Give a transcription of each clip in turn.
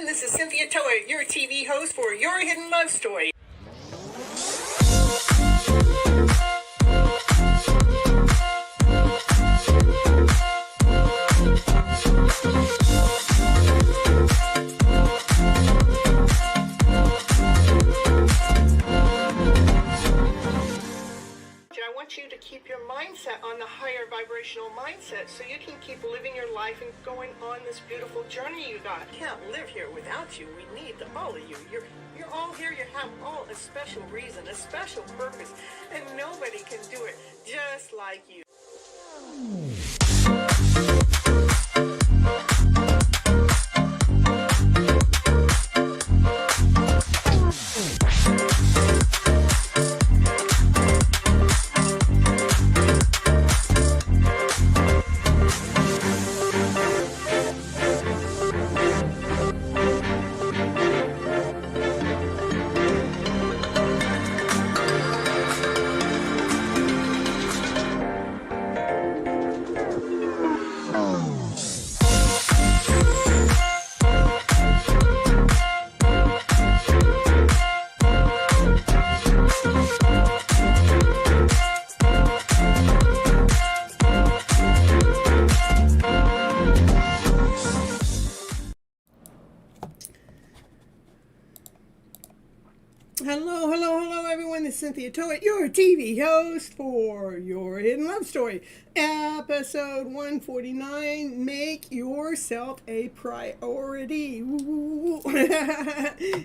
This is Cynthia Toet, your TV host for Your Hidden Love Story. I want you to keep your mindset on the higher vibrational mindset so you can keep living your life and going on this beautiful journey you got. I can't live here without you. We need all of you. You're all here. You have all a special reason, a special purpose, and nobody can do it just like you. Hello, everyone. This is Cynthia Toet, your TV host for Your Hidden Love Story. Episode 149, Make Yourself a Priority.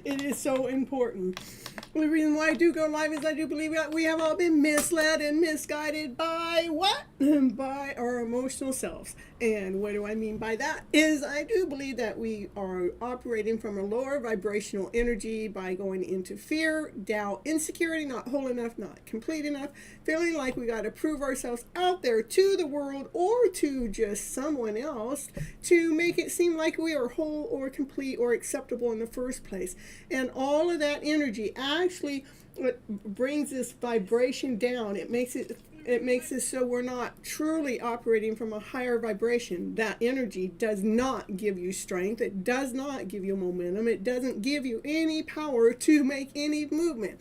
It is so important. The reason why I do go live is I do believe that we have all been misled and misguided by what? By our emotional selves. And what do I mean by that? Is I do believe that we are operating from a lower vibrational energy by going into fear, doubt, insecurity, not whole enough, not complete enough, feeling like we got to prove ourselves out there to the world or to just someone else to make it seem like we are whole or complete or acceptable in the first place. And all of that energy actually brings this vibration down. It makes it so we're not truly operating from a higher vibration. That energy does not give you strength. It does not give you momentum. It doesn't give you any power to make any movement.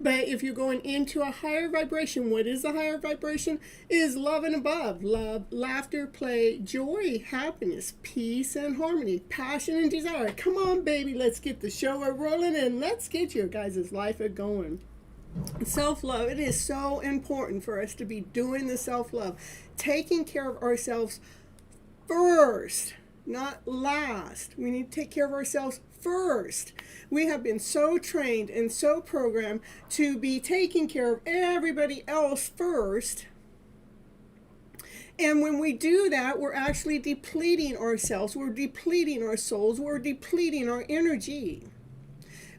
But if you're going into a higher vibration, what is the higher vibration? Is love and above. Love, laughter, play, joy, happiness, peace and harmony, passion and desire. Come on, baby, let's get the show rolling and let's get your guys' life going. Self-love, it is so important for us to be doing the self-love, taking care of ourselves first, not last. We need to take care of ourselves first. We have been so trained and so programmed to be taking care of everybody else first. And when we do that, we're actually depleting ourselves, we're depleting our souls, we're depleting our energy.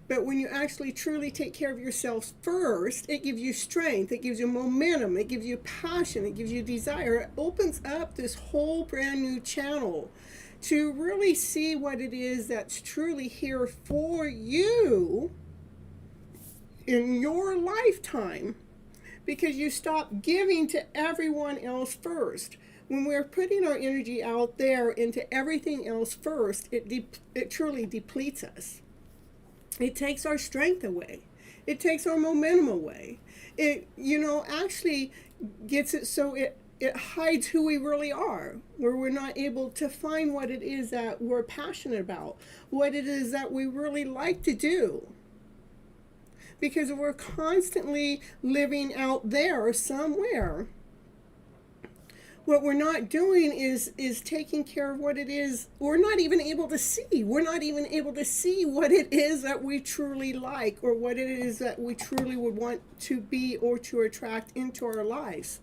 But when you actually truly take care of yourselves first, it gives you strength, it gives you momentum, it gives you passion, it gives you desire. It opens up this whole brand new channel to really see what it is that's truly here for you in your lifetime, because you stop giving to everyone else first. When we're putting our energy out there into everything else first, it truly depletes us. It takes our strength away. It takes our momentum away. It, actually gets it so it hides who we really are, where we're not able to find what it is that we're passionate about, what it is that we really like to do. Because we're constantly living out there somewhere. What we're not doing is taking care of what it is we're not even able to see. We're not even able to see what it is that we truly like, or what it is that we truly would want to be or to attract into our lives.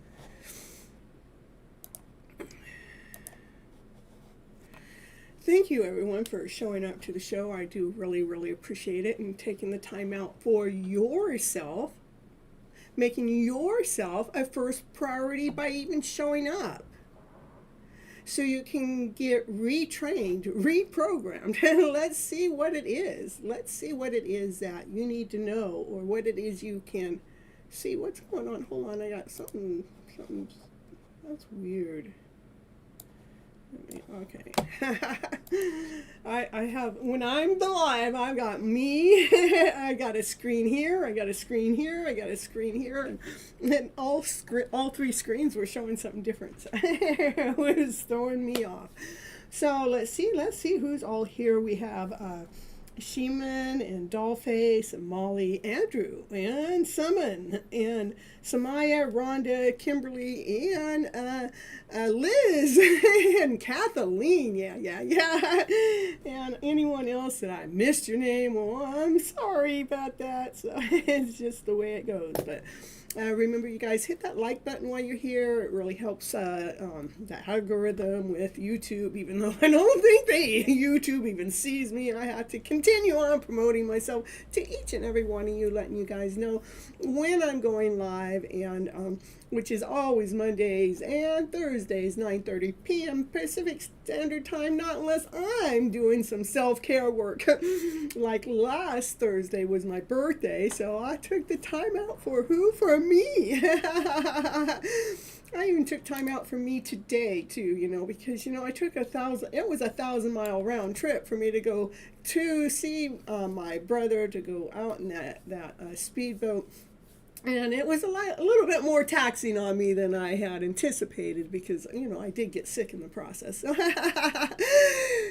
Thank you, everyone, for showing up to the show. I do really, really appreciate it, and taking the time out for yourself, making yourself a first priority by even showing up, so you can get retrained, reprogrammed, and let's see what it is. Let's see what it is that you need to know, or what it is you can see. What's going on? Hold on, I got something that's weird. Okay. I have, when I'm live, I've got me, I got a screen here, I got a screen here, I got a screen here, and all three screens were showing something different. So it was throwing me off. So let's see who's all here. We have Sheeman and Dollface and Molly, Andrew and Summon and Samaya, Rhonda, Kimberly, and Liz and Kathleen. Yeah. And anyone else that I missed your name, well, I'm sorry about that. So it's just the way it goes. But remember, you guys, hit that like button while you're here. It really helps the algorithm with YouTube, even though I don't think YouTube even sees me. I have to continue on promoting myself to each and every one of you, letting you guys know when I'm going live, and which is always Mondays and Thursdays, 9:30 p.m. Pacific Standard Time, not unless I'm doing some self-care work. Like last Thursday was my birthday, so I took the time out for who? For me. I even took time out for me today too, because I took it was a 1,000-mile round trip for me to go to see my brother, to go out in that speedboat. And it was a little bit more taxing on me than I had anticipated, because, I did get sick in the process.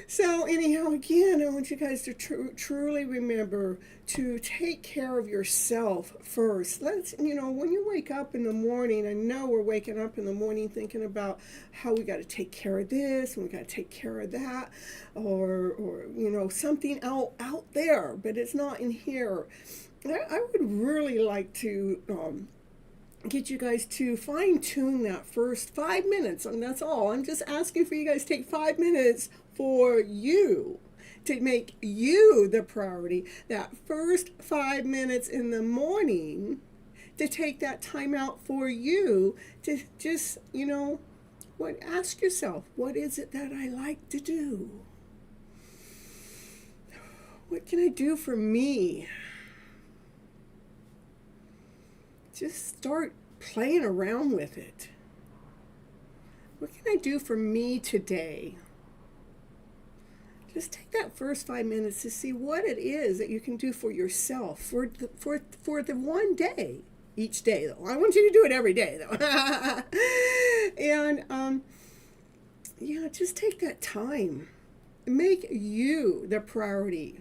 So anyhow, again, I want you guys to truly remember to take care of yourself first. Let's, when you wake up in the morning, I know we're waking up in the morning thinking about how we got to take care of this and we got to take care of that, or something out there, but it's not in here. I would really like to get you guys to fine-tune that first 5 minutes, and that's all. I'm just asking for you guys to take 5 minutes for you, to make you the priority. That first 5 minutes in the morning, to take that time out for you, to just, ask yourself, what is it that I like to do? What can I do for me? Just start playing around with it. What can I do for me today? Just take that first 5 minutes to see what it is that you can do for yourself for the one day. Each day, though. I want you to do it every day, though. And, yeah, just take that time. Make you the priority.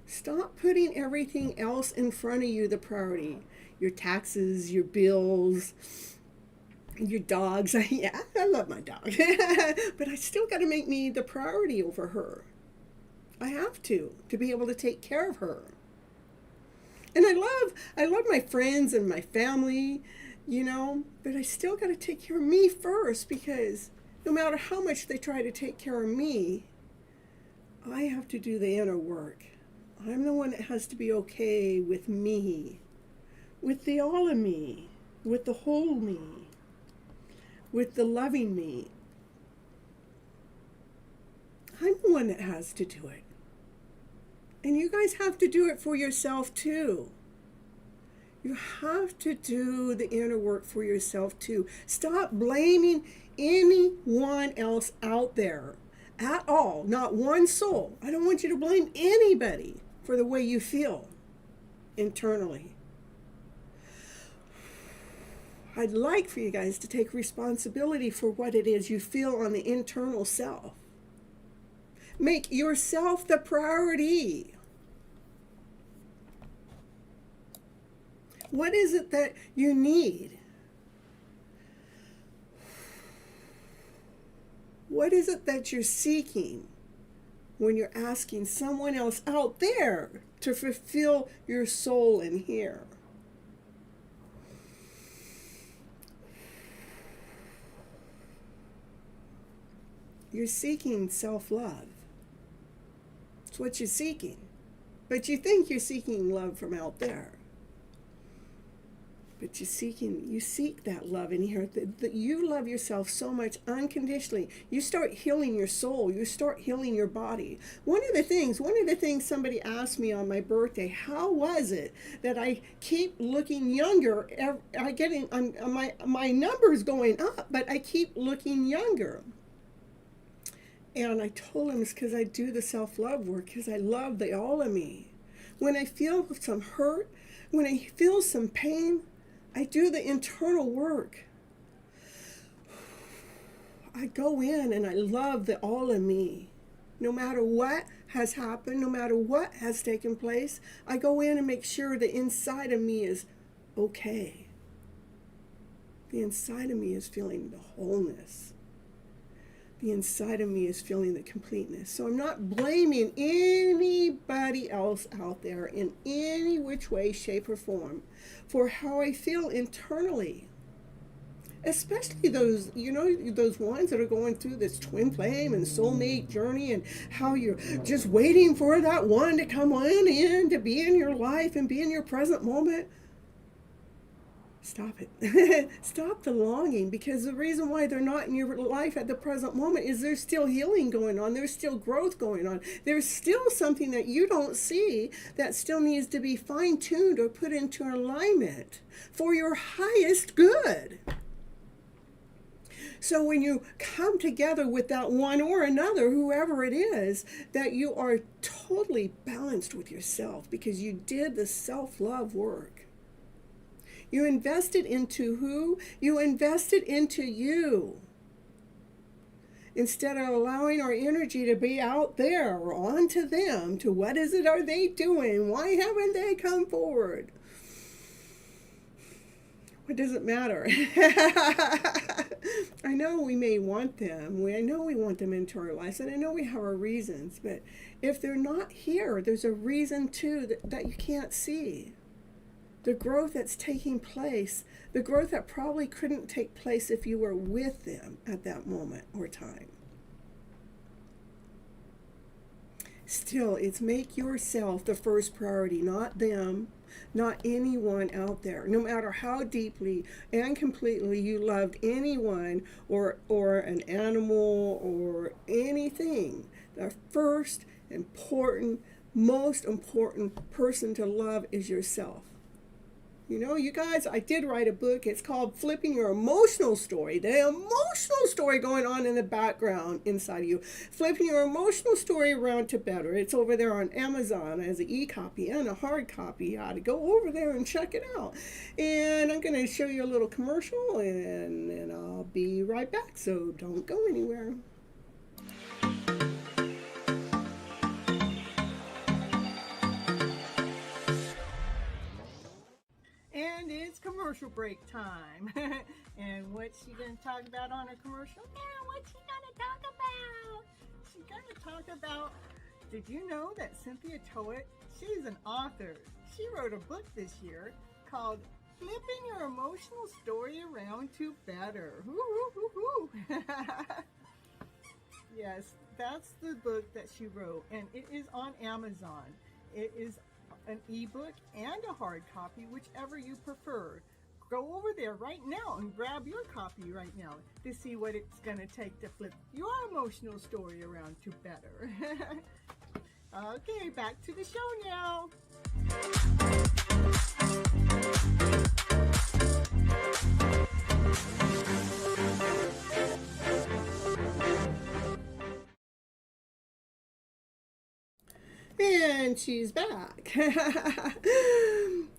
Stop putting everything else in front of you the priority. Your taxes, your bills, your dogs. Yeah, I love my dog. But I still got to make me the priority over her. I have to be able to take care of her. And I love my friends and my family, but I still got to take care of me first, because no matter how much they try to take care of me, I have to do the inner work. I'm the one that has to be okay with me, with the all of me, with the whole me, with the loving me. I'm the one that has to do it. And you guys have to do it for yourself too. You have to do the inner work for yourself too. Stop blaming anyone else out there at all. Not one soul. I don't want you to blame anybody for the way you feel internally. I'd like for you guys to take responsibility for what it is you feel on the internal self. Make yourself the priority. What is it that you need? What is it that you're seeking when you're asking someone else out there to fulfill your soul in here? You're seeking self-love. It's what you're seeking. But you think you're seeking love from out there. But you seek that love in here. That you love yourself so much unconditionally. You start healing your soul. You start healing your body. One of the things somebody asked me on my birthday, how was it that I keep looking younger? My numbers going up, but I keep looking younger. And I told him it's because I do the self-love work, because I love the all of me. When I feel some hurt, when I feel some pain, I do the internal work. I go in and I love the all of me. No matter what has happened, no matter what has taken place, I go in and make sure the inside of me is okay. The inside of me is feeling the wholeness. The inside of me is feeling the completeness. So I'm not blaming anybody else out there in any which way, shape, or form for how I feel internally. Especially those ones that are going through this twin flame and soulmate journey, and how you're just waiting for that one to come on in to be in your life and be in your present moment. Stop it. Stop the longing, because the reason why they're not in your life at the present moment is there's still healing going on. There's still growth going on. There's still something that you don't see that still needs to be fine-tuned or put into alignment for your highest good. So when you come together with that one or another, whoever it is, that you are totally balanced with yourself because you did the self-love work. You invested into who? You invested into you. Instead of allowing our energy to be out there or onto them, to what is it are they doing? Why haven't they come forward? What does it matter? I know we may want them. I know we want them into our lives, and I know we have our reasons. But if they're not here, there's a reason too that you can't see. The growth that's taking place, the growth that probably couldn't take place if you were with them at that moment or time. Still, it's make yourself the first priority, not them, not anyone out there. No matter how deeply and completely you loved anyone or an animal or anything, the first important, most important person to love is yourself. You know, you guys, I did write a book. It's called Flipping Your Emotional Story. The emotional story going on in the background inside of you. Flipping your emotional story around to better. It's over there on Amazon as an e-copy and a hard copy. You ought to go over there and check it out. And I'm going to show you a little commercial, and then I'll be right back. So don't go anywhere. And it's commercial break time. And what's she going to talk about on her commercial? Yeah, what's she going to talk about? She's going to talk about, did you know that Cynthia Toet, she's an author. She wrote a book this year called Flipping Your Emotional Story Around to Better. Yes, that's the book that she wrote, and it is on Amazon. It is an ebook and a hard copy, whichever you prefer. Go over there right now and grab your copy right now to see what it's going to take to flip your emotional story around to better. Okay, back to the show now. And she's back.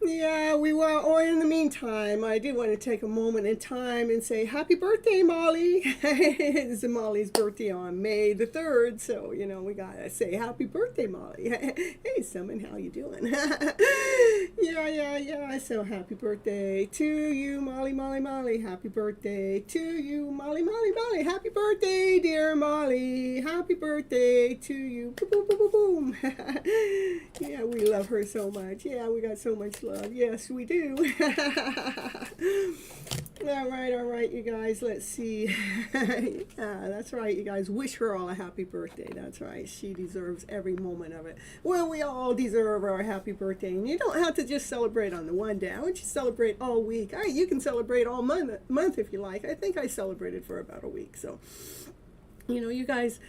Yeah, we were, or in the meantime, I did want to take a moment in time and say happy birthday, Molly. It's Molly's birthday on May the 3rd, so, you know, we gotta say happy birthday, Molly. Hey, Summon, how you doing? Yeah, so happy birthday to you, Molly, Molly, Molly. Happy birthday to you, Molly, Molly, Molly. Happy birthday, dear Molly. Happy birthday to you. Boom, boom, boom, boom, boom. Yeah, we love her so much. Yeah, we got so much love. Yes, we do. All right, you guys. Let's see. That's right, you guys. Wish her all a happy birthday. That's right. She deserves every moment of it. Well, we all deserve our happy birthday. And you don't have to just celebrate on the one day. I want you to celebrate all week. All right, you can celebrate all month if you like. I think I celebrated for about a week. So, you know, you guys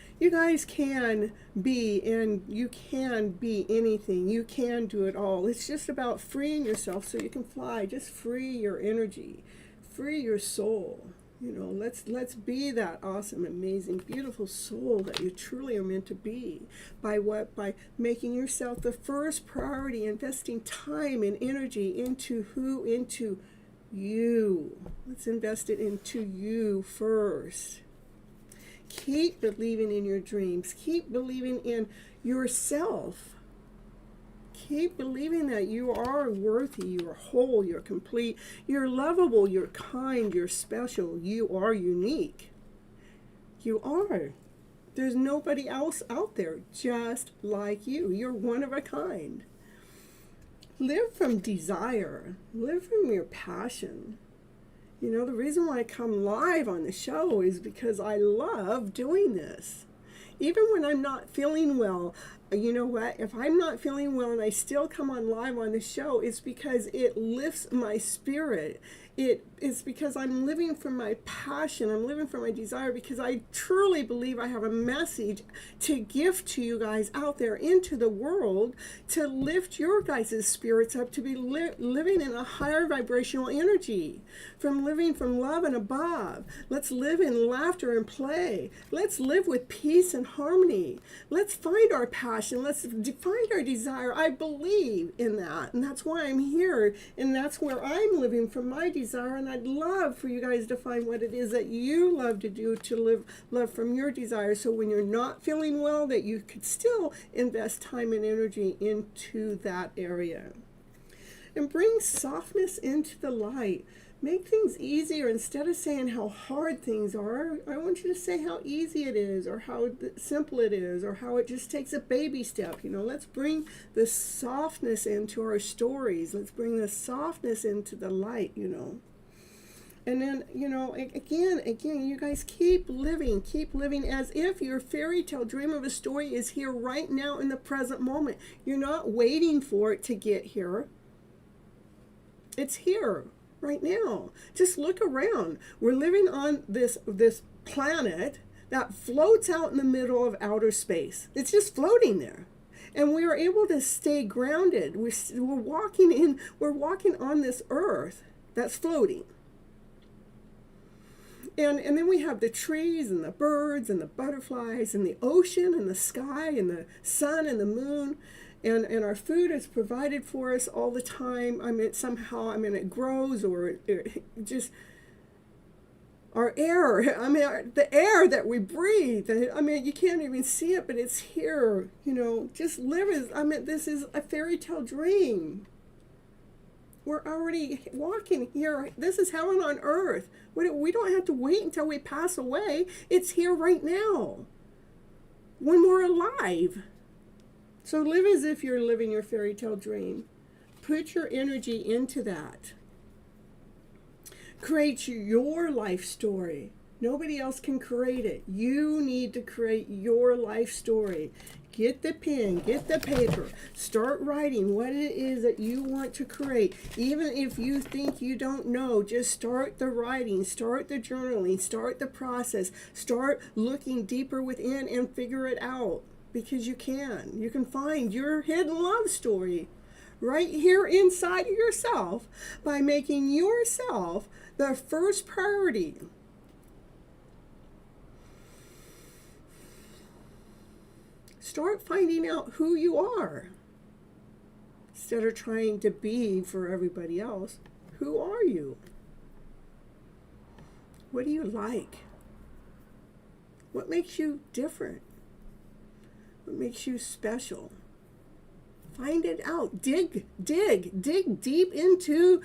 can be, and you can be anything. You can do it all. It's just about freeing yourself so you can fly. Just free your energy, free your soul. You know, let's be that awesome, amazing, beautiful soul that you truly are meant to be. By what? By making yourself the first priority, investing time and energy into you. Let's invest it into you first. Keep believing in your dreams. Keep believing in yourself. Keep believing that you are worthy, you're whole, you're complete, you're lovable, you're kind, you're special, you are unique. You are. There's nobody else out there just like you. You're one of a kind. Live from desire. Live from your passion. You know, the reason why I come live on the show is because I love doing this. Even when I'm not feeling well, you know what? If I'm not feeling well and I still come on live on the show, it's because it lifts my spirit. It's because I'm living from my passion. I'm living from my desire, because I truly believe I have a message to give to you guys out there into the world to lift your guys' spirits up, to be living in a higher vibrational energy, from living from love and above. Let's live in laughter and play. Let's live with peace and harmony. Let's find our passion. Let's find our desire. I believe in that, and that's why I'm here, and that's where I'm living from my desire. And I'd love for you guys to find what it is that you love to do to love from your desire, so when you're not feeling well, that you could still invest time and energy into that area. And bring softness into the light. Make things easier. Instead of saying how hard things are, I want you to say how easy it is, or how simple it is, or how it just takes a baby step. You know, let's bring the softness into our stories. Let's bring the softness into the light, you know. And then, you know, again, you guys keep living as if your fairy tale dream of a story is here right now in the present moment. You're not waiting for it to get here. It's here right now. Just look around. We're living on this planet that floats out in the middle of outer space. It's just floating there. And we are able to stay grounded. We're walking on this earth that's floating. And then we have the trees and the birds and the butterflies and the ocean and the sky and the sun and the moon. And our food is provided for us all the time. It grows, or it just, our air, the air that we breathe. You can't even see it, but it's here. Just live as, this is a fairy tale dream. We're already walking here. This is heaven on earth. We don't have to wait until we pass away. It's here right now, when we're alive. So live as if you're living your fairy tale dream. Put your energy into that. Create your life story. Nobody else can create it. You need to create your life story. Get the pen, get the paper, start writing what it is that you want to create. Even if you think you don't know, just start the writing, start the journaling, start the process, start looking deeper within and figure it out. Because you can find your hidden love story right here inside of yourself by making yourself the first priority. Start finding out who you are instead of trying to be for everybody else. Who are you? What do you like? What makes you different? What makes you special? Find it out. Dig deep into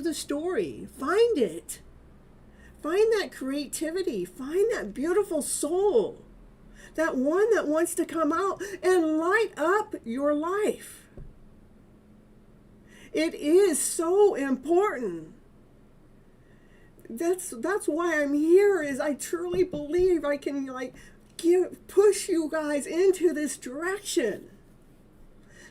the story. Find it. Find that creativity. Find that beautiful soul. That one that wants to come out and light up your life. It is so important. That's why I'm here, is I truly believe I can push you guys into this direction.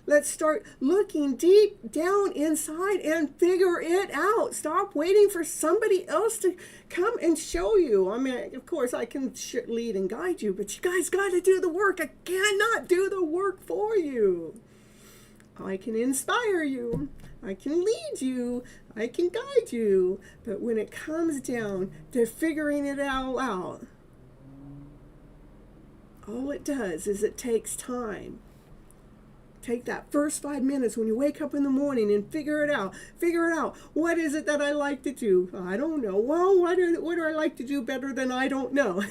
Let's start looking deep down inside and figure it out. Stop waiting for somebody else to come and show you. Of course, I can lead and guide you, but you guys got to do the work. I cannot do the work for you. I can inspire you. I can lead you. I can guide you. But when it comes down to figuring it all out, all it does is it takes time. Take that first 5 minutes when you wake up in the morning and figure it out. Figure it out. What is it that I like to do? I don't know. Well, what do I like to do better than I don't know?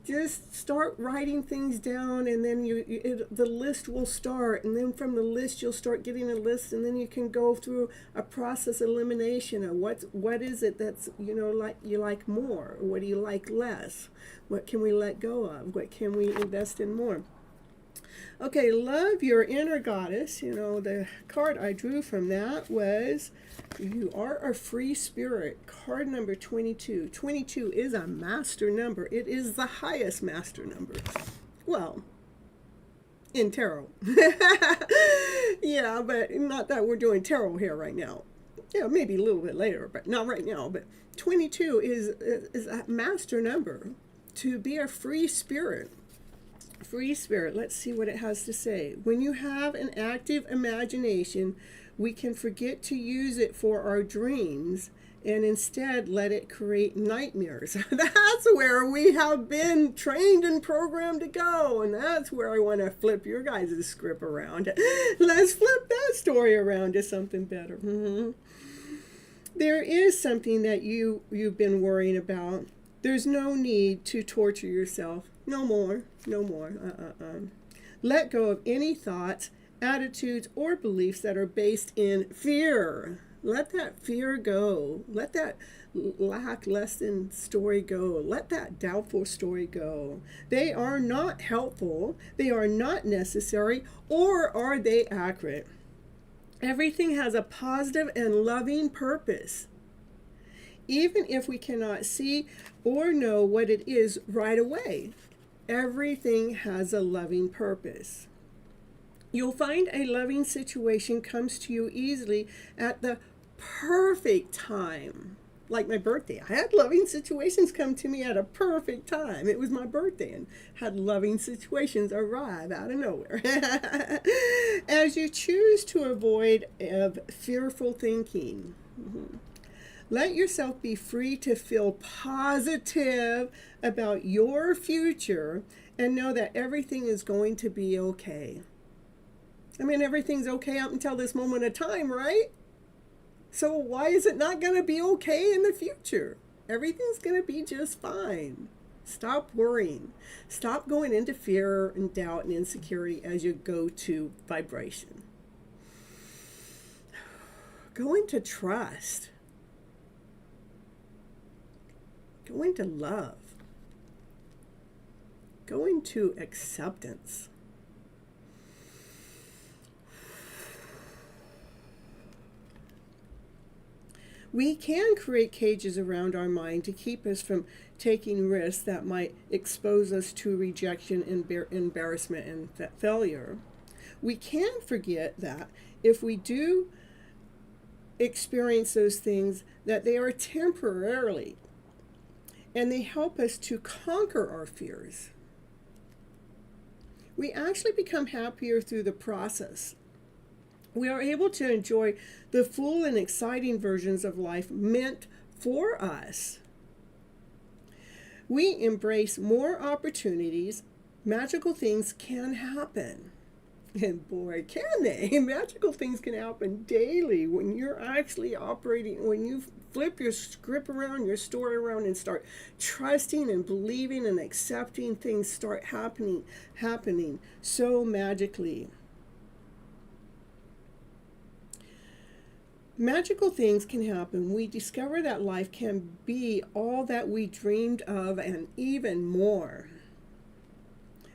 Just start writing things down, and then the list will start. And then from the list, you'll start getting a list, and then you can go through a process elimination of what is it that's you like more? What do you like less? What can we let go of? What can we invest in more? Okay, love your inner goddess. The card I drew from that was, you are a free spirit. Card number 22. 22 is a master number. It is the highest master number. Well, in tarot. Yeah, but not that we're doing tarot here right now. Yeah, maybe a little bit later, but not right now. But 22 is a master number. To be a free spirit. Free spirit. Let's see what it has to say. When you have an active imagination, we can forget to use it for our dreams and instead let it create nightmares. That's where we have been trained and programmed to go, and that's where I want to flip your guys' script around. Let's flip that story around to something better. There is something that you've been worrying about. There's no need to torture yourself. No more. Let go of any thoughts, attitudes, or beliefs that are based in fear. Let that fear go. Let that lackluster story go. Let that doubtful story go. They are not helpful. They are not necessary, or are they accurate? Everything has a positive and loving purpose. Even if we cannot see or know what it is right away, everything has a loving purpose. You'll find a loving situation comes to you easily at the perfect time. Like my birthday. I had loving situations come to me at a perfect time. It was my birthday and had loving situations arrive out of nowhere. As you choose to avoid of fearful thinking. Let yourself be free to feel positive about your future and know that everything is going to be okay. I mean, everything's okay up until this moment of time, right? So why is it not going to be okay in the future? Everything's going to be just fine. Stop worrying. Stop going into fear and doubt and insecurity as you go to vibration. Go into trust. Go into love. Go into acceptance. We can create cages around our mind to keep us from taking risks that might expose us to rejection, embarrassment, and failure. We can forget that if we do experience those things, that they are temporarily, and they help us to conquer our fears. We actually become happier through the process. We are able to enjoy the full and exciting versions of life meant for us. We embrace more opportunities. Magical things can happen. And boy, can they. Magical things can happen daily when you're actually operating, when you flip your script around, your story around, and start trusting and believing and accepting. Things start happening so magically. Magical things can happen. We discover that life can be all that we dreamed of and even more.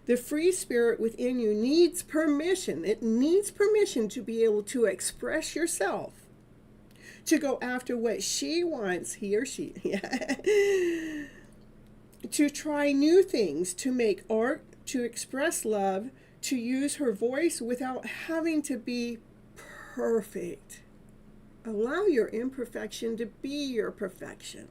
The free spirit within you needs permission. It needs permission to be able to express yourself, to go after what she wants, he or she, to try new things, to make art, to express love, to use her voice without having to be perfect. Allow your imperfection to be your perfection,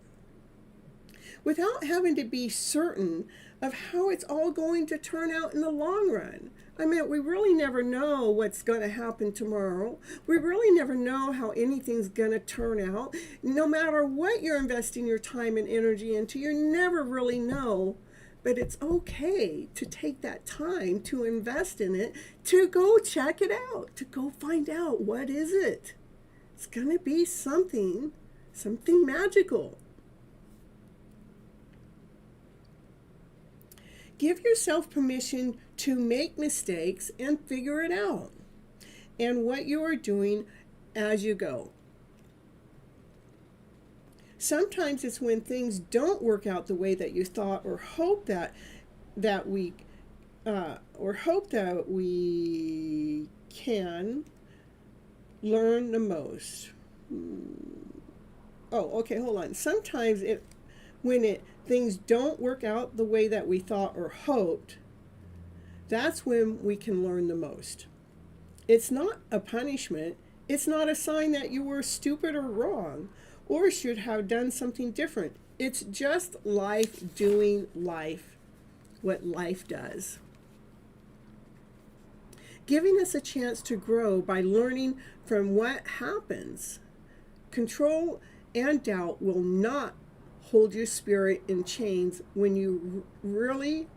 without having to be certain of how it's all going to turn out in the long run. I mean, we really never know what's going to happen tomorrow. We really never know how anything's going to turn out. No matter what you're investing your time and energy into, you never really know. But it's okay to take that time to invest in it, to go check it out, to go find out what is it. It's going to be something magical. Give yourself permission to make mistakes and figure it out, and what you are doing as you go. Sometimes it's when things don't work out the way that you thought, or hope that we can learn the most. Hold on. Sometimes when things don't work out the way that we thought or hoped, that's when we can learn the most. It's not a punishment. It's not a sign that you were stupid or wrong or should have done something different. It's just life doing life, what life does. Giving us a chance to grow by learning from what happens. Control and doubt will not hold your spirit in chains when you really...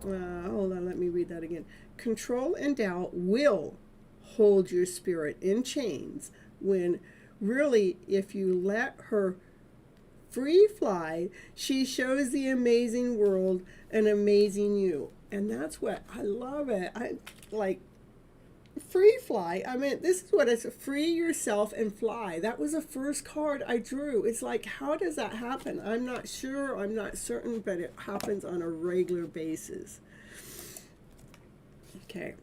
let me read that again. Control and doubt will hold your spirit in chains when really, if you let her free fly, she shows the amazing world an amazing you. And that's what I love it. I like free fly. I mean, this is what it's free yourself and fly. That was the first card I drew. It's like, how does that happen? I'm not sure. I'm not certain, but it happens on a regular basis. Okay.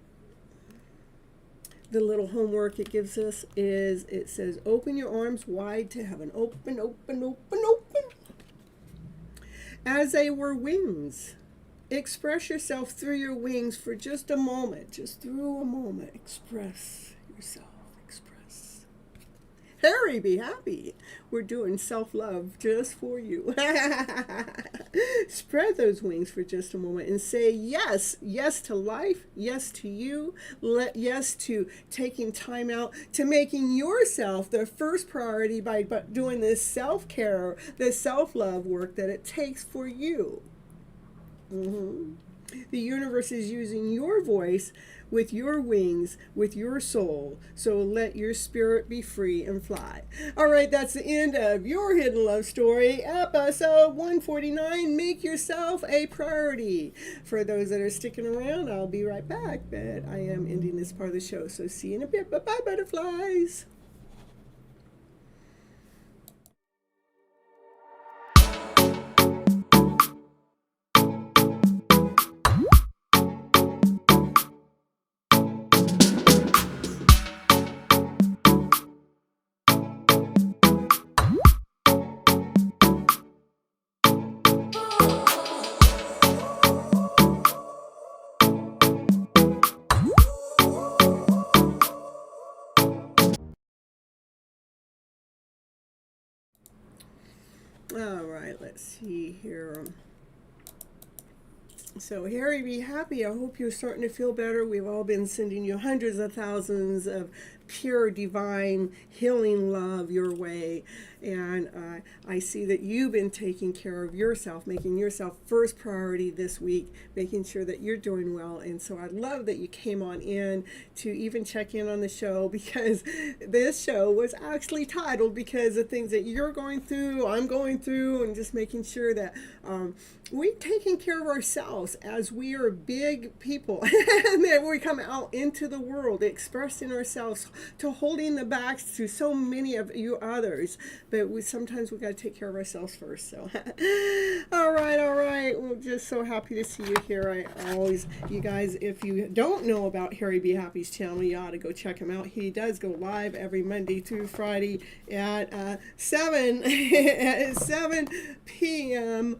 The little homework it gives us is, it says, open your arms wide to heaven. Open, open, open, open. As they were wings. Express yourself through your wings for just a moment. Just through a moment. Express yourself. Express. Harry, be happy. We're doing self-love just for you. Spread those wings for just a moment and say yes. Yes to life. Yes to you. Yes to taking time out to making yourself the first priority by doing this self-care, this self-love work that it takes for you. Mm-hmm. The universe is using your voice with your wings, with your soul. So let your spirit be free and fly. All right, that's the end of your Hidden Love Story, episode 149. Make yourself a priority. For those that are sticking around, I'll be right back, but I am ending this part of the show. So see you in a bit. Bye-bye, butterflies. All right, let's see here. So, Harry, be happy. I hope you're starting to feel better. We've all been sending you hundreds of thousands of pure, divine, healing love your way. And I see that you've been taking care of yourself, making yourself first priority this week, making sure that you're doing well. And so I love that you came on in to even check in on the show, because this show was actually titled because of things that you're going through, I'm going through, and just making sure that we're taking care of ourselves as we are big people and that we come out into the world expressing ourselves, to holding the backs to so many of you others. But sometimes we got to take care of ourselves first. So all right, we're just so happy to see you here. I always, you guys, if you don't know about Harry B. Happy's channel, you ought to go check him out. He does go live every Monday through Friday at 7 p.m.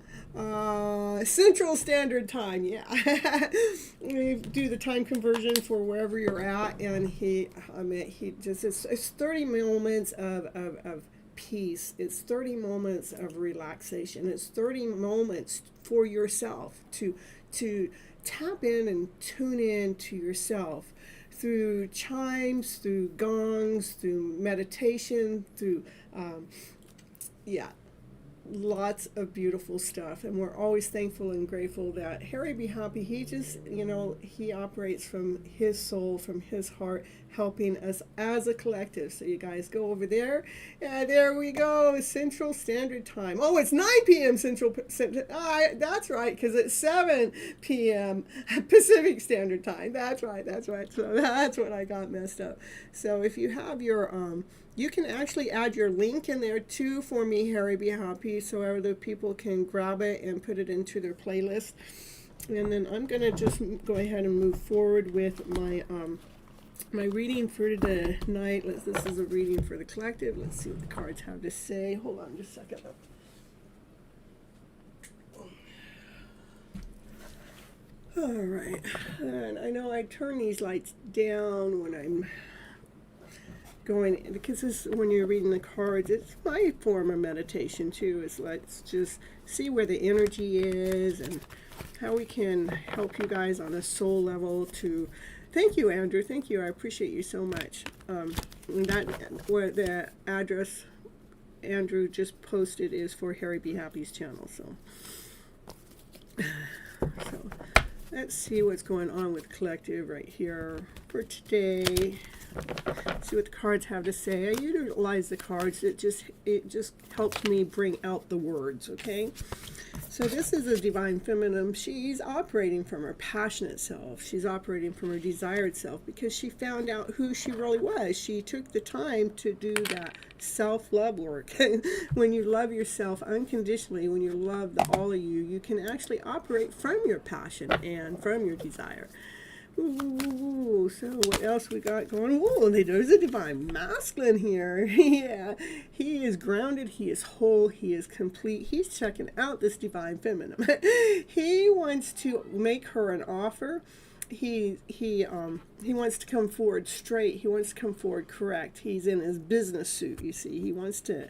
Central Standard Time. Yeah. We do the time conversion for wherever you're at, and he just, it's 30 moments of peace. It's 30 moments of relaxation. It's 30 moments for yourself to tap in and tune in to yourself through chimes, through gongs, through meditation, through lots of beautiful stuff. And we're always thankful and grateful that Harry Be Happy, he just, he operates from his soul, from his heart, helping us as a collective. So you guys go over there, and there we go, Central Standard Time. Oh, it's 9 p.m. Central. That's right, because it's 7 p.m. Pacific Standard Time. That's right. So that's what I got messed up. So if you have your you can actually add your link in there too for me, Harry Be Happy, so other people can grab it and put it into their playlist. And then I'm gonna just go ahead and move forward with my my reading for tonight. This is a reading for the collective. Let's see what the cards have to say. Hold on just a second. All right, and I know I turn these lights down when I'm going, because this, when you're reading the cards, it's my form of meditation too. It's let's just see where the energy is and how we can help you guys on a soul level. To thank you, Andrew. Thank you. I appreciate you so much. Where the address Andrew just posted is for Harry Be Happy's channel. So let's see what's going on with collective right here for today. See what the cards have to say. I utilize the cards. It just helps me bring out the words. Okay. So this is a divine feminine. She's operating from her passionate self. She's operating from her desired self because she found out who she really was. She took the time to do that self-love work. When you love yourself unconditionally, when you love all of you, you can actually operate from your passion and from your desire. Ooh, so what else we got going? Ooh, there's a divine masculine here. Yeah, he is grounded, he is whole, he is complete. He's checking out this divine feminine. He wants to make her an offer, he wants to come forward straight. He wants to come forward correct. He's in his business suit, you see. He wants to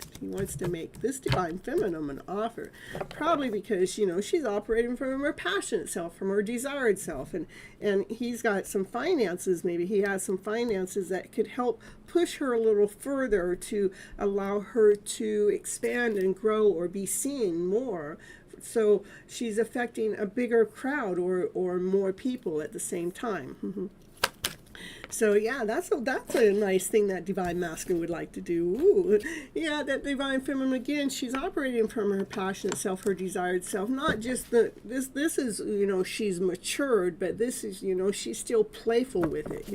make this divine feminine an offer, probably because she's operating from her passionate self, from her desired self, and he's got some finances. Maybe he has some finances that could help push her a little further to allow her to expand and grow or be seen more. So she's affecting a bigger crowd or more people at the same time. So yeah, that's a nice thing that divine masculine would like to do. Ooh, yeah, that divine feminine, again, she's operating from her passionate self, her desired self. Not just this is she's matured, but this is she's still playful with it.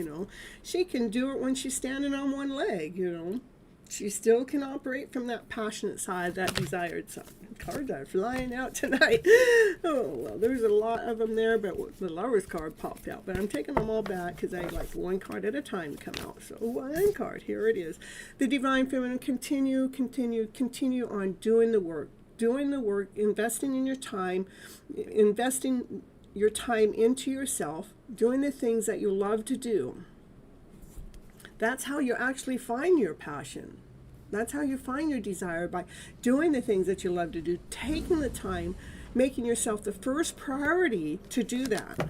She can do it when she's standing on one leg. She still can operate from that passionate side, that desired side. Cards are flying out tonight. Oh, well, there's a lot of them there, but the Lover's card popped out. But I'm taking them all back because I like one card at a time to come out. So one card, here it is. The divine feminine, continue on doing the work. Investing in your time, investing your time into yourself, doing the things that you love to do. That's how you actually find your passion. That's how you find your desire, by doing the things that you love to do, taking the time, making yourself the first priority to do that.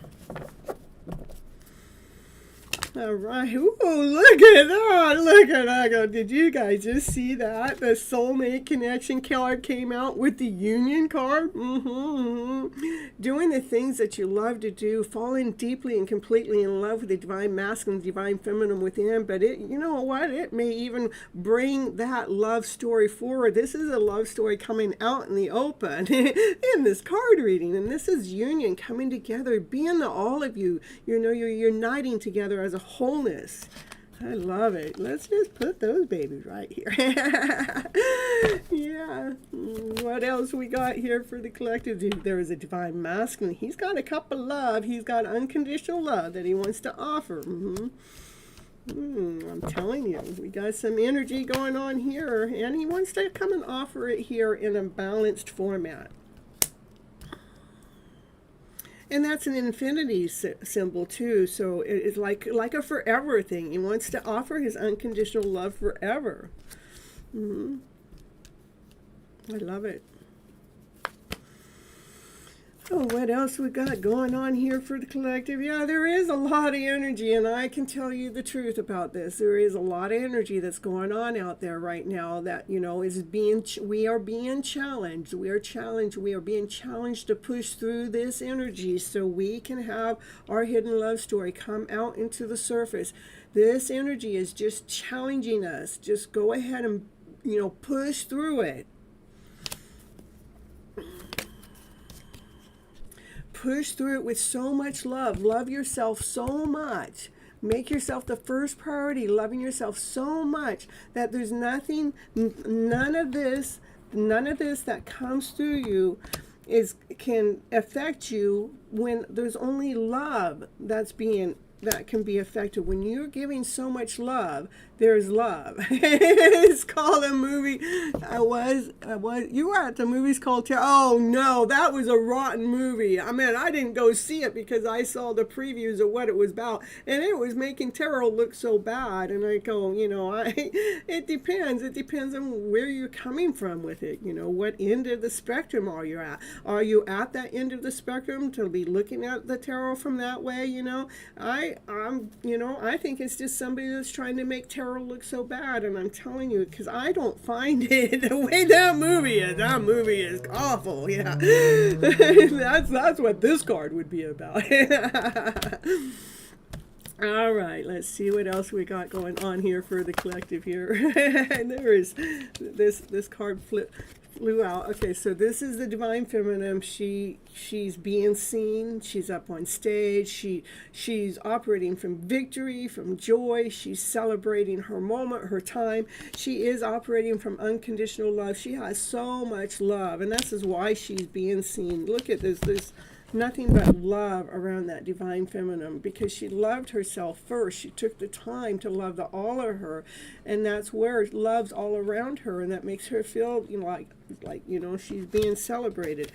All right. Ooh, look at that. Look at that. Did you guys just see that? The soulmate connection card came out with the union card. Doing the things that you love to do, falling deeply and completely in love with the divine masculine, divine feminine within. But it may even bring that love story forward. This is a love story coming out in the open in this card reading. And this is union coming together, being the all of you. You're uniting together as a wholeness. I love it. Let's just put those babies right here. Yeah. What else we got here for the collective? There is a divine masculine. He's got a cup of love. He's got unconditional love that he wants to offer. I'm telling you, we got some energy going on here, and he wants to come and offer it here in a balanced format. And that's an infinity symbol too. So it's like a forever thing. He wants to offer his unconditional love forever. I love it. Oh, what else we got going on here for the collective? Yeah, there is a lot of energy, and I can tell you the truth about this. There is a lot of energy that's going on out there right now that, we are being challenged. We are being challenged to push through this energy so we can have our hidden love story come out into the surface. This energy is just challenging us. Just go ahead and, push through it. Push through it with so much love. Love yourself so much. Make yourself the first priority, loving yourself so much that there's none of this that comes through you can affect you when there's only love that can be affected. When you're giving so much love, there's love. It's called a movie. You were at the movies called Oh no, that was a rotten movie. I mean, I didn't go see it because I saw the previews of what it was about, and it was making tarot look so bad. And I go, it depends. It depends on where you're coming from with it. What end of the spectrum are you at? Are you at that end of the spectrum to be looking at the tarot from that way? I think it's just somebody that's trying to make tarot look so bad, and I'm telling you, because I don't find it the way that movie is awful. Yeah. that's what this card would be about. All right, let's see what else we got going on here for the collective here. And there is this card flew out. Okay, so this is the divine feminine. She's being seen. She's up on stage. She's operating from victory, from joy. She's celebrating her moment, her time. She is operating from unconditional love. She has so much love, and this is why she's being seen. Look at this. There's nothing but love around that divine feminine, because she loved herself first. She took the time to love the all of her, and that's where love's all around her, and that makes her feel like she's being celebrated.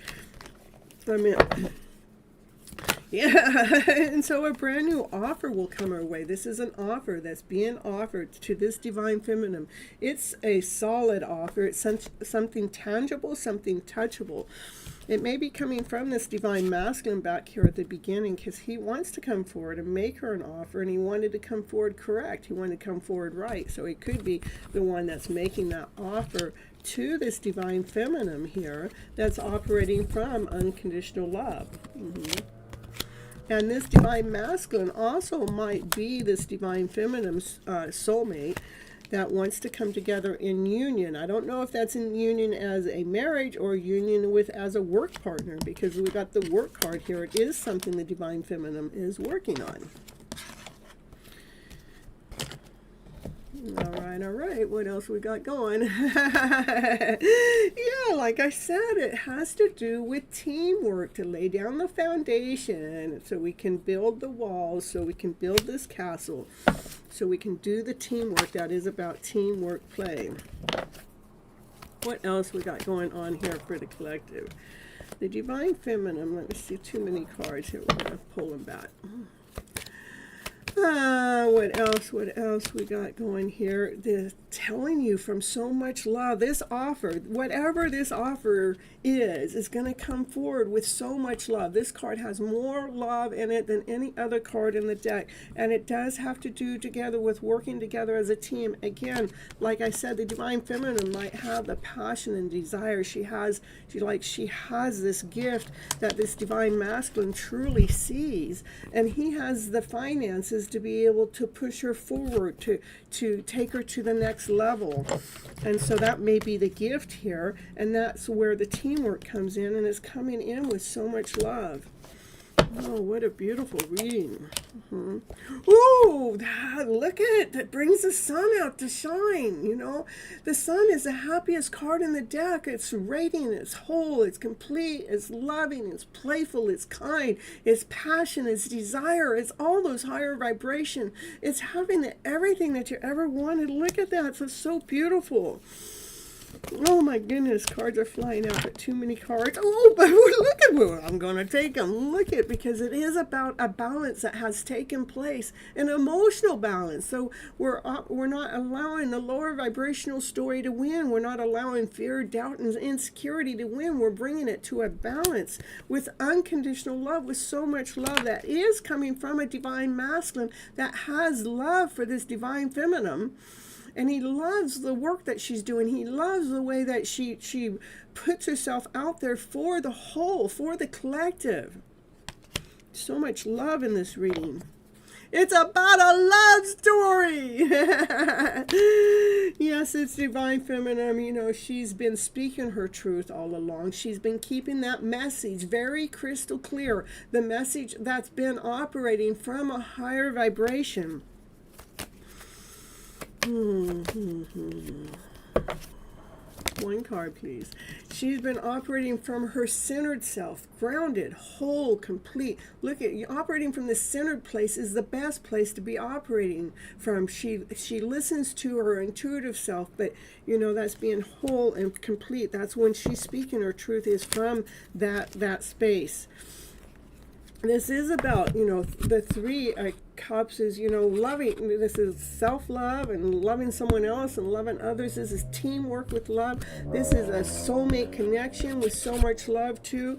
I mean, Yeah, and so a brand new offer will come our way. This is an offer that's being offered to this divine feminine. It's a solid offer. It's something tangible, something touchable. It may be coming from this divine masculine back here at the beginning, because he wants to come forward and make her an offer, and he wanted to come forward correct. He wanted to come forward right. So it could be the one that's making that offer to this divine feminine here that's operating from unconditional love. And this divine masculine also might be this divine feminine's soulmate that wants to come together in union. I don't know if that's in union as a marriage or union with as a work partner, because we got the work card here. It is something the divine feminine is working on. All right. What else we got going? Yeah, like I said, it has to do with teamwork, to lay down the foundation so we can build the walls, so we can build this castle, so we can do the teamwork. That is about teamwork play. What else we got going on here for the collective? The divine feminine. Let me see, too many cards here. We're going to pull them back. What else we got going here? They're telling you from so much love. This offer, whatever this offer is going to come forward with so much love. This card has more love in it than any other card in the deck. And it does have to do together with working together as a team. Again, like I said, the divine feminine might have the passion and desire. She has this gift that this divine masculine truly sees. And he has the finances to be able to push her forward, to take her to the next level. And so that may be the gift here, and that's where the teamwork comes in, and it's coming in with so much love. Oh, what a beautiful reading. Ooh, look at it. That brings the sun out to shine, you know. The sun is the happiest card in the deck. It's radiant, it's whole, it's complete, it's loving, it's playful, it's kind, it's passion, it's desire, it's all those higher vibration. It's having everything that you ever wanted. Look at that. It's so beautiful. Oh my goodness, cards are flying out, but too many cards. Oh, but look at what I'm going to take them. Look at, because it is about a balance that has taken place, an emotional balance. So we're not allowing the lower vibrational story to win. We're not allowing fear, doubt, and insecurity to win. We're bringing it to a balance with unconditional love, with so much love that is coming from a divine masculine that has love for this divine feminine. And he loves the work that she's doing. He loves the way that she puts herself out there for the whole, for the collective. So much love in this reading. It's about a love story. Yes, it's divine feminine. You know, she's been speaking her truth all along. She's been keeping that message very crystal clear. The message that's been operating from a higher vibration. One card, please. She's been operating from her centered self, grounded, whole, complete. Look at you, operating from the centered place is the best place to be operating from. She listens to her intuitive self, but you know, that's being whole and complete. That's when she's speaking her truth, is from that space. This is about, you know, the three cups is, you know, loving. This is self-love and loving someone else and loving others. This is teamwork with love. This is a soulmate connection with so much love too.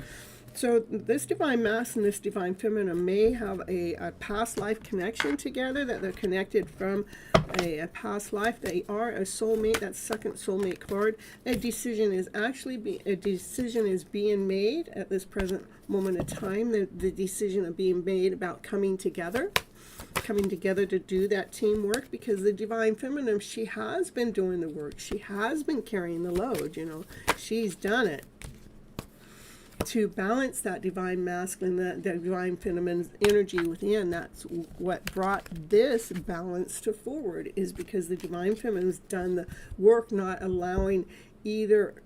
So this divine masculine and this divine feminine may have a past life connection together, that they're connected from a past life. They are a soulmate. That second soulmate card. A decision is being made at this present moment of time. The decision of being made about coming together to do that teamwork, because the divine feminine, she has been doing the work. She has been carrying the load, you know. She's done it. To balance that divine masculine, that divine feminine energy within, that's what brought this balance to forward, is because the divine feminine's done the work, not allowing either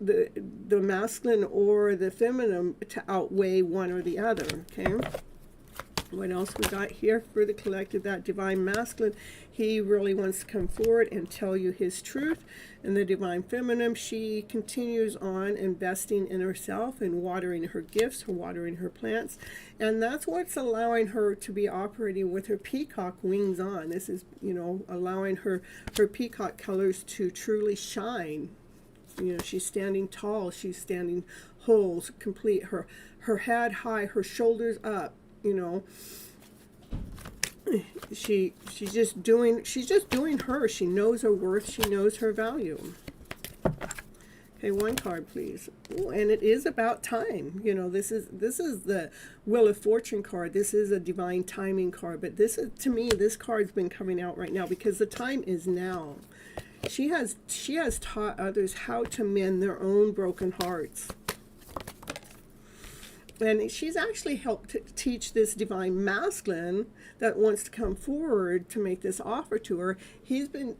the masculine or the feminine to outweigh one or the other. Okay. What else we got here for the collective? That divine masculine, he really wants to come forward and tell you his truth. And the divine feminine, she continues on investing in herself and watering her gifts, watering her plants. And that's what's allowing her to be operating with her peacock wings on. This is, allowing her peacock colors to truly shine. She's standing tall, she's standing whole, complete, her head high, her shoulders up. She's just doing her. She knows her worth, she knows her value. Okay, one card, please. Ooh, and it is about time. This is the Wheel of Fortune card. This is a divine timing card, but this is, to me, this card's been coming out right now because the time is now. She has taught others how to mend their own broken hearts. And she's actually helped to teach this divine masculine that wants to come forward to make this offer to her. She's been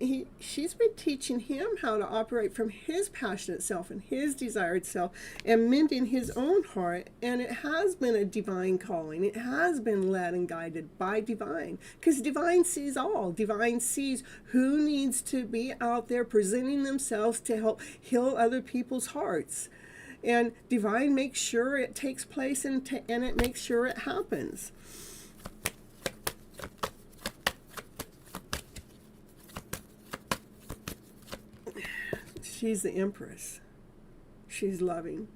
teaching him how to operate from his passionate self and his desired self and mending his own heart. And it has been a divine calling. It has been led and guided by divine, because divine sees all. Divine sees who needs to be out there presenting themselves to help heal other people's hearts. And divine makes sure it takes place and it makes sure it happens. She's the Empress. She's loving.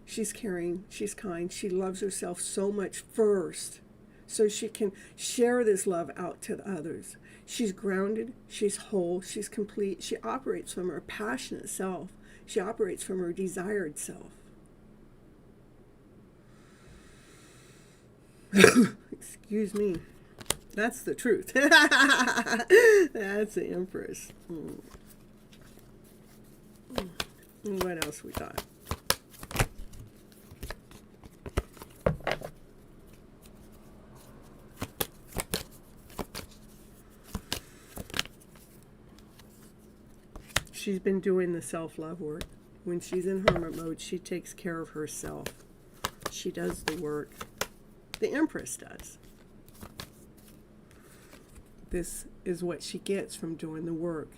She's caring. She's kind. She loves herself so much first, so she can share this love out to the others. She's grounded. She's whole. She's complete. She operates from her passionate self. She operates from her desired self. Excuse me. That's the truth. That's the Empress. What else we got? She's been doing the self-love work. When she's in hermit mode, she takes care of herself. She does the work. The Empress does. This is what she gets from doing the work.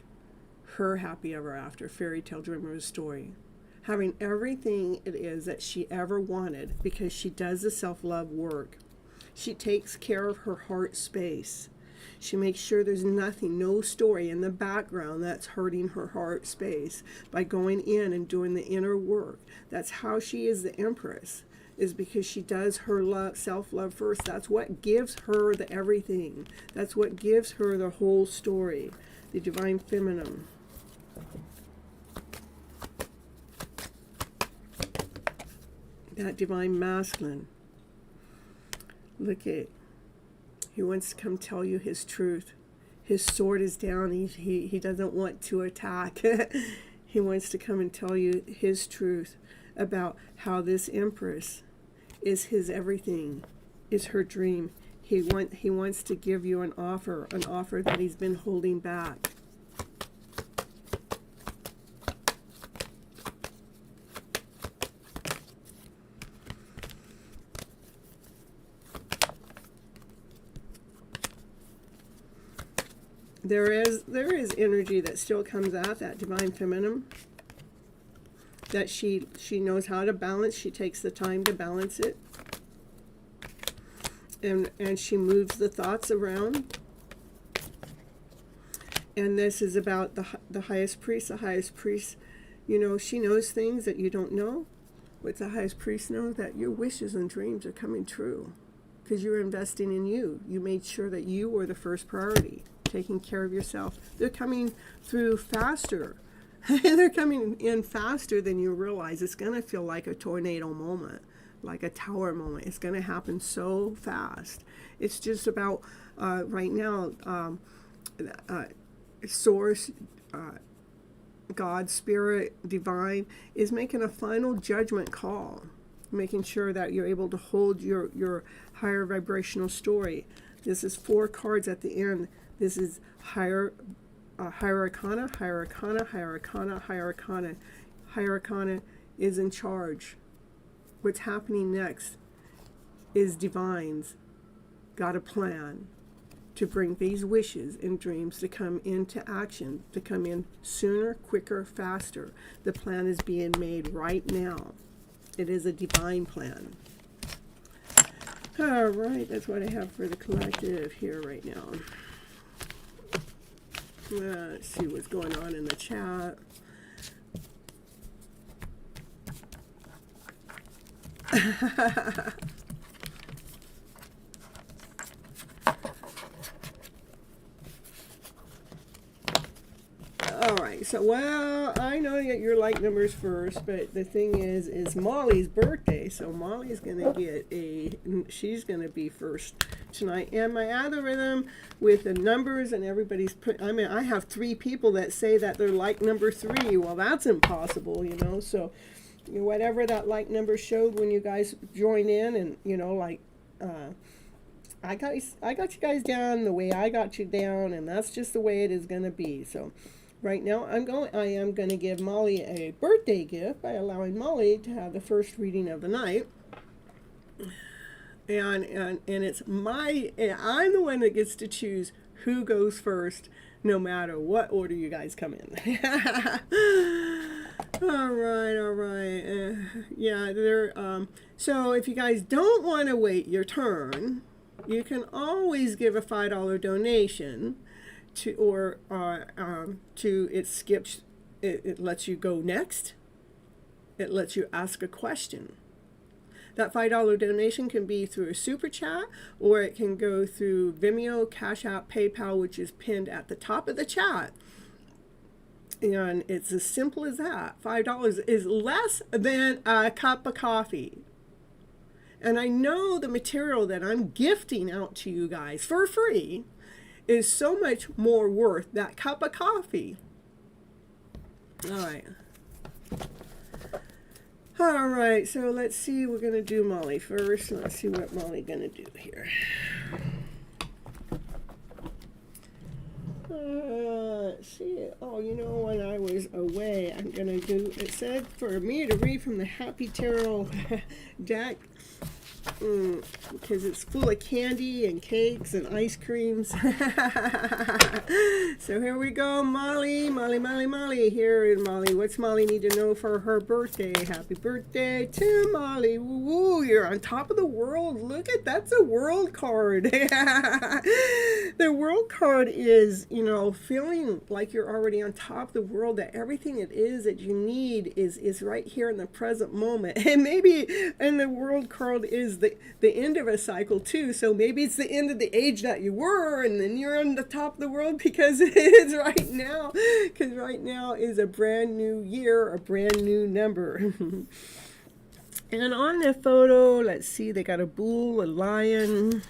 Her happy ever after, fairy tale dreamer's story. Having everything it is that she ever wanted because she does the self-love work. She takes care of her heart space. She makes sure there's nothing, no story in the background that's hurting her heart space by going in and doing the inner work. That's how she is the Empress, is because she does her love, self-love first. That's what gives her the everything. That's what gives her the whole story. The divine feminine. That divine masculine. Look at, he wants to come tell you his truth. His sword is down. He doesn't want to attack. He wants to come and tell you his truth about how this Empress is his everything, is her dream. He wants to give you an offer that he's been holding back. There is energy that still comes out, that divine feminine, that she knows how to balance. She takes the time to balance it, and she moves the thoughts around. And this is about the highest priest. The highest priest, she knows things that you don't know. What the highest priest knows, that your wishes and dreams are coming true because you're investing in you. You made sure that you were the first priority, taking care of yourself. They're coming through faster. They're coming in faster than you realize. It's going to feel like a tornado moment, like a tower moment. It's going to happen so fast. It's just about, right now, Source, God, Spirit, Divine, is making a final judgment call, making sure that you're able to hold your higher vibrational story. This is 4 cards at the end. This is higher arcana, higher arcana, higher arcana, higher arcana. Higher arcana is in charge. What's happening next is divines. got a plan to bring these wishes and dreams to come into action, to come in sooner, quicker, faster. The plan is being made right now. It is a divine plan. All right, that's what I have for the collective here right now. Let's see what's going on in the chat. All right, so, well, I know that your like numbers first, but the thing is Molly's birthday, so Molly's going to get she's going to be first tonight. And my algorithm with the numbers and everybody's I have 3 people that say that they're like number 3. Well, that's impossible, you know, so whatever that like number showed when you guys join in, and, you know, like, I got you guys down the way I got you down, and that's just the way it is going to be. So right now I am going to give Molly a birthday gift by allowing Molly to have the first reading of the night. And it's I'm the one that gets to choose who goes first, no matter what order you guys come in. All right. Yeah, so if you guys don't want to wait your turn, you can always give a $5 donation to it lets you go next. It lets you ask a question. That $5 donation can be through a super chat, or it can go through Vimeo, Cash App, PayPal, which is pinned at the top of the chat. And it's as simple as that. $5 is less than a cup of coffee. And I know the material that I'm gifting out to you guys for free is so much more worth that cup of coffee. All right, so let's see. We're going to do Molly first. Let's see what Molly's going to do here. Let's see. Oh, you know, when I was away, I'm going to do, it said for me to read from the Happy Tarot deck, because it's full of candy and cakes and ice creams. So here we go, Molly. Here is Molly. What's Molly need to know for her birthday? Happy birthday to Molly. Woo, you're on top of the world. Look at, that's a world card. The world card is, you know, feeling like you're already on top of the world, that everything it is that you need is right here in the present moment. And maybe, and the world card is the end of a cycle too, so maybe it's the end of the age that you were, and then you're on the top of the world because it's right now, because right now is a brand new year, a brand new number. And on the photo, let's see, they got a bull, a lion.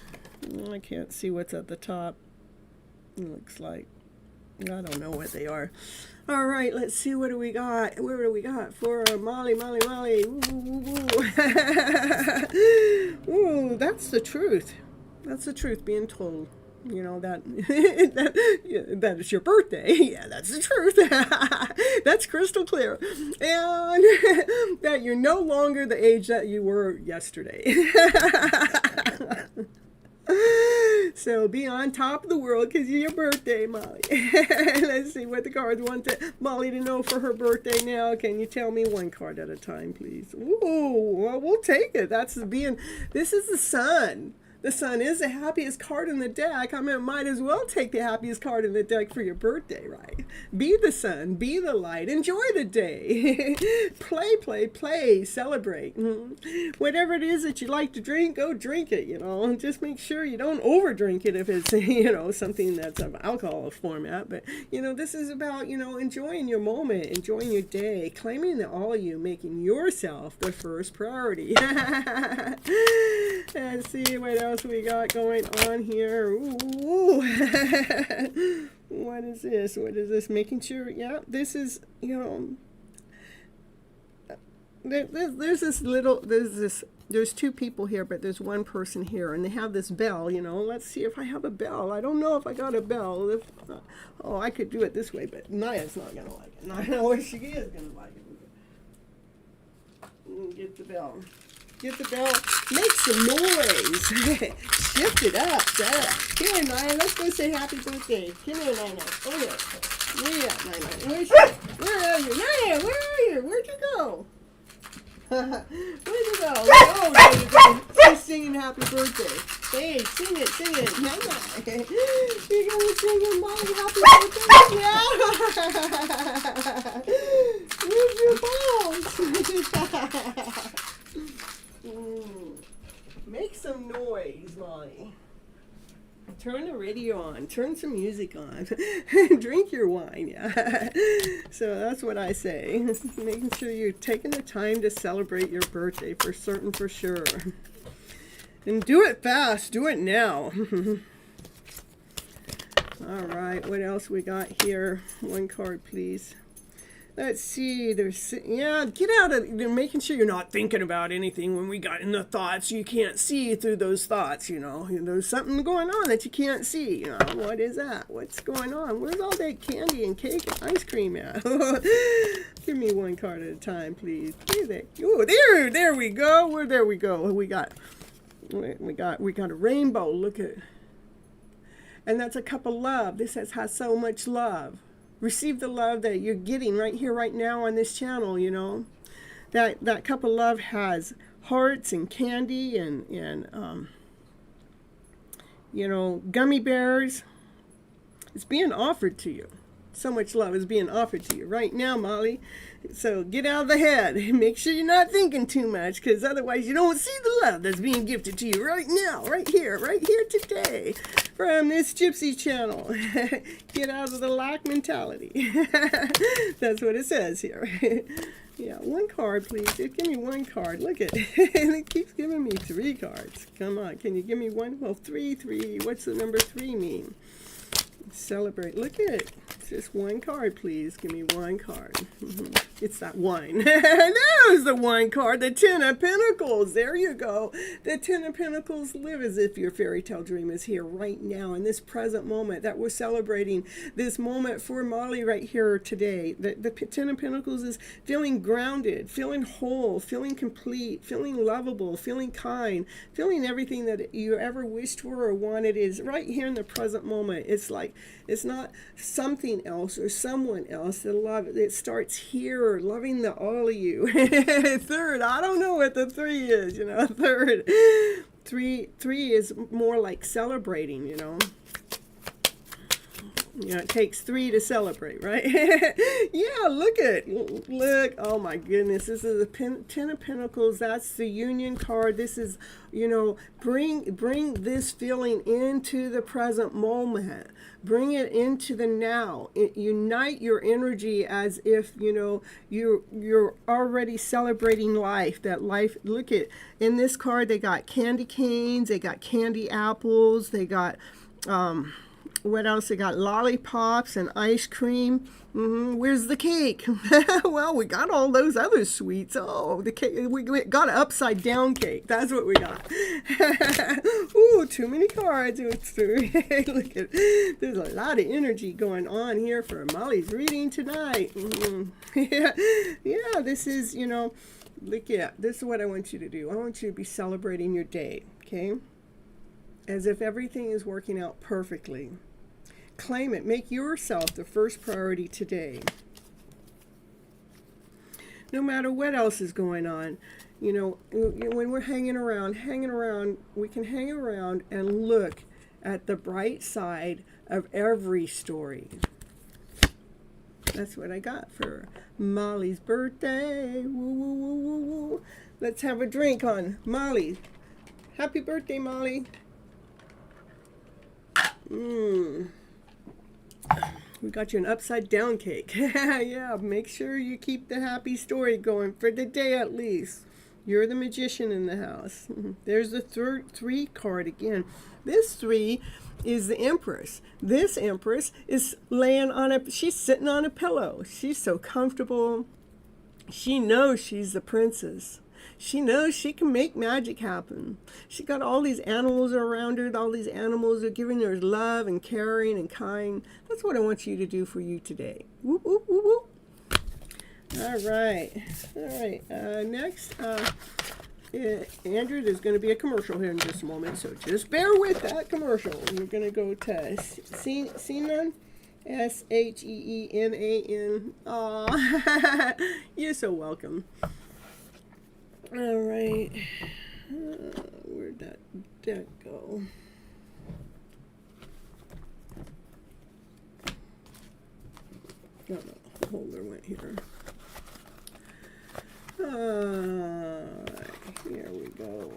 I can't see what's at the top. It looks like, I don't know what they are. All right, let's see, what do we got? What do we got for Molly? Ooh, ooh, that's the truth. That's the truth being told. You know, that is your birthday. Yeah, that's the truth. That's crystal clear. And that you're no longer the age that you were yesterday. So be on top of the world because of your birthday, Molly. Let's see what the cards want Molly to know for her birthday now. Can you tell me one card at a time, please? Ooh, well, we'll take it. This is the sun. The sun is the happiest card in the deck. I mean, might as well take the happiest card in the deck for your birthday, right? Be the sun, be the light, enjoy the day. Play, celebrate. Whatever it is that you like to drink, go drink it, you know. Just make sure you don't overdrink it if it's, you know, something that's of alcohol format. But, you know, this is about, you know, enjoying your moment, enjoying your day, claiming the all of you, making yourself the first priority. And see what else we got going on here. Ooh. What is this? Making sure, yeah, this is, you know, there's 2 people here, but there's 1 person here, and they have this bell, you know. Let's see if I have a bell. I don't know if I got a bell. I could do it this way, but Naya's not going to like it. I know if she is going to like it. Get the bell. Get the bell. Make some noise. Shift it up. Come here, Naya. Let's go say happy birthday. Come here, Naya. Oh, yeah. Where you at, Naya? Where are you? Naya, where are you? Where'd you go? Where'd you go? Oh, there you go. She's singing happy birthday. Hey, sing it, sing it. Naya. You're going to sing your mom happy birthday? Yeah. Where's your balls? Make some noise, Molly. Turn the radio on. Turn some music on. Drink your wine, yeah. So that's what I say. Making sure you're taking the time to celebrate your birthday for certain, for sure. And do it fast. Do it now. All right. What else we got here? One card, please. Let's see, yeah, get out of, making sure you're not thinking about anything when we got in the thoughts. You can't see through those thoughts, you know. There's something going on that you can't see, you know. What is that? What's going on? Where's all that candy and cake and ice cream at? Give me one card at a time, please. Oh, there we go. There we go. We got a rainbow. Look at, and that's a cup of love. This has so much love. Receive the love that you're getting right here, right now on this channel, you know. That cup of love has hearts and candy and you know, gummy bears. It's being offered to you. So much love is being offered to you right now, Molly. So get out of the head. Make sure you're not thinking too much, because otherwise you don't see the love that's being gifted to you right now, right here today, from this Gypsy channel. Get out of the lack mentality. That's what it says here. Yeah, one card, please. Just give me one card. Look at it. It keeps giving me 3 cards. Come on, can you give me one? Well, 3. What's the number 3 mean? Celebrate. Look at it. Just one card, please. Give me one card. It's that one. There's the one card. The 10 of Pentacles. There you go. The 10 of Pentacles. Live as if your fairy tale dream is here right now in this present moment that we're celebrating. This moment for Molly right here today. The 10 of Pentacles is feeling grounded, feeling whole, feeling complete, feeling lovable, feeling kind, feeling everything that you ever wished for or wanted is right here in the present moment. It's like, it's not something else or someone else. The love, it starts here, loving the all of you. Third, I don't know what the 3 is, you know. Third, three is more like celebrating, you know. You know, it takes 3 to celebrate, right? Yeah, look. Oh my goodness. This is the 10 of Pentacles. That's the union card. This is, you know, bring this feeling into the present moment. Bring it into the now. Unite your energy as if, you know, you're already celebrating life. That life, look at, in this card, they got candy canes, they got candy apples, they got, what else? They got lollipops and ice cream. Where's the cake? Well, we got all those other sweets. Oh, the cake. We got an upside down cake. That's what we got. Ooh, too many cards. Look at, there's a lot of energy going on here for Molly's reading tonight. Yeah, this is, you know, look at, this is what I want you to do. I want you to be celebrating your day, okay? As if everything is working out perfectly. Claim it. Make yourself the first priority today. No matter what else is going on. You know, when we're hanging around, we can hang around and look at the bright side of every story. That's what I got for Molly's birthday. Woo, woo, woo, woo, woo. Let's have a drink on Molly. Happy birthday, Molly. We got you an upside down cake. Yeah, make sure you keep the happy story going for the day at least. You're the magician in the house. There's the 3 card again. This 3 is the Empress. This Empress is she's sitting on a pillow. She's so comfortable. She knows she's the princess. She knows she can make magic happen. She got all these animals around her. All these animals are giving her love and caring and kind. That's what I want you to do for you today. Whoop, whoop, whoop, whoop. All right. Next, Andrew, there's going to be a commercial here in just a moment, so just bear with that commercial. We're going to go to Sheenan, Sheenan. Aw, you're so welcome. All right, where'd that deck go? Oh, no, the holder went here. Here we go.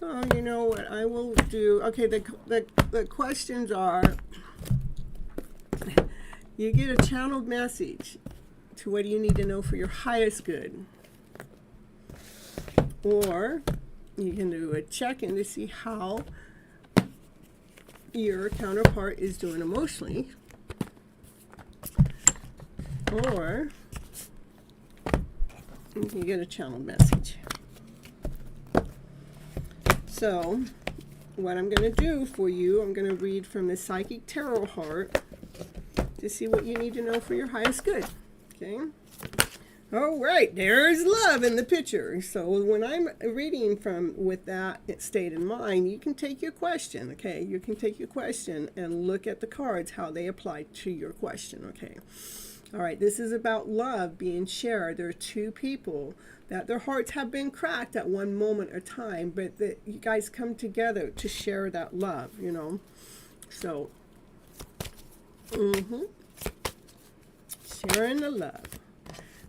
Oh, you know what I will do? Okay, the questions are, you get a channeled message to what do you need to know for your highest good. Or you can do a check-in to see how your counterpart is doing emotionally. Or you get a channeled message. So, what I'm going to do for you, I'm going to read from the Psychic Tarot Heart to see what you need to know for your highest good. Okay? All right, there's love in the picture. So when I'm reading from with that state in mind, you can take your question, okay? You can take your question and look at the cards, how they apply to your question, okay? All right, this is about love being shared. There are two people that their hearts have been cracked at one moment or time, but that you guys come together to share that love, you know? So, sharing the love.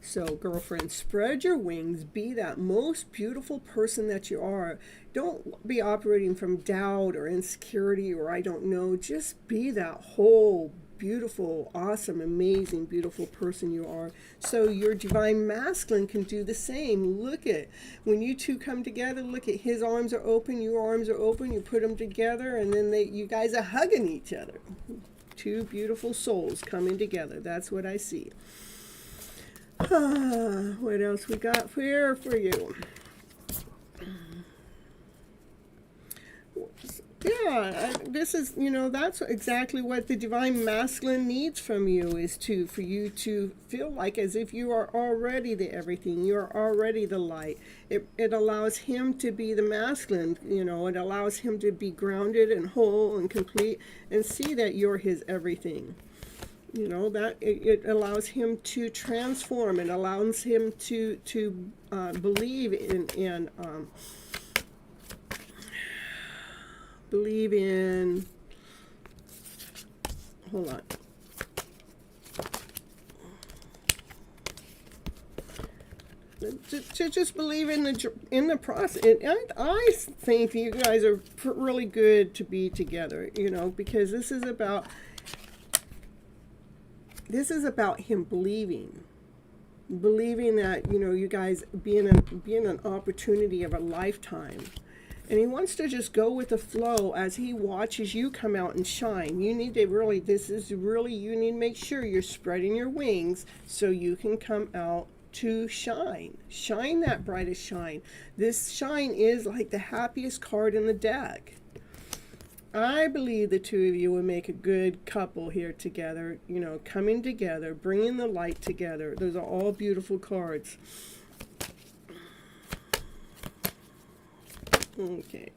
So, girlfriend, spread your wings. Be that most beautiful person that you are. Don't be operating from doubt or insecurity or I don't know. Just be that whole, beautiful, awesome, amazing, beautiful person you are. So your divine masculine can do the same. Look at, when you two come together, look at his arms are open, your arms are open. You put them together and then you guys are hugging each other. Two beautiful souls coming together. That's what I see. What else we got here for you? Yeah, this is, you know, that's exactly what the divine masculine needs from you is for you to feel like as if you are already the everything. You are already the light. It allows him to be the masculine, you know, it allows him to be grounded and whole and complete and see that you're his everything. You know, that it allows him to transform. It allows him to believe in hold on. To just believe in the process. I think you guys are really good to be together, you know, because this is about him believing that, you know, you guys being an opportunity of a lifetime. And he wants to just go with the flow as he watches you come out and shine. You need to really, you need to make sure you're spreading your wings so you can come out to shine. Shine that brightest shine. This shine is like the happiest card in the deck. I believe the two of you will make a good couple here together, you know, coming together, bringing the light together. Those are all beautiful cards. Okay.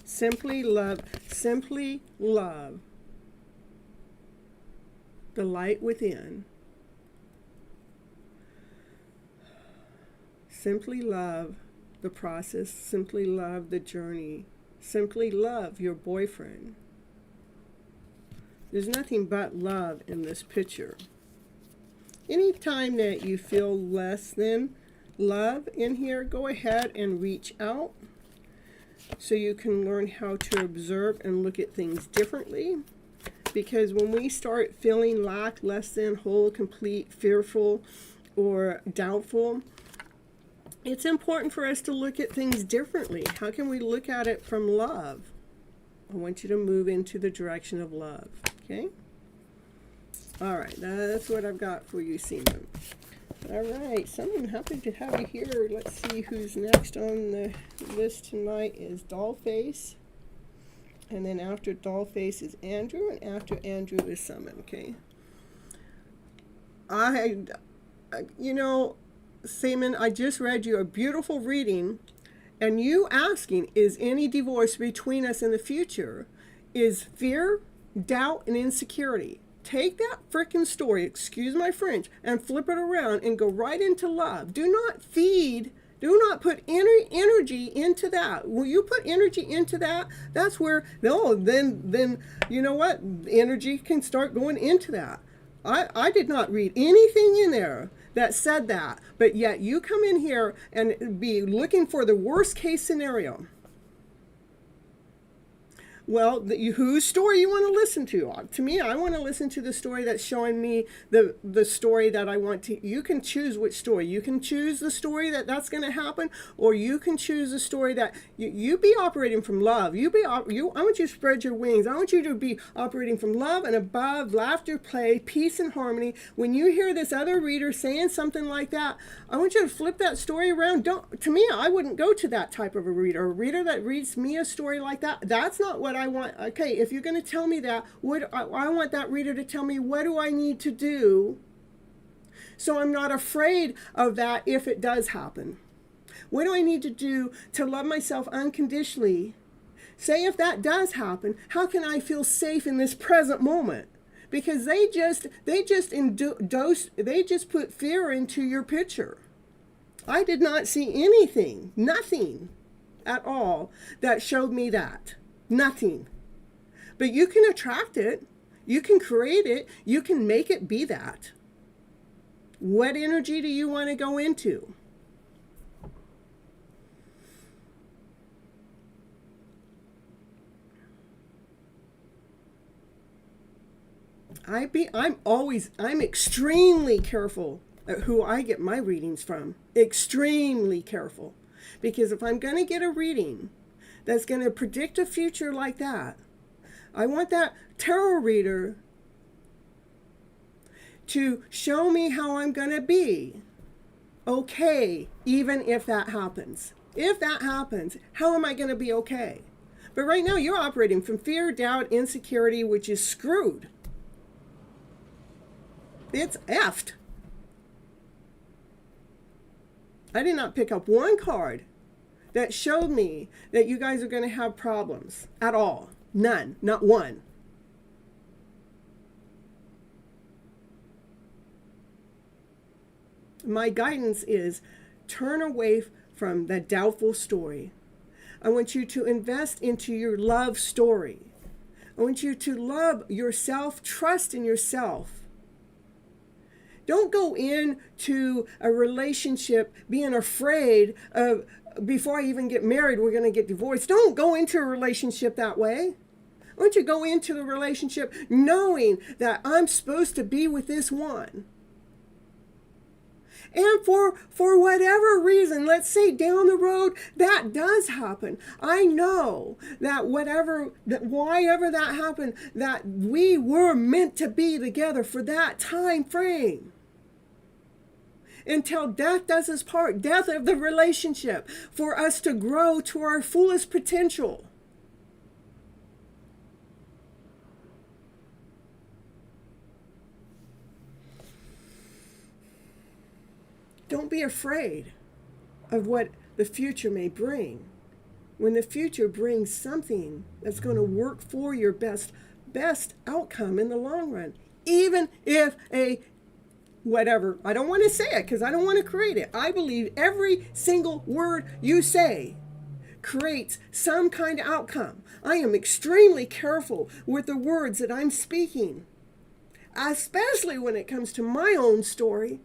Simply love the light within. Simply love the process. Simply love the journey. Simply love your boyfriend. There's nothing but love in this picture. Anytime that you feel less than love in here, go ahead and reach out so you can learn how to observe and look at things differently. Because when we start feeling lack, less than, whole, complete, fearful, or doubtful, it's important for us to look at things differently. How can we look at it from love? I want you to move into the direction of love, okay? All right, that's what I've got for you, Seaman. All right, so I'm happy to have you here. Let's see who's next on the list tonight is Dollface. And then after Dollface is Andrew, and after Andrew is Summon, okay? You know, Seaman, I just read you a beautiful reading, and you asking, is any divorce between us in the future, is fear, doubt, and insecurity. Take that frickin' story, excuse my French, and flip it around and go right into love. Do not put any energy into that. When you put energy into that, that's where, no, then you know what? Energy can start going into that. I did not read anything in there that said that, but yet you come in here and be looking for the worst case scenario. Well, whose story you want to listen to? To me, I want to listen to the story that's showing me the story that I want to. You can choose which story. You can choose the story that's going to happen, or you can choose the story that you be operating from love. I want you to spread your wings. I want you to be operating from love and above, laughter, play, peace, and harmony. When you hear this other reader saying something like that, I want you to flip that story around. To me, I wouldn't go to that type of a reader. A reader that reads me a story like that, that's not what I want. Okay, if you're going to tell me that, I want that reader to tell me, what do I need to do so I'm not afraid of that if it does happen? What do I need to do to love myself unconditionally? Say if that does happen, how can I feel safe in this present moment? Because they just put fear into your picture. I did not see anything, nothing at all that showed me that. Nothing. But you can attract it. You can create it. You can make it be that. What energy do you want to go into? I'm extremely careful at who I get my readings from. Extremely careful. Because if I'm going to get a reading that's going to predict a future like that, I want that tarot reader to show me how I'm going to be okay, even if that happens. If that happens, how am I going to be okay? But right now you're operating from fear, doubt, insecurity, which is screwed. It's effed. I did not pick up one card that showed me that you guys are going to have problems at all. None. Not one. My guidance is turn away from that doubtful story. I want you to invest into your love story. I want you to love yourself, trust in yourself. Don't go into a relationship being afraid of, before I even get married, we're going to get divorced. Don't go into a relationship that way. I want you to go into the relationship knowing that I'm supposed to be with this one. And for whatever reason, let's say down the road, that does happen. I know that whatever that happened, that we were meant to be together for that time frame. Until death does us part, death of the relationship, for us to grow to our fullest potential. Don't be afraid of what the future may bring. When the future brings something that's going to work for your best outcome in the long run, even if whatever, I don't want to say it because I don't want to create it. I believe every single word you say creates some kind of outcome. I am extremely careful with the words that I'm speaking, especially when it comes to my own story.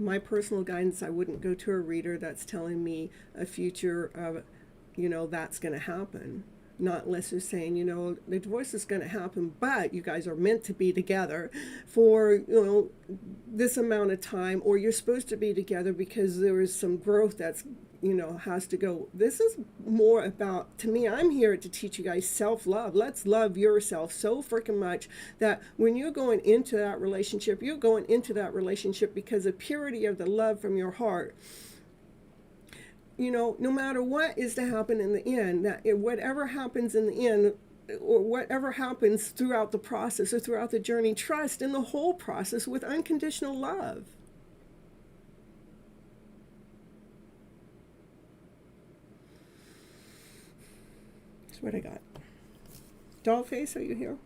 My personal guidance, I wouldn't go to a reader that's telling me a future of, that's going to happen. Not unless they're saying, the divorce is going to happen, but you guys are meant to be together for, this amount of time, or you're supposed to be together because there is some growth that's, has to go. This is more about, to me, I'm here to teach you guys self-love. Let's love yourself so freaking much that when you're going into that relationship, you're going into that relationship because of purity of the love from your heart. No matter what is to happen in the end, that whatever happens in the end, or whatever happens throughout the process or throughout the journey, trust in the whole process with unconditional love. That's what I got. Dollface, are you here?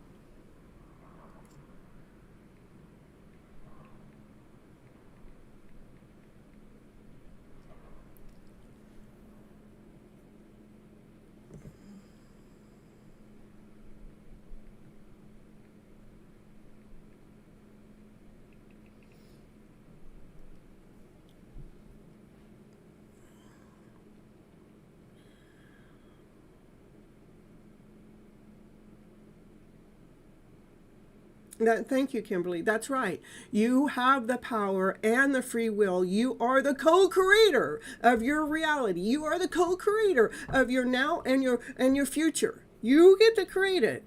Thank you, Kimberly. That's right. You have the power and the free will. You are the co-creator of your reality. You are the co-creator of your now and your future. You get to create it.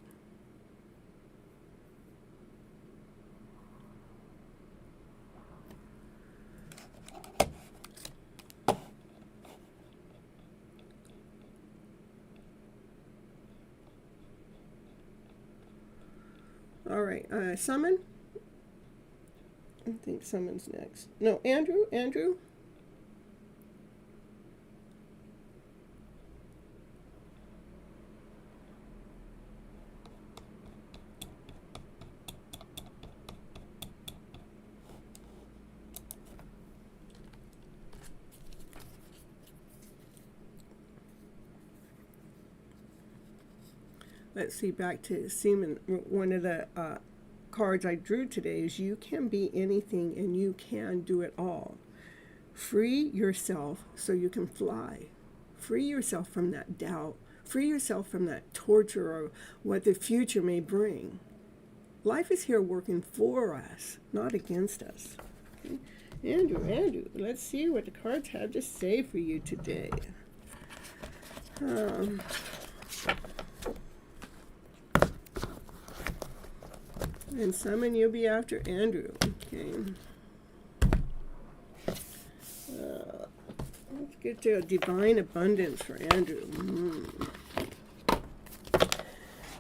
All right, Summon. I think Summon's next. No, Andrew. Let's see, back to Seaman. One of the cards I drew today is you can be anything and you can do it all. Free yourself so you can fly. Free yourself from that doubt. Free yourself from that torture or what the future may bring. Life is here working for us, not against us. Okay? Andrew, let's see what the cards have to say for you today. And Summon, you'll be after Andrew. Okay. Let's get to a divine abundance for Andrew.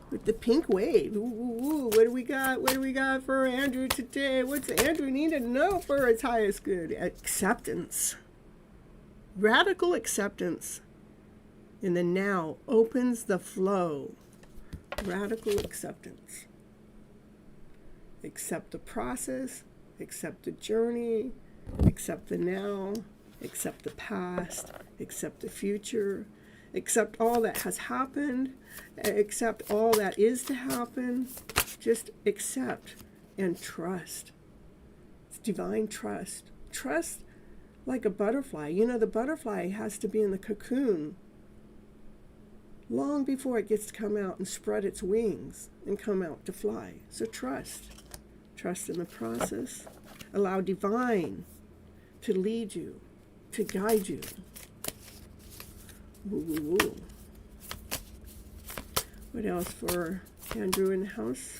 With the pink wave. Ooh, what do we got? What do we got for Andrew today? What's Andrew need to know for his highest good? Acceptance. Radical acceptance. In the now opens the flow. Radical acceptance. Accept the process, accept the journey, accept the now, accept the past, accept the future, accept all that has happened, accept all that is to happen. Just accept and trust. It's divine trust. Trust like a butterfly. The butterfly has to be in the cocoon long before it gets to come out and spread its wings and come out to fly. So trust. Trust in the process. Allow divine to lead you, to guide you. Woo. What else for Andrew in the house?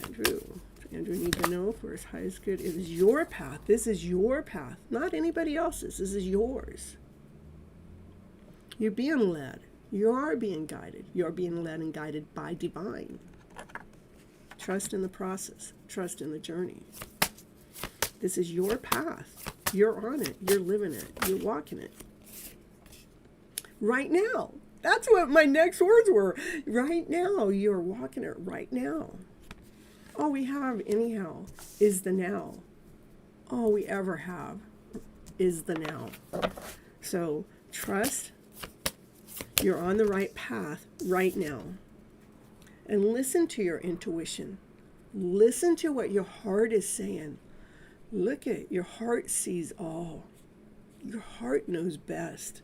Andrew need to know for his highest good. It is your path. This is your path, not anybody else's. This is yours. You're being led. You are being guided. You're being led and guided by divine. Trust in the process. Trust in the journey. This is your path. You're on it. You're living it. You're walking it. Right now. That's what my next words were. Right now. You're walking it right now. All we have, anyhow, is the now. All we ever have is the now. So trust you're on the right path right now. And listen to your intuition. Listen to what your heart is saying. Look at your heart sees all. Your heart knows best.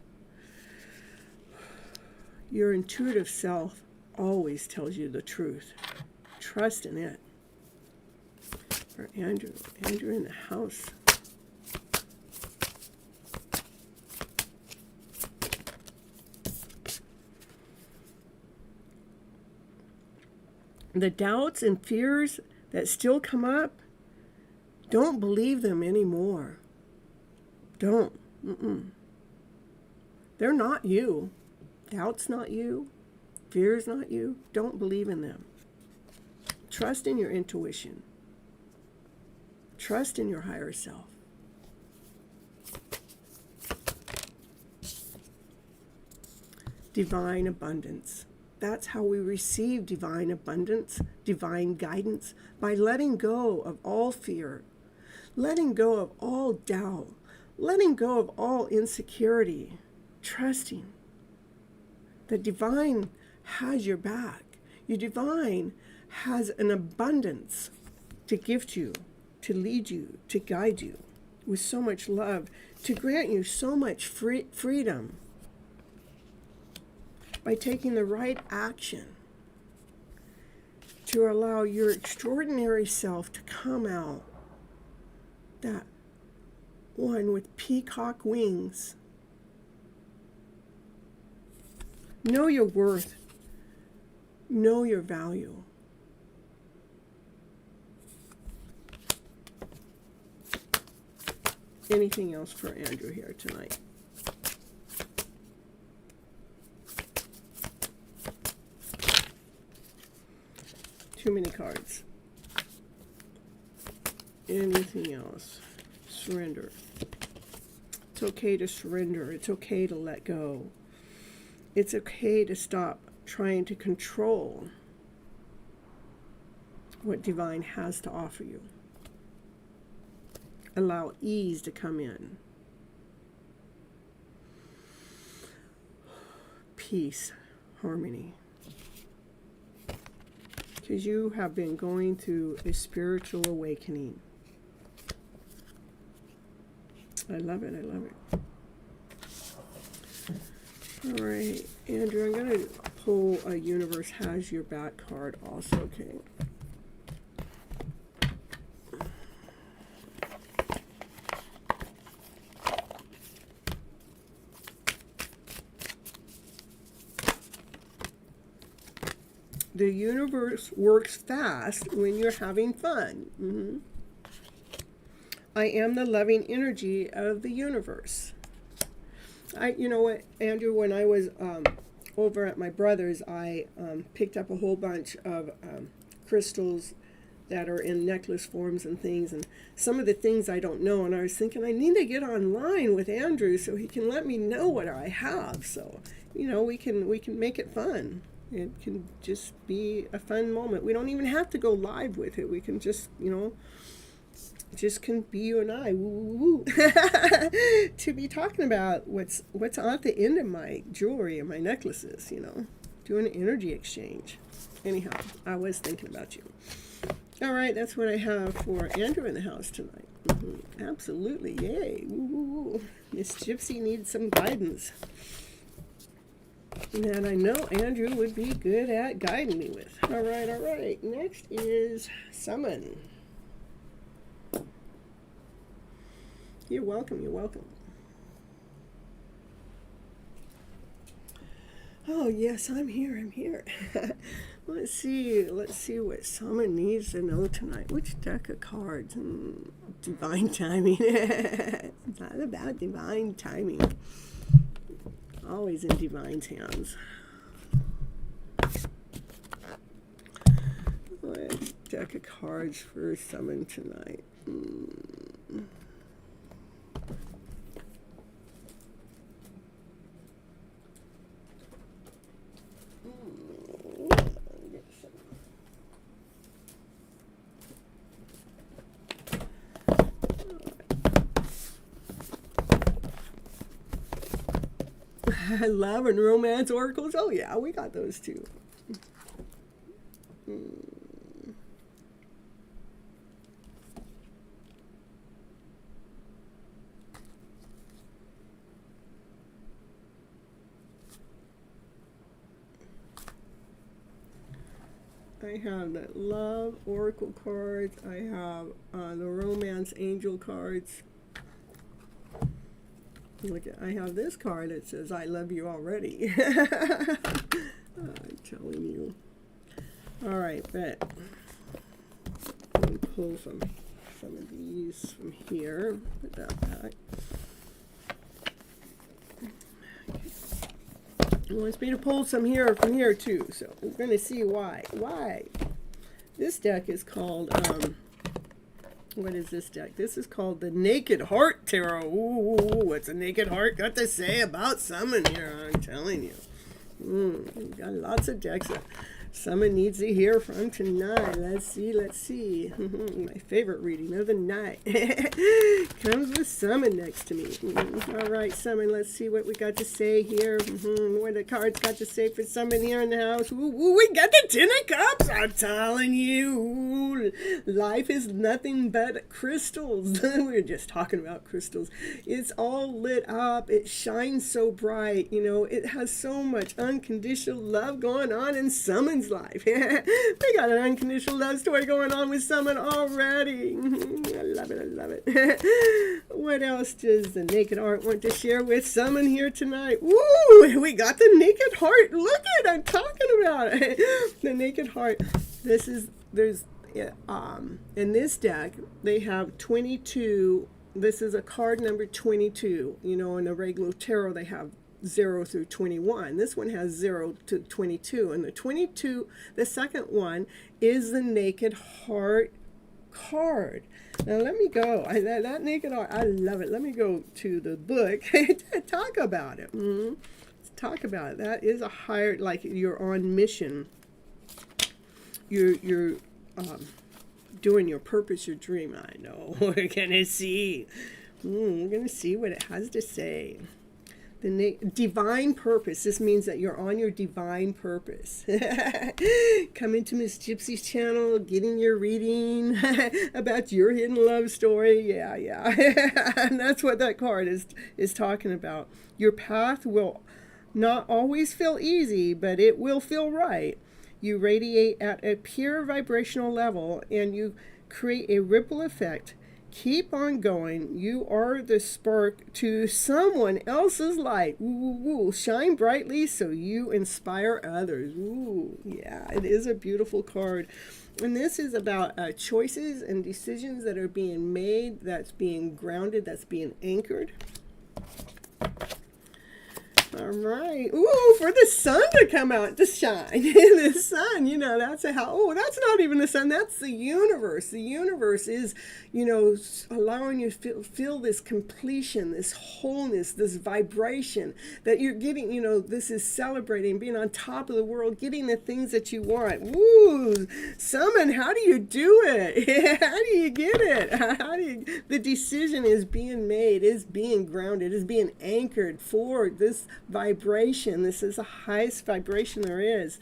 Your intuitive self always tells you the truth. Trust in it. For Andrew in the house. The doubts and fears that still come up, don't believe them anymore. Don't. They're not you. Doubt's not you. Fear's not you. Don't believe in them. Trust in your intuition. Trust in your higher self. Divine abundance. That's how we receive divine abundance, divine guidance, by letting go of all fear, letting go of all doubt, letting go of all insecurity, trusting that divine has your back. Your divine has an abundance to gift you, to lead you, to guide you with so much love, to grant you so much freedom. By taking the right action to allow your extraordinary self to come out, that one with peacock wings. Know your worth. Know your value. Anything else for Andrew here tonight? Too many cards. Anything else? Surrender. It's okay to surrender. It's okay to let go. It's okay to stop trying to control what divine has to offer you. Allow ease to come in. Peace, harmony. Because you have been going through a spiritual awakening. I love it. I love it. All right, Andrew, I'm going to pull a Universe Has Your Back card also, okay? The universe works fast when you're having fun. I am the loving energy of the universe. You know what, Andrew, when I was over at my brother's, I picked up a whole bunch of crystals that are in necklace forms and things, and some of the things I don't know, and I was thinking I need to get online with Andrew so he can let me know what I have, so we can make it fun. It can just be a fun moment. We don't even have to go live with it. We can just, just can be you and I, to be talking about what's at the end of my jewelry and my necklaces, doing an energy exchange. Anyhow, I was thinking about you. All right, that's what I have for Andrew in the house tonight. Absolutely, yay. Miss Gypsy needs some guidance. That I know Andrew would be good at guiding me with. All right. Next is Summon. You're welcome. Oh, yes, I'm here. Let's see what Summon needs to know tonight. Which deck of cards? Divine timing. It's not about divine timing. Always in divine's hands. What deck of cards for Summon tonight? Love and romance oracles. Oh yeah, we got those too. I have the love oracle cards. I have the romance angel cards. Look, I have this card that says "I love you already." I'm telling you. All right, but let me pull some of these from here. Put that back. He wants me to pull some here from here too, so we're going to see why. This deck is called, what is this deck? This is called the Naked Heart Tarot. Ooh, what's a Naked Heart got to say about Summon here? I'm telling you. We've got lots of decks that Summon needs to hear from tonight. Let's see. My favorite reading of the night comes with Summon next to me. All right, Summon, let's see what we got to say here. What the cards got to say for Summon here in the house. Ooh, we got the Ten of Cups. I'm telling you, life is nothing but crystals. We were just talking about crystals. It's all lit up. It shines so bright. You know, it has so much unconditional love going on in Summon's life. We got an unconditional love story going on with Summon already. I love it. What else does the Naked Heart want to share with Summon here tonight? Ooh, we got the Naked Heart. Look at it, I'm talking about it. The Naked Heart. In this deck, they have 22. This is a card number 22. You know, in the regular tarot, they have 0 through 21. This one has 0 to 22. And the second one is the Naked Heart card. Now let me go. That Naked Heart, I love it. Let me go to the book to talk about it. Let's talk about it. That is a higher, like you're on mission. You're doing your purpose, your dream. I know. We're gonna see. We're gonna see what it has to say. The divine purpose. This means that you're on your divine purpose. Come into Miss Gypsy's channel, getting your reading about your hidden love story. Yeah. And that's what that card is talking about. Your path will not always feel easy, but it will feel right. You radiate at a pure vibrational level, and you create a ripple effect. Keep on going. You are the spark to someone else's light. Ooh, shine brightly so you inspire others. Ooh, yeah, it is a beautiful card. And this is about choices and decisions that are being made, that's being grounded, that's being anchored. All right. Ooh, for the sun to come out to shine. The sun, you know, that's that's not even the sun. That's the universe. The universe is, you know, allowing you to feel this completion, this wholeness, this vibration that you're getting. You know, this is celebrating, being on top of the world, getting the things that you want. Woo! Summon, how do you do it? How do you get it? The decision is being made, is being grounded, is being anchored for this vibration. This is the highest vibration there is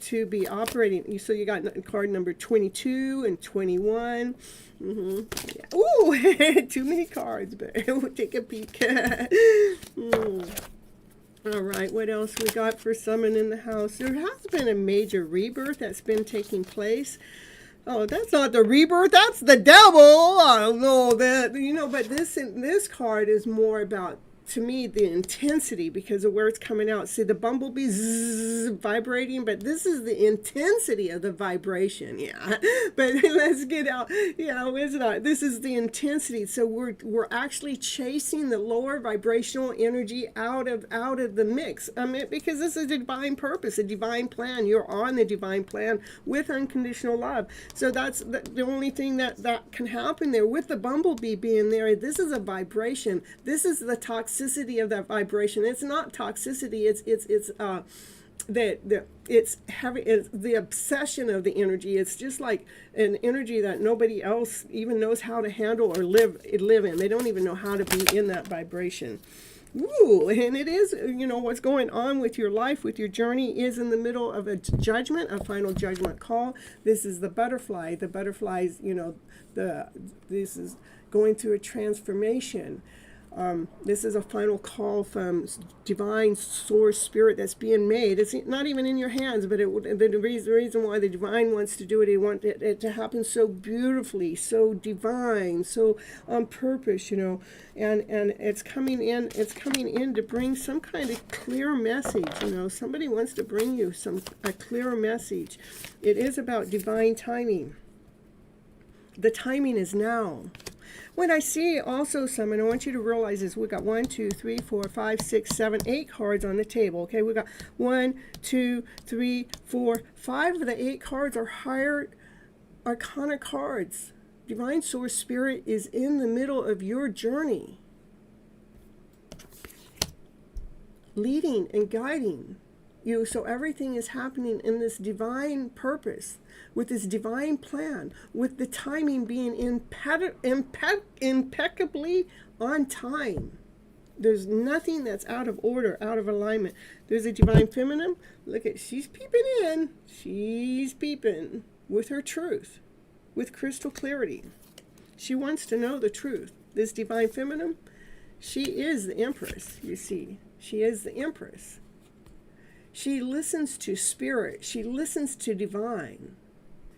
to be operating. So you got card number 22 and 21. Yeah. Ooh, too many cards, but we'll take a peek. All right, what else we got for Summon in the house? There has been a major rebirth that's been taking place. Oh, that's not the rebirth. That's the devil. I don't know that, you know. But this card is more about to me, the intensity because of where it's coming out. See the bumblebee vibrating, but this is the intensity of the vibration. Yeah, but let's get out. Yeah, it's not. This is the intensity. So we're actually chasing the lower vibrational energy out of the mix. I mean, because this is a divine purpose, a divine plan. You're on the divine plan with unconditional love. So that's the only thing that can happen there with the bumblebee being there. This is a vibration. This is the toxicity of that vibration. It's not toxicity. It's heavy. It's the obsession of the energy. It's just like an energy that nobody else even knows how to handle or live in. They don't even know how to be in that vibration. Ooh, and it is, what's going on with your life, with your journey is in the middle of a judgment, a final judgment call. This is the butterfly. The butterflies, this is going through a transformation. This is a final call from divine source spirit that's being made. It's not even in your hands, but the reason why the divine wants to do it, he wants it to happen so beautifully, so divine, so on purpose, and it's coming in to bring some kind of clear message. Somebody wants to bring you a clear message. It is about divine timing. The timing is now. What I see also, and I want you to realize is we got 1, 2, 3, 4, 5, 6, 7, 8 cards on the table. Okay, we got 1, 2, 3, 4, 5 of the 8 cards are higher arcana cards. Divine Source Spirit is in the middle of your journey, leading and guiding you. So everything is happening in this divine purpose, with this divine plan, with the timing being impeccably on time. There's nothing that's out of order, out of alignment. There's a divine feminine. Look at, she's peeping in. She's peeping with her truth, with crystal clarity. She wants to know the truth. This divine feminine, she is the empress, you see. She is the empress. She listens to spirit. She listens to divine.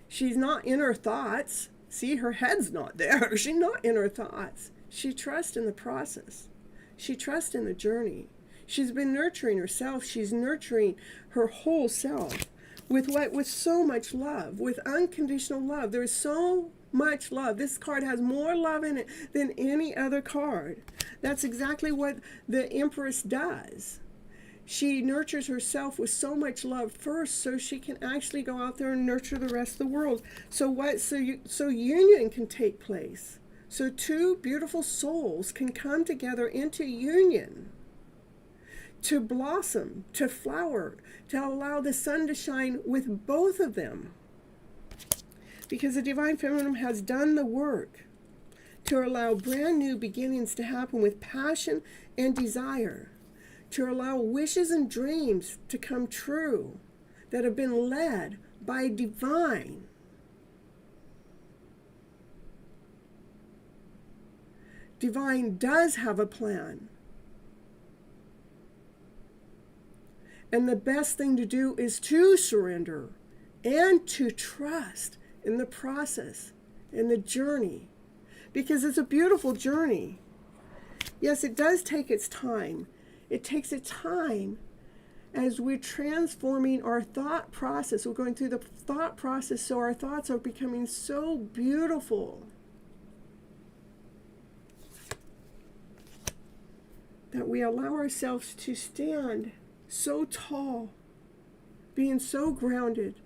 She's not in her thoughts. See, her head's not there. She's not in her thoughts. She trusts in the process. She trusts in the journey. She's been nurturing herself. She's nurturing her whole self with so much love, with unconditional love. There's so much love. This card has more love in it than any other card. That's exactly what the Empress does. She nurtures herself with so much love first, so she can actually go out there and nurture the rest of the world. So union can take place. So two beautiful souls can come together into union to blossom, to flower, to allow the sun to shine with both of them. Because the Divine Feminine has done the work to allow brand new beginnings to happen with passion and desire, to allow wishes and dreams to come true that have been led by divine. Divine does have a plan. And the best thing to do is to surrender and to trust in the process, in the journey. Because it's a beautiful journey. Yes, it does take its time. It takes its time as we're transforming our thought process. We're going through the thought process, so our thoughts are becoming so beautiful that we allow ourselves to stand so tall, being so grounded,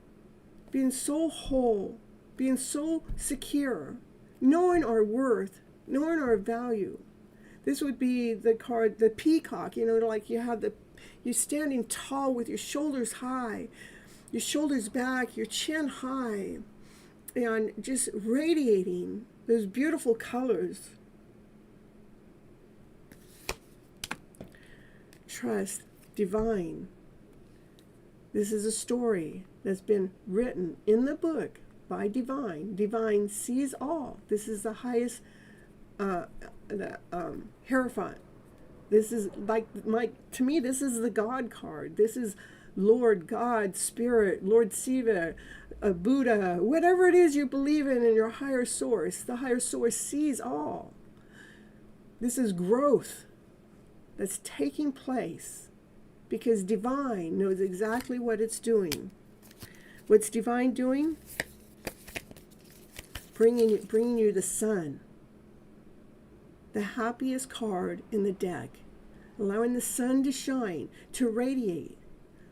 being so whole, being so secure, knowing our worth, knowing our value. This would be the card, the peacock, like you're standing tall with your shoulders high, your shoulders back, your chin high, and just radiating those beautiful colors. Trust, divine. This is a story that's been written in the book by divine. Divine sees all. This is the highest Hierophant. This is to me, this is the God card. This is Lord, God, Spirit, Lord Shiva, Buddha, whatever it is you believe in your higher source. The higher source sees all. This is growth. that's taking place, because divine knows exactly what it's doing. What's divine doing? Bringing you the sun, the happiest card in the deck, allowing the sun to shine, to radiate.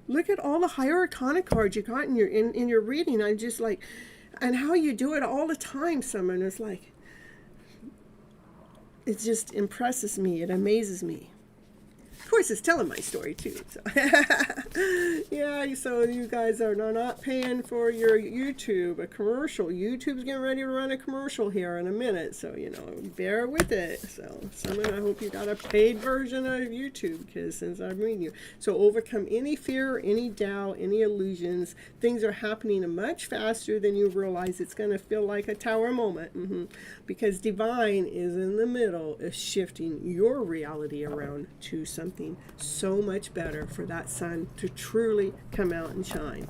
Look at all the higher arcana cards you got in your reading. I'm just like, and how you do it all the time, someone is like, it just impresses me. It amazes me. Of course, it's telling my story too. So. Yeah, so you guys are not paying for your YouTube, a commercial. YouTube's getting ready to run a commercial here in a minute, so bear with it. So, someone, I hope you got a paid version of YouTube, because since I'm reading you, so overcome any fear, any doubt, any illusions. Things are happening much faster than you realize. It's going to feel like a tower moment, because divine is in the middle of shifting your reality around to something so much better for that sun to truly come out and shine.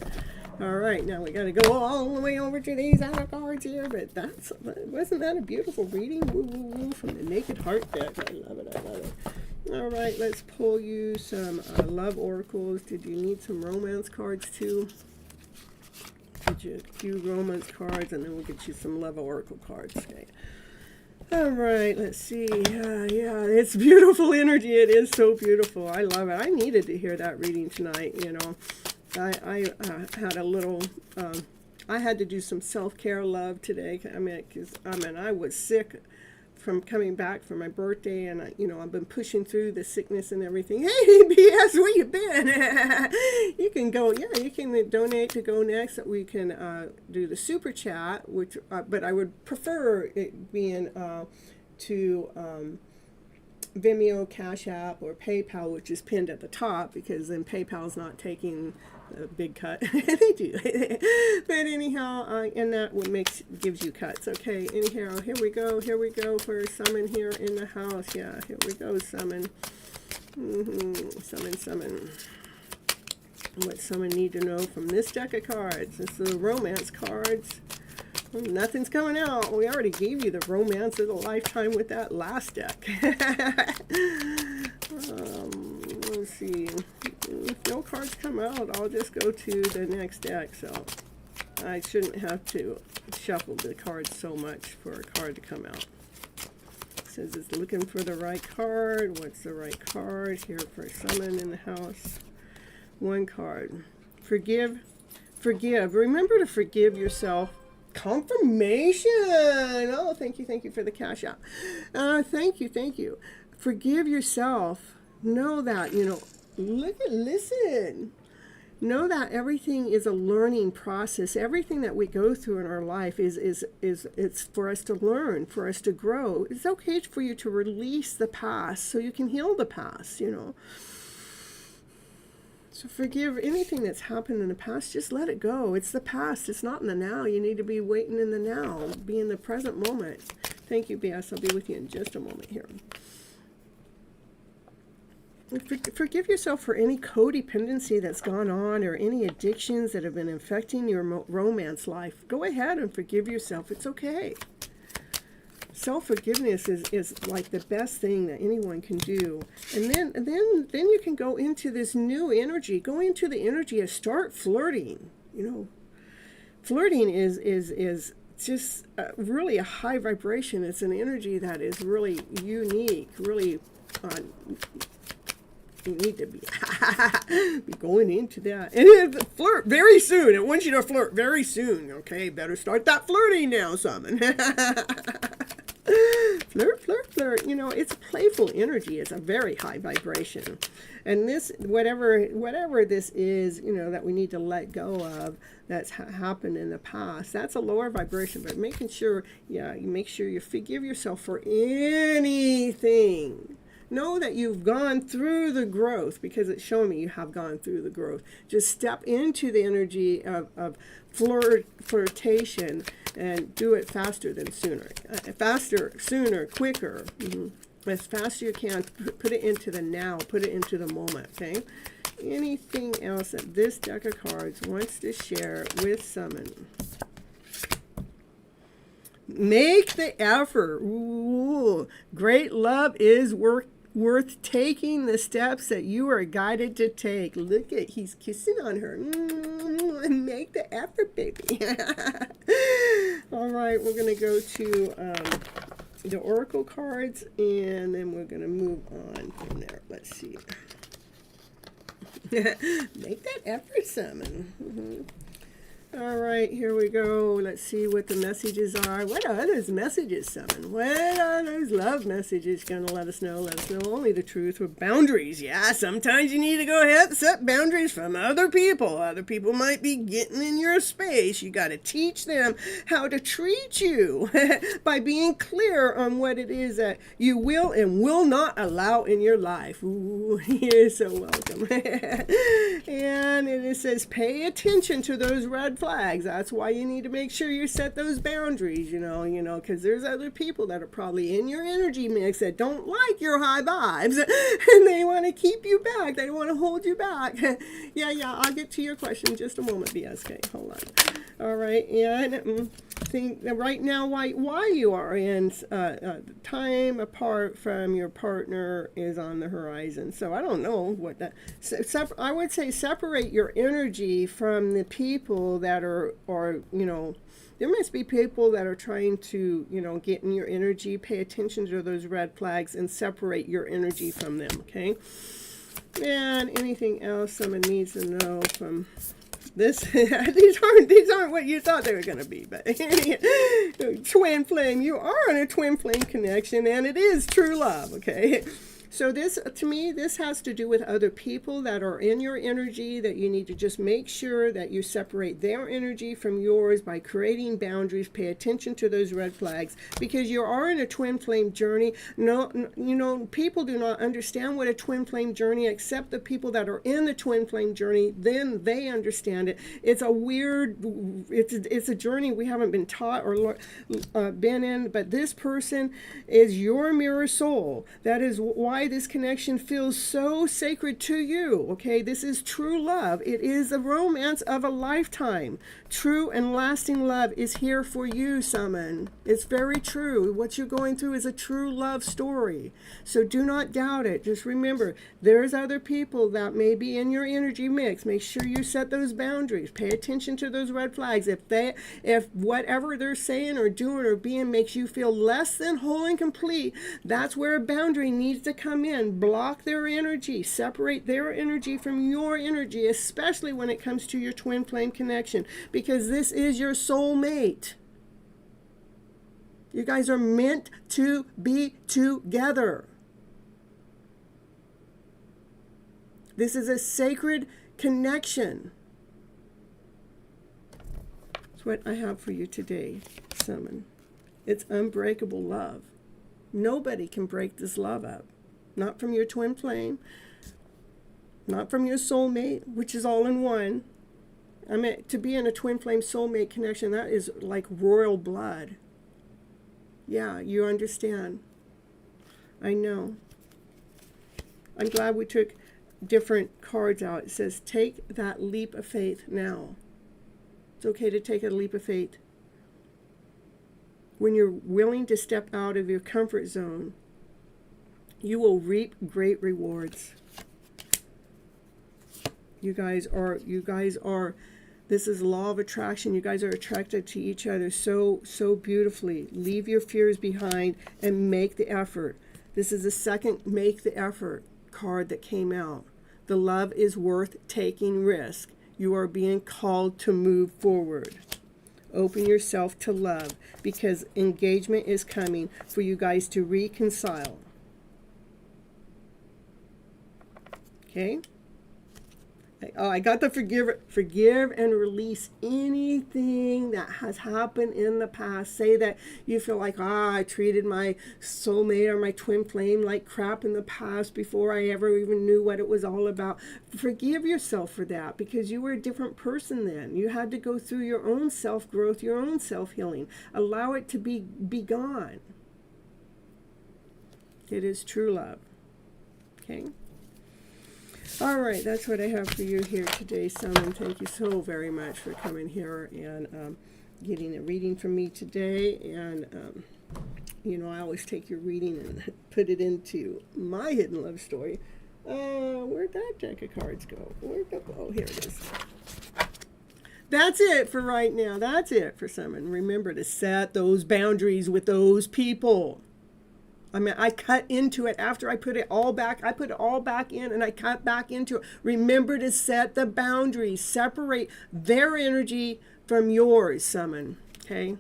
All right, now we got to go all the way over to these other cards here, but wasn't that a beautiful reading? Woo, woo, woo, from the Naked Heart deck. I love it. I love it. All right, let's pull you some love oracles. Did you need some romance cards too? Get you a few romance cards, and then we'll get you some love oracle cards. Okay. All right, let's see. Yeah, it's beautiful energy. It is so beautiful. I love it. I needed to hear that reading tonight. I had a little. I had to do some self-care love today. Because I was sick from coming back from my birthday, and I've been pushing through the sickness and everything. Hey, BS, where you been? You can go, you can donate to Go Next. We can do the super chat, which, but I would prefer it being to Vimeo, Cash App, or PayPal, which is pinned at the top, because then PayPal's not taking a big cut. They do. But anyhow, and that gives you cuts. Okay, anyhow, here we go for Summon here in the house. Yeah, here we go, Summon. Summon. What Summon need to know from this deck of cards? It's the romance cards. Nothing's coming out. We already gave you the romance of the lifetime with that last deck. Let's see. If no cards come out, I'll just go to the next deck. So I shouldn't have to shuffle the cards so much for a card to come out. It says it's looking for the right card. What's the right card here for Summon in the house? One card. Forgive. Remember to forgive yourself. Confirmation. Oh, thank you for the cash out. Thank you. Forgive yourself. Know that, listen. Know that everything is a learning process. Everything that we go through in our life is it's for us to learn, for us to grow. It's okay for you to release the past so you can heal the past, So forgive anything that's happened in the past. Just let it go. It's the past. It's not in the now. You need to be waiting in the now. Be in the present moment. Thank you, BS. I'll be with you in just a moment here. Forgive yourself for any codependency that's gone on, or any addictions that have been infecting your romance life. Go ahead and forgive yourself. It's okay. Self-forgiveness is like the best thing that anyone can do. And then you can go into this new energy. Go into the energy and start flirting. Flirting is just really a high vibration. It's an energy that is really unique, really you need to be going into that. And flirt very soon. I want you to flirt very soon. Okay, better start that flirting now, Summon. Flirt. It's playful energy. It's a very high vibration. And this, whatever this is, that we need to let go of, that's happened in the past, that's a lower vibration. But making sure, you make sure you forgive yourself for anything. Know that you've gone through the growth, because it's showing me you have gone through the growth. Just step into the energy of flirtation, and do it faster than sooner. Faster, sooner, quicker. As fast as you can. Put it into the now. Put it into the moment, okay? Anything else that this deck of cards wants to share with Summon? Make the effort. Ooh, great love is worth worth taking the steps that you are guided to take. Look at, he's kissing on her. Make the effort, baby. All right, we're going to go to the oracle cards, and then we're going to move on from there. Let's see. Make that effort, summon. All right, here we go. Let's see what the messages are. What are those messages, Summon? What are those love messages going to let us know? Let us know only the truth with boundaries. Yeah, sometimes you need to go ahead and set boundaries from other people. Other people might be getting in your space. You got to teach them how to treat you by being clear on what it is that you will and will not allow in your life. Ooh, you're so welcome. And it says, pay attention to those red flags. That's why you need to make sure you set those boundaries, you know, because there's other people that are probably in your energy mix that don't like your high vibes, and they want to keep you back. They want to hold you back. Yeah, I'll get to your question in just a moment, BSK. Hold on. All right, and think right now why you are in time apart from your partner is on the horizon. So I don't know what that. I would say separate your energy from the people that are there must be people that are trying to, get in your energy. Pay attention to those red flags and separate your energy from them, okay? And anything else someone needs to know from this? These aren't what you thought they were going to be, but twin flame, you are in a twin flame connection, and it is true love, okay? So this, to me, this has to do with other people that are in your energy, that you need to just make sure that you separate their energy from yours by creating boundaries. Pay attention to those red flags, because you are in a twin flame journey. No, people do not understand what a twin flame journey, except the people that are in the twin flame journey. Then they understand it. It's a weird, it's a journey we haven't been taught or been in, but this person is your mirror soul. That is why this connection feels so sacred to you, okay? This is true love. It is the romance of a lifetime. True and lasting love is here for you, Summon. It's very true. What you're going through is a true love story. So do not doubt it. Just remember, there's other people that may be in your energy mix. Make sure you set those boundaries. Pay attention to those red flags. If whatever they're saying or doing or being makes you feel less than whole and complete, that's where a boundary needs to come in. Block their energy. Separate their energy from your energy, especially when it comes to your twin flame connection, because this is your soulmate. You guys are meant to be together. This is a sacred connection. That's what I have for you today, Summon. It's unbreakable love. Nobody can break this love up. Not from your twin flame, not from your soulmate, which is all in one. I mean, to be in a twin flame soulmate connection, that is like royal blood. Yeah, you understand. I know. I'm glad we took different cards out. It says, take that leap of faith now. It's okay to take a leap of faith. When you're willing to step out of your comfort zone, you will reap great rewards. You guys are, this is law of attraction. You guys are attracted to each other so beautifully. Leave your fears behind and make the effort. This is the second make the effort card that came out. The love is worth taking risk. You are being called to move forward. Open yourself to love, because engagement is coming for you guys to reconcile. Okay? Oh, I got the forgive and release anything that has happened in the past. Say that you feel like, I treated my soulmate or my twin flame like crap in the past before I ever even knew what it was all about. Forgive yourself for that, because you were a different person then. You had to go through your own self-growth, your own self-healing. Allow it to be gone. It is true love. Okay? All right, that's what I have for you here today, Simon. Thank you so very much for coming here and getting a reading from me today. And, you know, I always take your reading and put it into my hidden love story. Where'd that deck of cards go? Oh, here it is. That's it for right now. That's it for Simon. Remember to set those boundaries with those people. I mean, I cut into it after I put it all back. I put it all back in and I cut back into it. Remember to set the boundaries. Separate their energy from yours, Simon. Okay?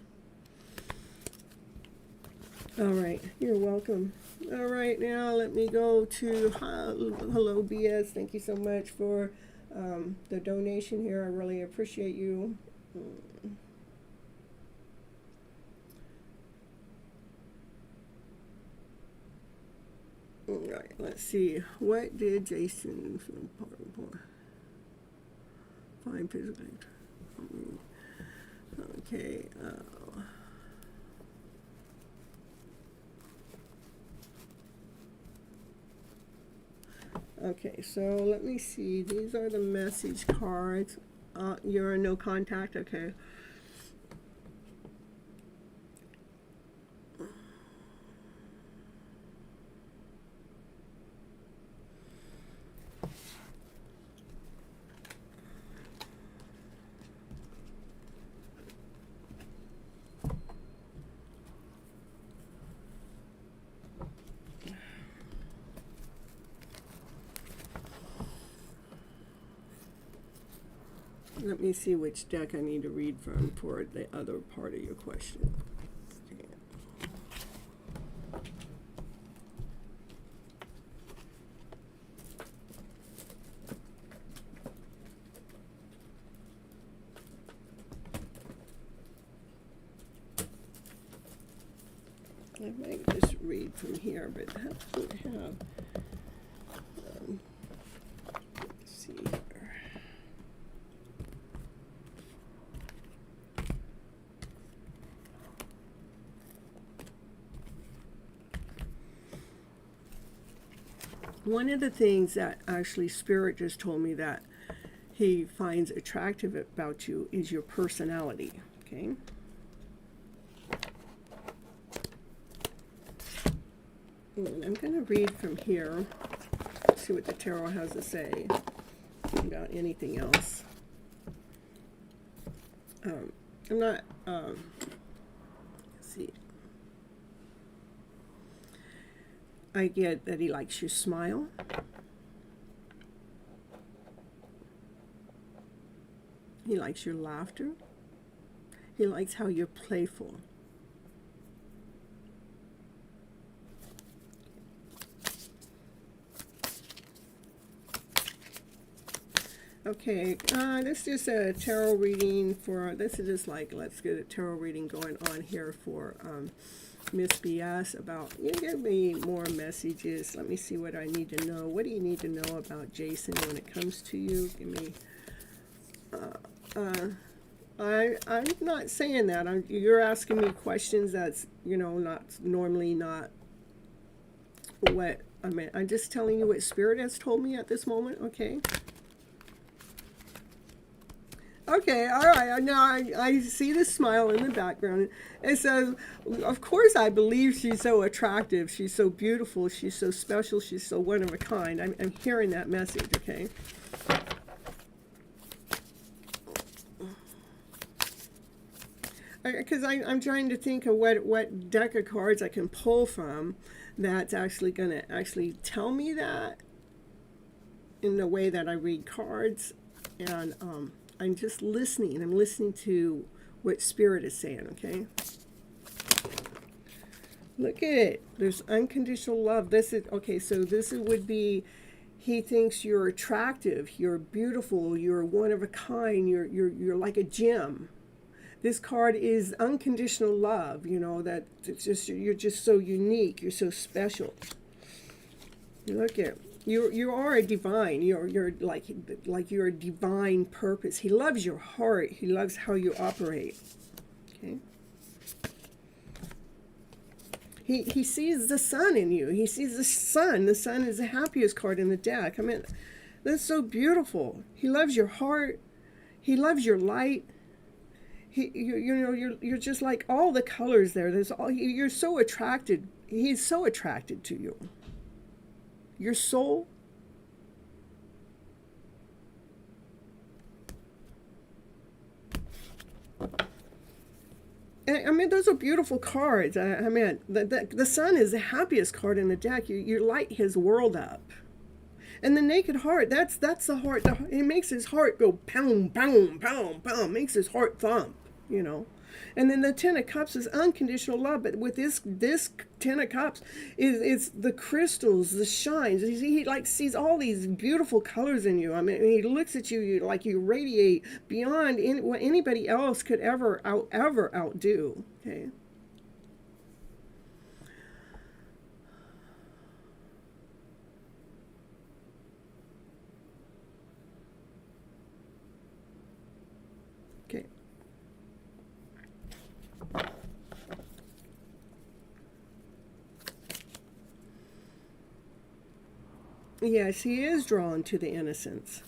All right. You're welcome. All right. Now let me go to Hello BS. Thank you so much for the donation here. I really appreciate you. All right, let's see. What did Jason find physically? Okay. Okay, so let me see. These are the message cards. You're in no contact. Okay. Let me see which deck I need to read from for the other part of your question. I might just read from here, but I don't have. Let's see here. One of the things that actually Spirit just told me that he finds attractive about you is your personality, okay? And I'm going to read from here, see what the tarot has to say about anything else. I'm not, let's see. I get that he likes your smile. He likes your laughter. He likes how you're playful. Okay, this is just a tarot reading for, this is just like, let's get a tarot reading going on here for Miss BS about, you give me more messages. Let me see what I need to know. What do you need to know about Jason when it comes to you? Give me, I'm not saying that. You're asking me questions that's, you know, not normally not what, I mean, I'm just telling you what Spirit has told me at this moment, okay? Okay, all right. Now I see the smile in the background. It says, of course I believe she's so attractive. She's so beautiful. She's so special. She's so one of a kind. I'm hearing that message, okay? Because I'm trying to think of what deck of cards I can pull from that's actually going to actually tell me that in the way that I read cards. And, I'm just listening. I'm listening to what Spirit is saying, okay? Look at it. There's unconditional love. This is, okay, so this would be, he thinks you're attractive, you're beautiful, you're one of a kind, you're like a gem. This card is unconditional love, you know, that it's just, you're just so unique, you're so special. Look at, you are a divine. You're like you're a divine purpose. He loves your heart. He loves how you operate. Okay. He sees the sun in you. He sees the sun. The sun is the happiest card in the deck. I mean, That's so beautiful. He loves your heart. He loves your light. You're just like all the colors there. You're so attracted. He's so attracted to you. Your soul. I mean, those are beautiful cards. I mean, the sun is the happiest card in the deck. You light his world up. And the naked heart, that's the heart. It makes his heart go pound, pound, pound, pound. Makes his heart thump, you know. And then the Ten of Cups is unconditional love. But with this Ten of Cups, it's the crystals, the shines. He like sees all these beautiful colors in you. I mean, he looks at you like you radiate beyond what anybody else could ever outdo. Okay. Okay. Yes, he is drawn to the innocence.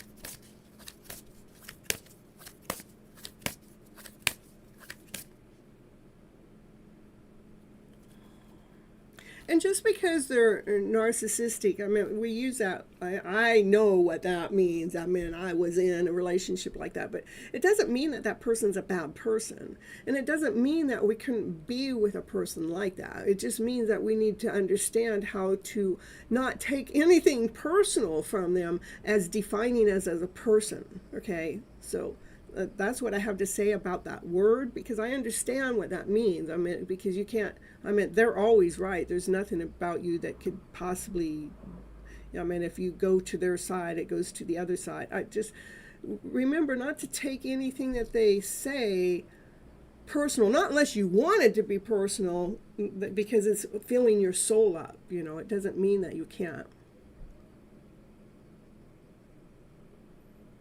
And just because they're narcissistic, I mean, we use that. I know what that means. I mean, I was in a relationship like that, but it doesn't mean that that person's a bad person. And it doesn't mean that we couldn't be with a person like that. It just means that we need to understand how to not take anything personal from them as defining us as a person. Okay? So that's what I have to say about that word, because I understand what that means. I mean, because you can't, I mean, they're always right. There's nothing about you that could possibly, I mean, if you go to their side, it goes to the other side. I just remember not to take anything that they say personal, not unless you want it to be personal, because it's filling your soul up. You know, it doesn't mean that you can't.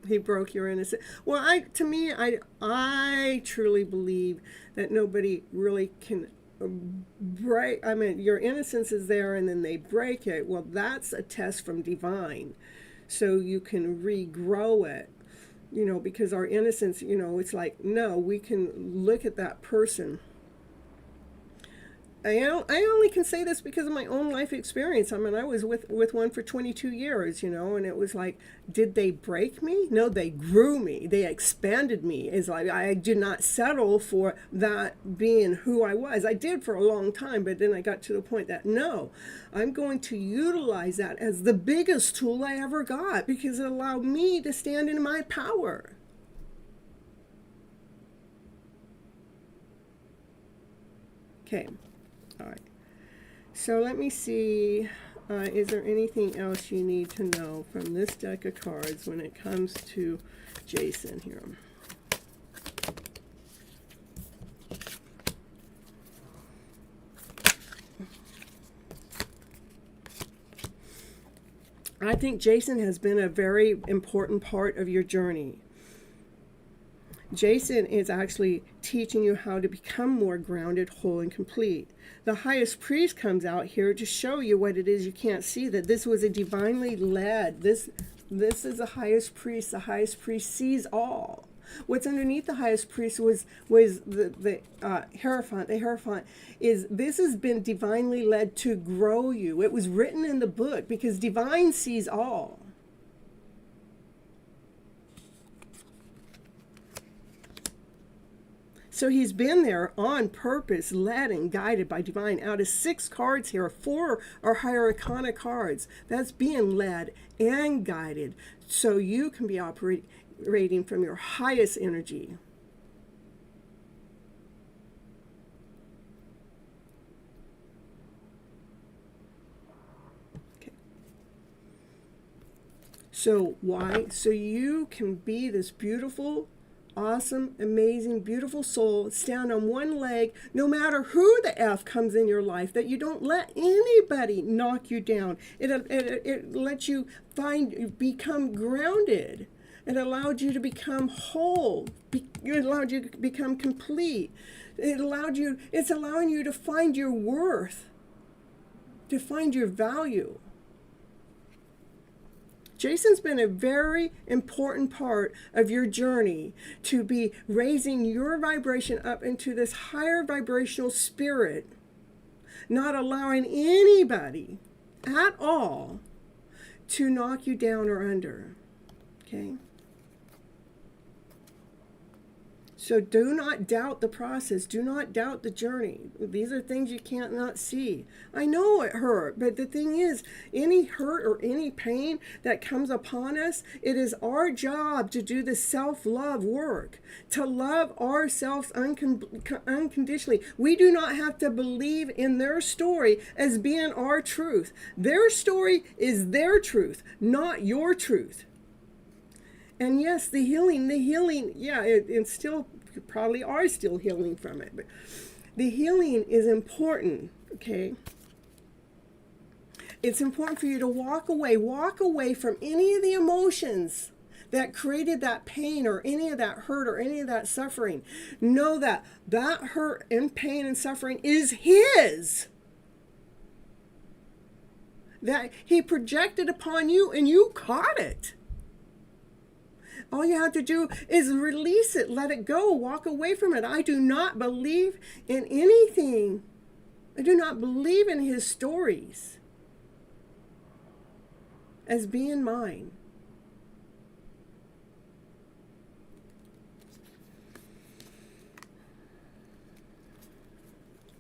He broke your innocence. Well, I truly believe that nobody really can break. I mean, your innocence is there, and then they break it. Well, that's a test from divine, so you can regrow it. You know, because our innocence, you know, it's like, no, we can look at that person. I only can say this because of my own life experience. I mean, I was with one for 22 years, you know, and it was like, did they break me? No, they grew me. They expanded me. It's like, I did not settle for that being who I was. I did for a long time, but then I got to the point that, no, I'm going to utilize that as the biggest tool I ever got, because it allowed me to stand in my power. Okay. All right, so let me see, is there anything else you need to know from this deck of cards when it comes to Jason here? I think Jason has been a very important part of your journey. Jason is actually teaching you how to become more grounded, whole, and complete. The highest priest comes out here to show you what it is you can't see, that this was a divinely led. This is the highest priest. The highest priest sees all. What's underneath the highest priest was the Hierophant. The Hierophant is, this has been divinely led to grow you. It was written in the book because divine sees all. So he's been there on purpose, led and guided by divine. Out of 6 cards here, 4 are higher arcana cards. That's being led and guided, so you can be operating from your highest energy. Okay. So why? So you can be this beautiful, awesome, amazing, beautiful soul, stand on one leg, no matter who the F comes in your life, that you don't let anybody knock you down. It lets you become grounded. It allowed you to become whole. It allowed you to become complete. It's allowing you to find your worth, to find your value. Jason's been a very important part of your journey to be raising your vibration up into this higher vibrational spirit, not allowing anybody at all to knock you down or under. Okay? So do not doubt the process. Do not doubt the journey. These are things you can't not see. I know it hurt, but the thing is, any hurt or any pain that comes upon us, it is our job to do the self-love work, to love ourselves unconditionally. We do not have to believe in their story as being our truth. Their story is their truth, not your truth. And yes, the healing, yeah, it's still, you probably are still healing from it. But the healing is important, okay? It's important for you to walk away from any of the emotions that created that pain or any of that hurt or any of that suffering. Know that that hurt and pain and suffering is his. That he projected upon you and you caught it. All you have to do is release it, let it go, walk away from it. I do not believe in anything. I do not believe in his stories as being mine.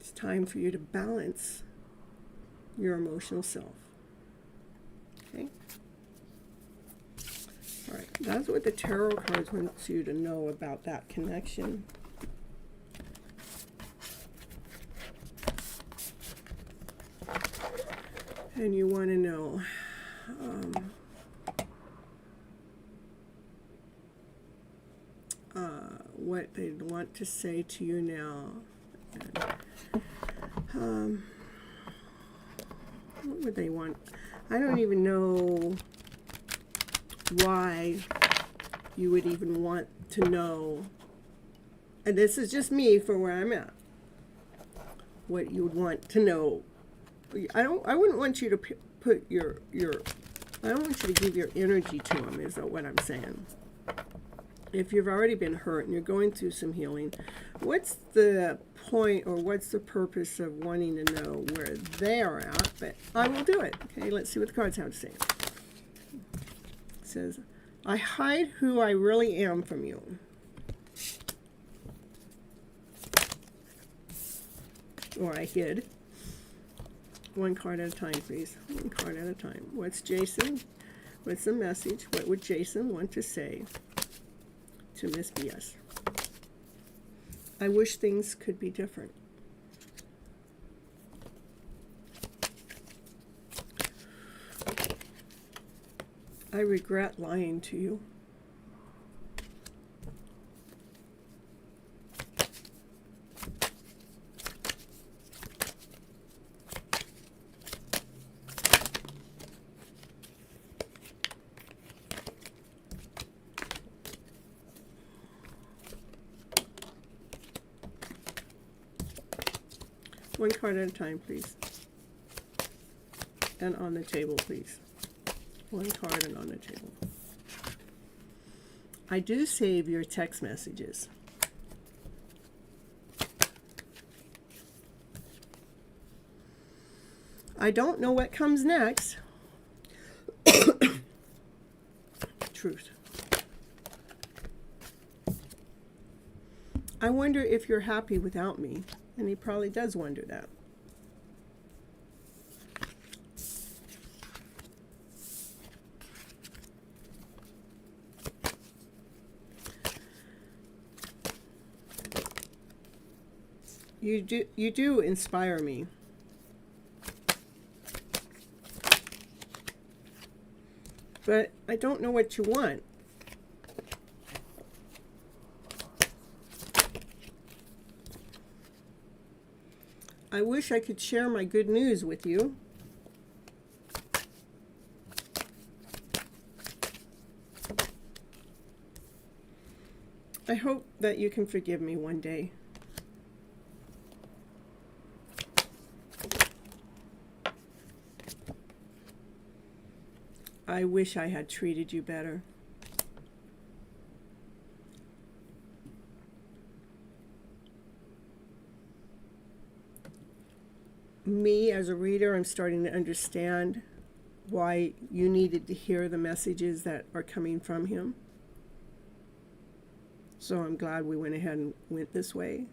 It's time for you to balance your emotional self. Okay? All right, that's what the tarot cards want you to know about that connection. And you want to know what they want to say to you now. And, what would they want? I don't even know why you would even want to know, and this is just me for where I'm at, what you would want to know. I wouldn't want you to put your I don't want you to give your energy to them, is what I'm saying. If you've already been hurt and you're going through some healing, what's the point or what's the purpose of wanting to know where they are at? But I will do it. Okay, let's see what the cards have to say. Says, I hide who I really am from you. Or I hid. One card at a time, please. One card at a time. What's Jason? What's the message? What would Jason want to say to Miss BS? I wish things could be different. I regret lying to you. One card at a time, please. And on the table, please. One card and on the table. I do save your text messages. I don't know what comes next. Truth. I wonder if you're happy without me. And he probably does wonder that. You do inspire me. But I don't know what you want. I wish I could share my good news with you. I hope that you can forgive me one day. I wish I had treated you better. Me, as a reader, I'm starting to understand why you needed to hear the messages that are coming from him. So I'm glad we went ahead and went this way,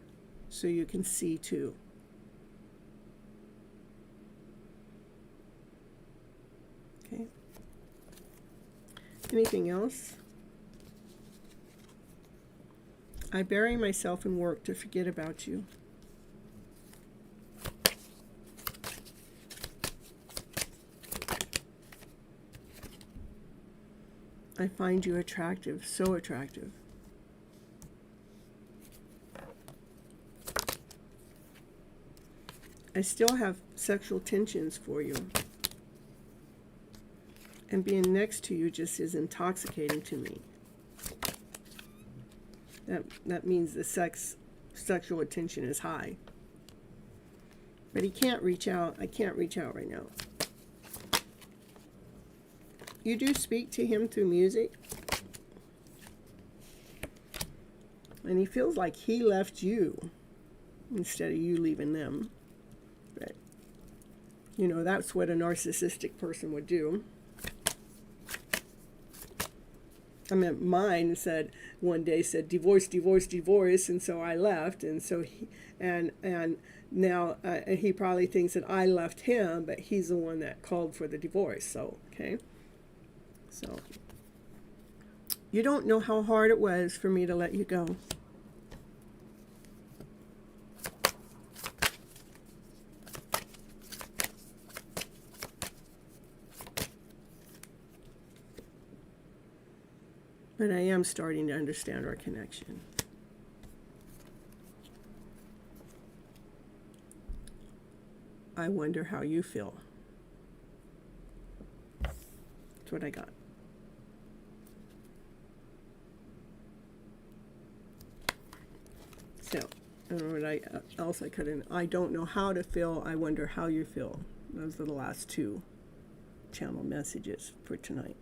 so you can see too. Okay. Anything else? I bury myself in work to forget about you. I find you attractive, so attractive. I still have sexual tensions for you. And being next to you just is intoxicating to me. That means the sexual attention is high. But he can't reach out. I can't reach out right now. You do speak to him through music. And he feels like he left you instead of you leaving them. But, you know, that's what a narcissistic person would do. I mean, mine said, one day said, divorce, divorce, divorce, and so I left, and so he, and now he probably thinks that I left him, but he's the one that called for the divorce, so, okay. So, you don't know how hard it was for me to let you go. But I am starting to understand our connection. I wonder how you feel. That's what I got. So, I don't know what else I could have. I don't know how to feel. I wonder how you feel. Those are the last two channel messages for tonight.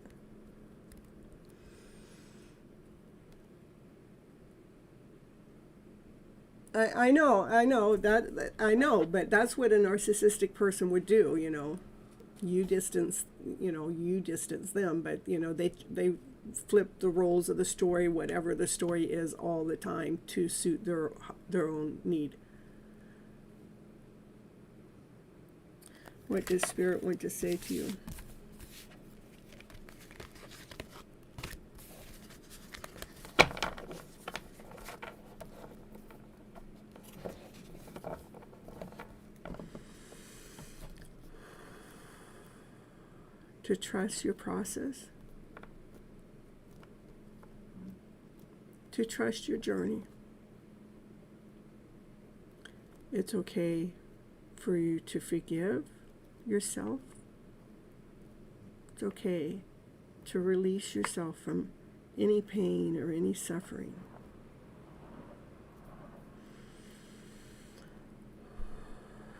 I know, but that's what a narcissistic person would do, you know. You distance them, but, you know, they flip the roles of the story, whatever the story is, all the time to suit their own need. What does Spirit want to say to you? To trust your process, to trust your journey. It's okay for you to forgive yourself. It's okay to release yourself from any pain or any suffering.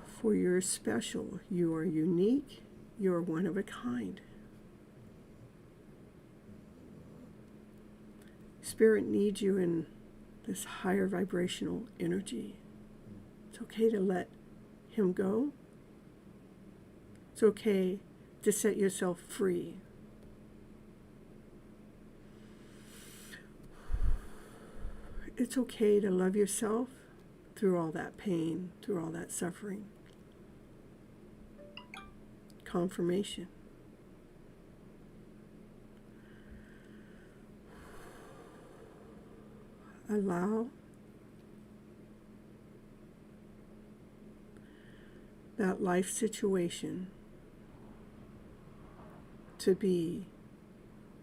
For you're special, you are unique. You're one of a kind. Spirit needs you in this higher vibrational energy. It's okay to let him go. It's okay to set yourself free. It's okay to love yourself through all that pain, through all that suffering. Confirmation. Allow that life situation to be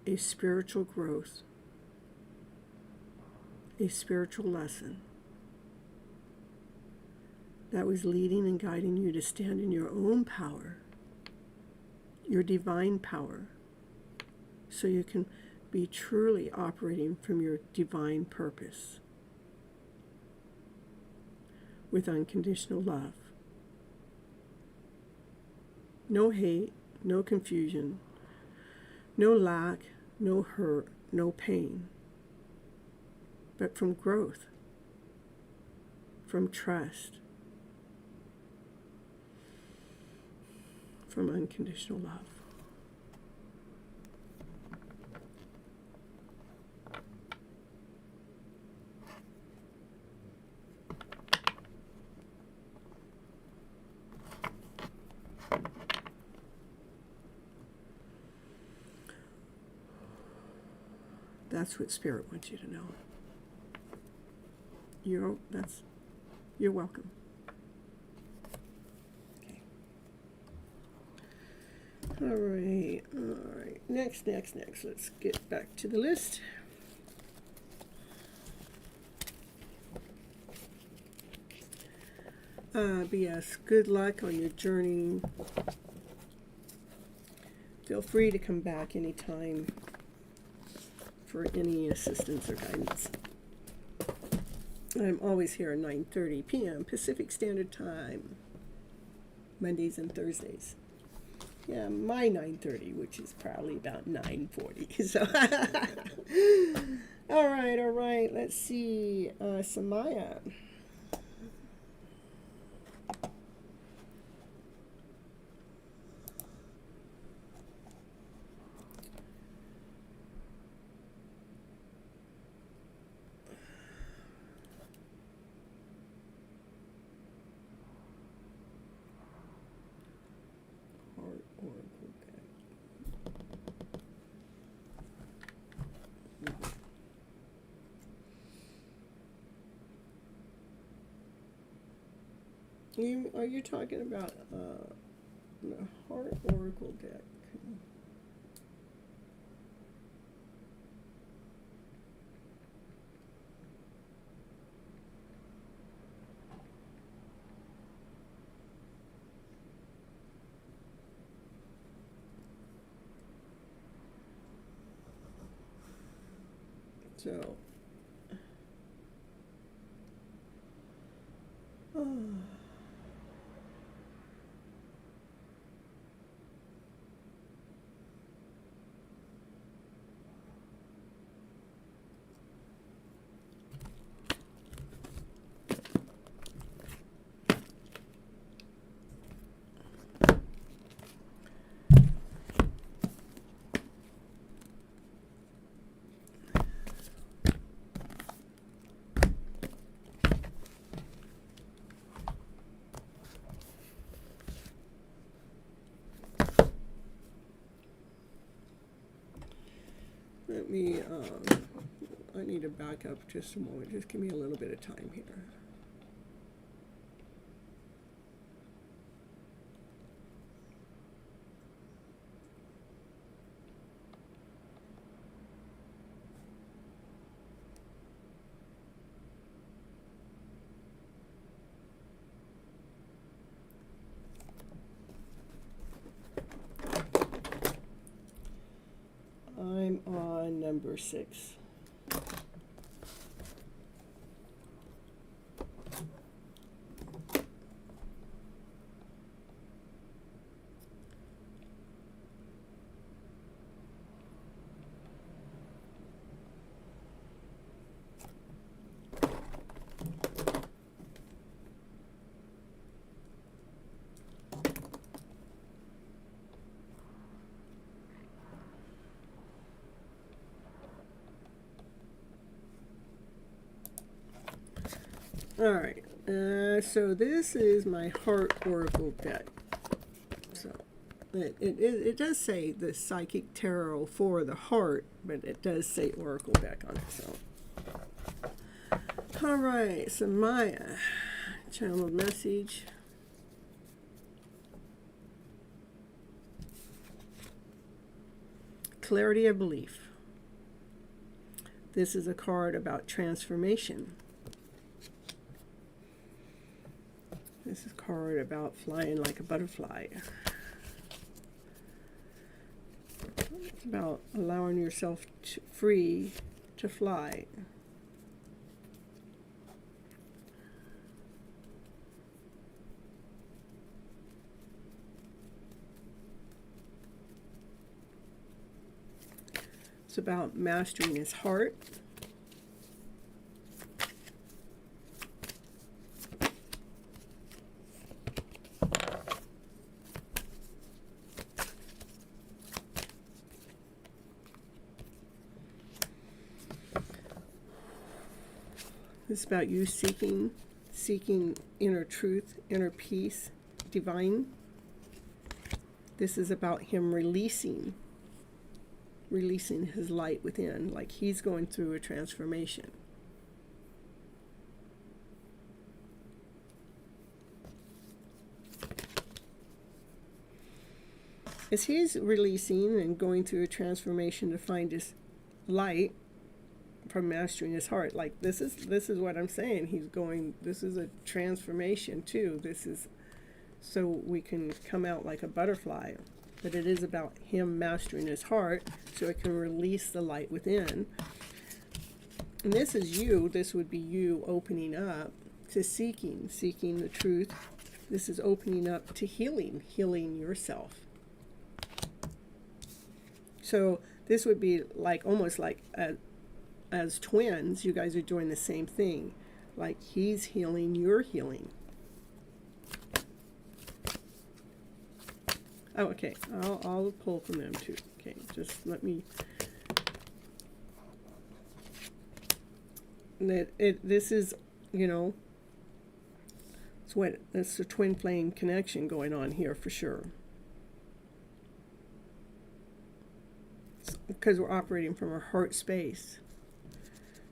a spiritual growth, a spiritual lesson that was leading and guiding you to stand in your own power, your divine power, so you can be truly operating from your divine purpose with unconditional love. No hate, no confusion, No lack, no hurt, no pain, but from growth, from trust, from unconditional love. That's what Spirit wants you to know. You're welcome. Okay. All right. Next. Let's get back to the list. BS, good luck on your journey. Feel free to come back anytime for any assistance or guidance. I'm always here at 9:30 p.m. Pacific Standard Time, Mondays and Thursdays. Yeah, my 9:30, which is probably about 9:40. So, all right. Let's see, Samaya. Are you talking about the Heart Oracle deck? So, let me, I need to back up just a moment. Just give me a little bit of time here. I'm on number 6. All right, so this is my Heart Oracle deck. So it does say the Psychic Tarot for the Heart, but it does say Oracle deck on it. So, all right, so Maya, channeled message. Clarity of belief. This is a card about transformation. This is a card about flying like a butterfly. It's about allowing yourself free to fly. It's about mastering his heart. It's about you seeking inner truth, inner peace, divine. This is about him releasing his light within, like he's going through a transformation. As he's releasing and going through a transformation to find his light, from mastering his heart, like this is what I'm saying. He's going, this is a transformation too. This is so we can come out like a butterfly, but it is about him mastering his heart so it can release the light within. And this is you. This would be you opening up to seeking the truth. This is opening up to healing yourself. So this would be like almost like as twins, you guys are doing the same thing. Like he's healing, you're healing. Oh, okay. I'll pull from them too. Okay, just let me. This is, you know, it's a twin flame connection going on here for sure. Because we're operating from our heart space,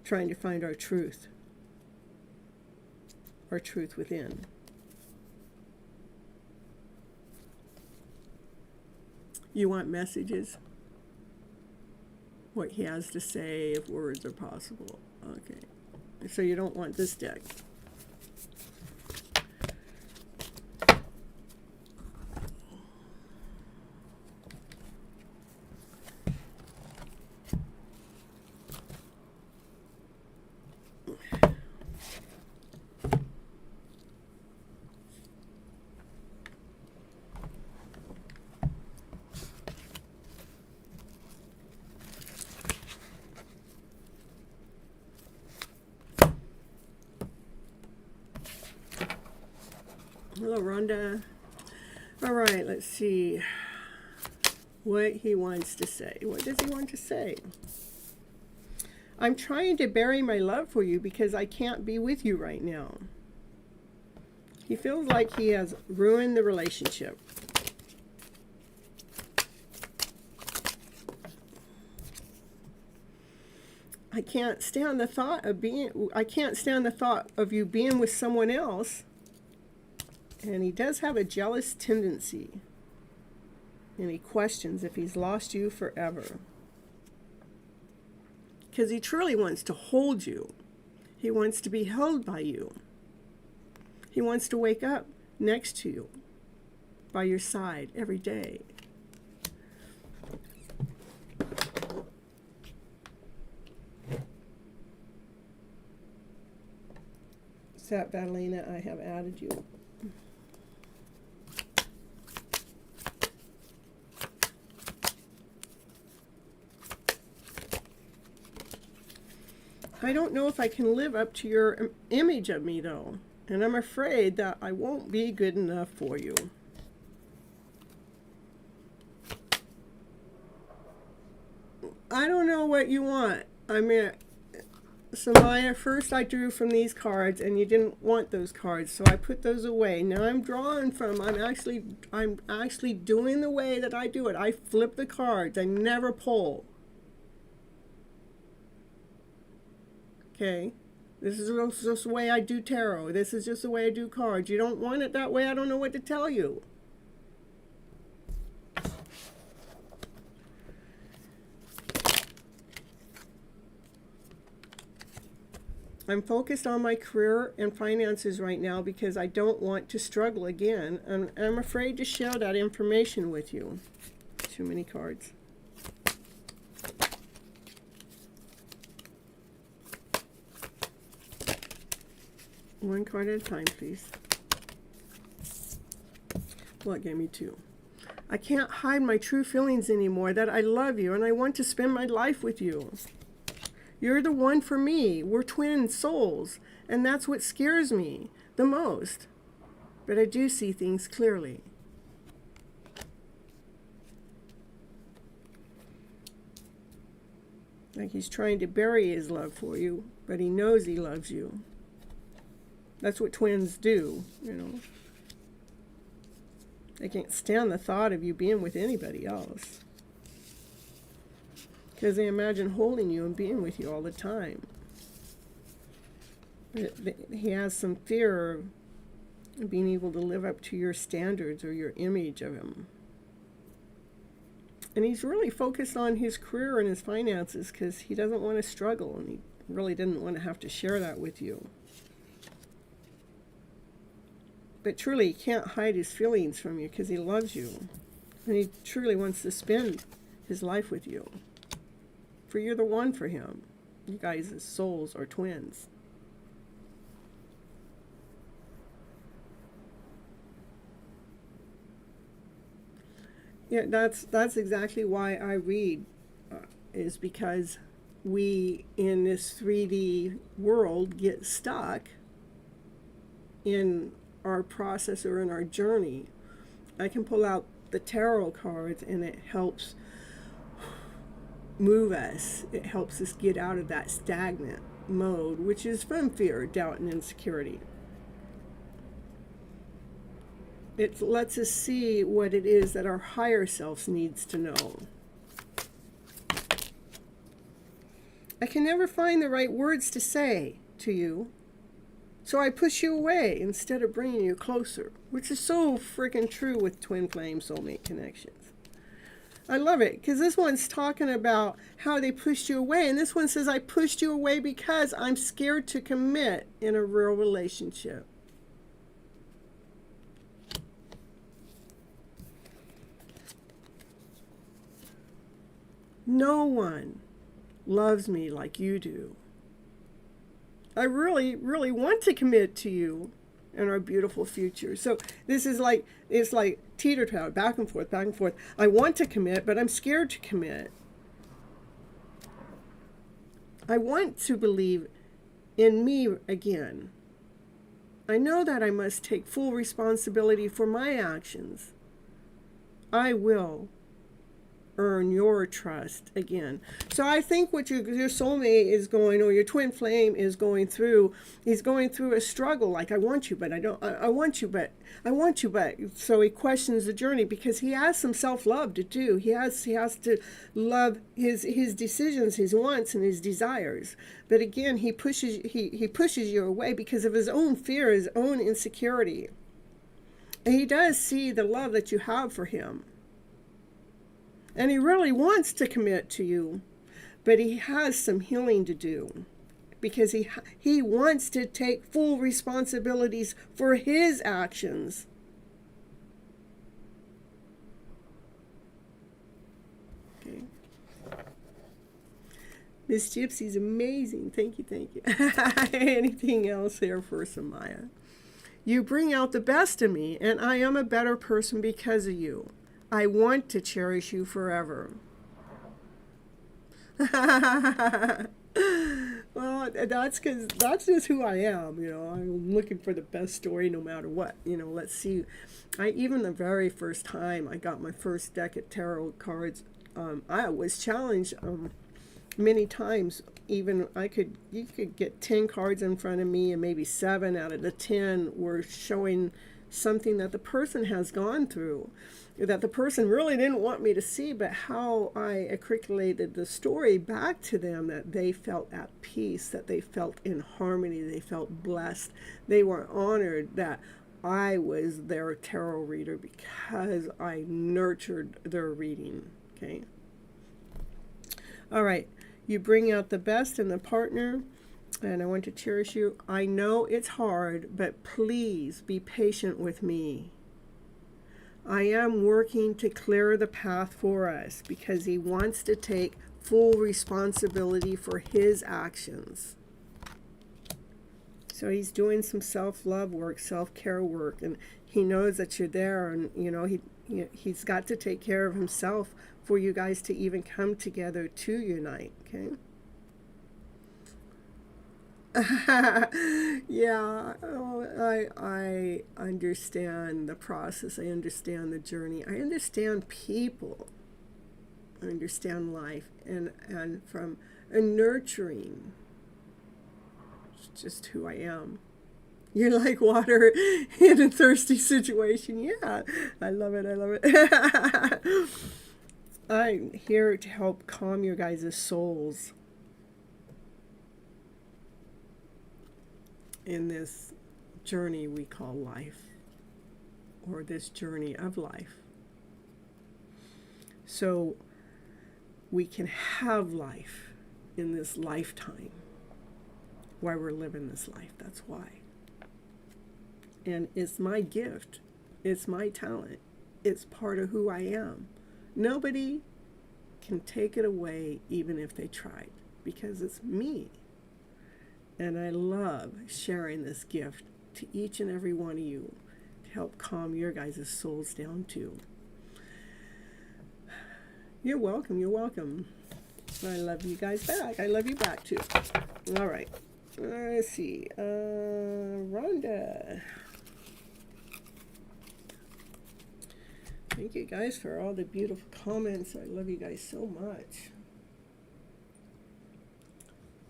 trying to find our truth within. You want messages? What he has to say, if words are possible. Okay. So you don't want this deck. Hello, Rhonda. All right, let's see what he wants to say. What does he want to say? I'm trying to bury my love for you because I can't be with you right now. He feels like he has ruined the relationship. I can't stand the thought of you being with someone else. And he does have a jealous tendency. And he questions if he's lost you forever. Because he truly wants to hold you. He wants to be held by you. He wants to wake up next to you, by your side every day. Sat Badalina, I have added you. I don't know if I can live up to your image of me, though, and I'm afraid that I won't be good enough for you. I don't know what you want. I mean, Samaya, first I drew from these cards, and you didn't want those cards, so I put those away. Now I'm drawing from, I'm actually doing the way that I do it. I flip the cards. I never pull. Okay, this is just the way I do tarot. This is just the way I do cards. You don't want it that way, I don't know what to tell you. I'm focused on my career and finances right now because I don't want to struggle again. And I'm afraid to share that information with you. Too many cards. One card at a time, please. Well, it gave me two. I can't hide my true feelings anymore, that I love you and I want to spend my life with you. You're the one for me. We're twin souls, and that's what scares me the most. But I do see things clearly. Like he's trying to bury his love for you, but he knows he loves you. That's what twins do, you know. They can't stand the thought of you being with anybody else, because they imagine holding you and being with you all the time. He has some fear of being able to live up to your standards or your image of him. And he's really focused on his career and his finances because he doesn't want to struggle, and he really didn't want to have to share that with you. But truly, he can't hide his feelings from you because he loves you. And he truly wants to spend his life with you. For you're the one for him. You guys as souls are twins. Yeah, that's exactly why I read, is because we in this 3D world get stuck in our process or in our journey. I can pull out the tarot cards and it helps move us. It helps us get out of that stagnant mode, which is from fear, doubt, and insecurity. It lets us see what it is that our higher selves needs to know. I can never find the right words to say to you, so I push you away instead of bringing you closer, which is so freaking true with twin flame soulmate connections. I love it, because this one's talking about how they pushed you away, and this one says, I pushed you away because I'm scared to commit in a real relationship. No one loves me like you do. I really, really want to commit to you and our beautiful future. So this is like, it's like teeter-totter, back and forth, back and forth. I want to commit, but I'm scared to commit. I want to believe in me again. I know that I must take full responsibility for my actions. I will earn your trust again. So I think what your soulmate is going, or your twin flame is going through, he's going through a struggle. Like, I want you, but I don't. I want you, but I want you, but. So he questions the journey because he has some self-love to do. He has to love his decisions, his wants, and his desires. But again, he pushes you away because of his own fear, his own insecurity. And he does see the love that you have for him. And he really wants to commit to you, but he has some healing to do because he wants to take full responsibilities for his actions. Okay. Miss Gypsy's amazing. Thank you, thank you. Anything else here for Samaya? You bring out the best in me, and I am a better person because of you. I want to cherish you forever. Well, that's just who I am, you know. I'm looking for the best story no matter what. You know, let's see. Even the very first time I got my first deck of tarot cards, I was challenged many times. Even you could get 10 cards in front of me, and maybe 7 out of the 10 were showing something that the person has gone through, that the person really didn't want me to see, but how I articulated the story back to them, that they felt at peace, that they felt in harmony, they felt blessed, they were honored that I was their tarot reader because I nurtured their reading. Okay. All right. You bring out the best in the partner, and I want to cherish you. I know it's hard, but please be patient with me. I am working to clear the path for us because he wants to take full responsibility for his actions. So he's doing some self-love work, self-care work, and he knows that you're there, and you know He's got to take care of himself for you guys to even come together to unite, okay? Yeah, oh, I understand the process. I understand the journey. I understand people. I understand life, and from a nurturing, it's just who I am. You're like water in a thirsty situation. Yeah, I love it. I love it. I'm here to help calm your guys' souls in this journey we call life, or this journey of life. So we can have life in this lifetime, why we're living this life. That's why. And it's my gift. It's my talent. It's part of who I am. Nobody can take it away, even if they tried, because it's me. And I love sharing this gift to each and every one of you to help calm your guys' souls down too. You're welcome. You're welcome. I love you guys back. I love you back too. All right. Let's see. Rhonda. Thank you guys for all the beautiful comments. I love you guys so much.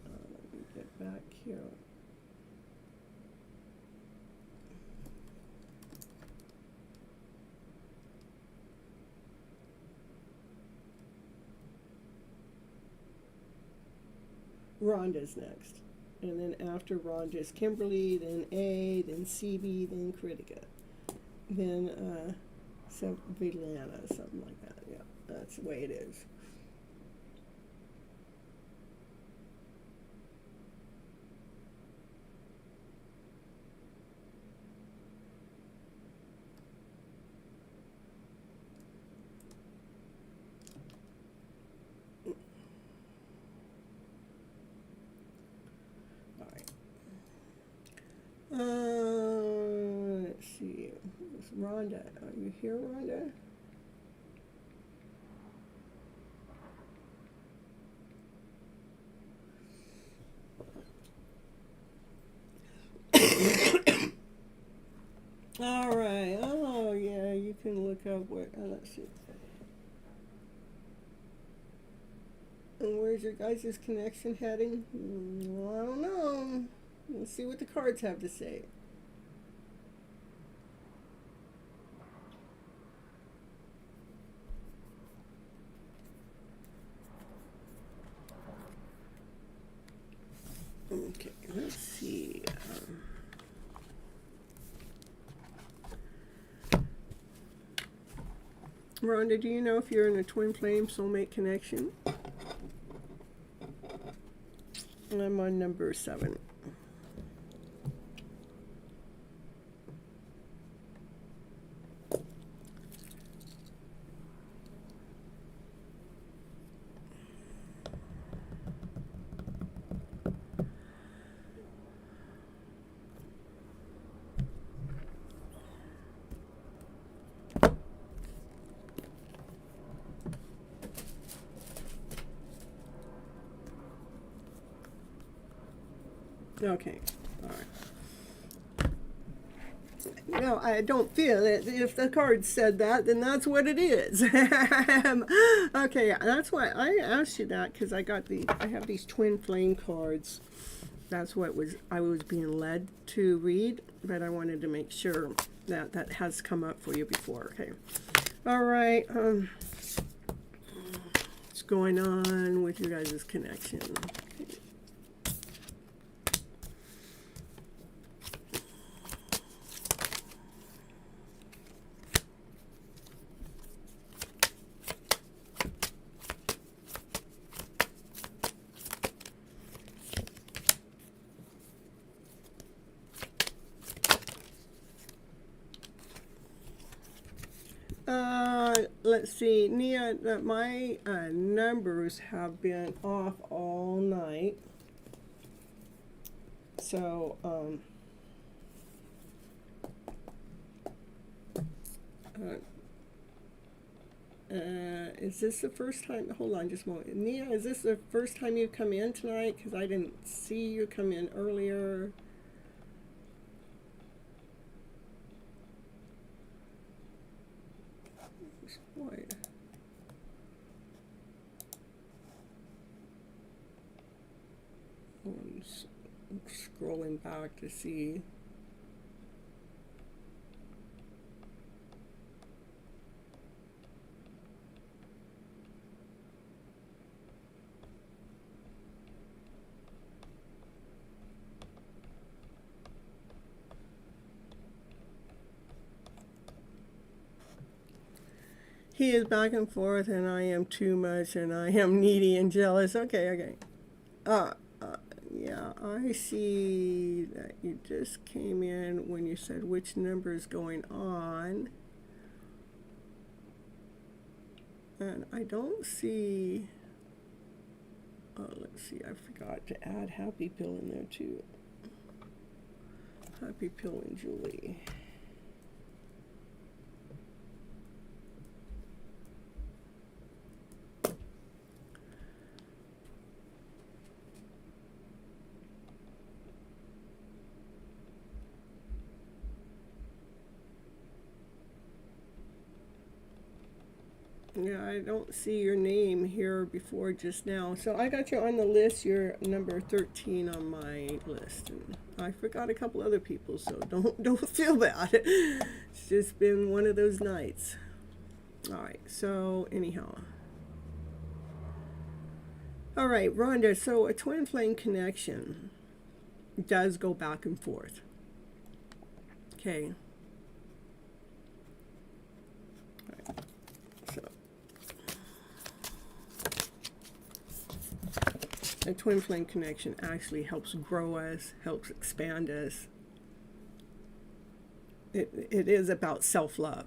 Let me get back here. Rhonda's next. And then after Rhonda's Kimberly, then A, then CB, then Kritika. Then Vilana, something like that. Yeah, that's the way it is. Let's see. It's Rhonda. Are you here, Rhonda? All right. Oh, yeah. You can look up where. Let's see. And where's your guys' connection heading? I don't know. Let's see what the cards have to say. Okay, let's see. Rhonda, do you know if you're in a twin flame soulmate connection? I'm on number 7. Okay, all right. No, I don't feel it. If the card said that, then that's what it is. Okay, that's why I asked you that, because I have these twin flame cards. That's what I was being led to read, but I wanted to make sure that that has come up for you before. Okay, all right. What's going on with your guys' connection? Let's see, Nia, my numbers have been off all night. So, Is this the first time? Hold on just a moment. Nia, is this the first time you come in tonight? Because I didn't see you come in earlier. Boy. I'm scrolling back to see. He is back and forth, and I am too much, and I am needy and jealous. Okay, okay. Yeah, I see that you just came in when you said which number is going on. And I don't see, let's see, I forgot to add Happy Pill in there too. Happy Pill and Julie. Yeah, I don't see your name here before just now. So I got you on the list. You're number 13 on my list. And I forgot a couple other people, so don't feel bad. It's just been one of those nights. All right, so anyhow. All right, Rhonda, so a twin flame connection does go back and forth. Okay. A twin flame connection actually helps grow us, helps expand us. It is about self-love.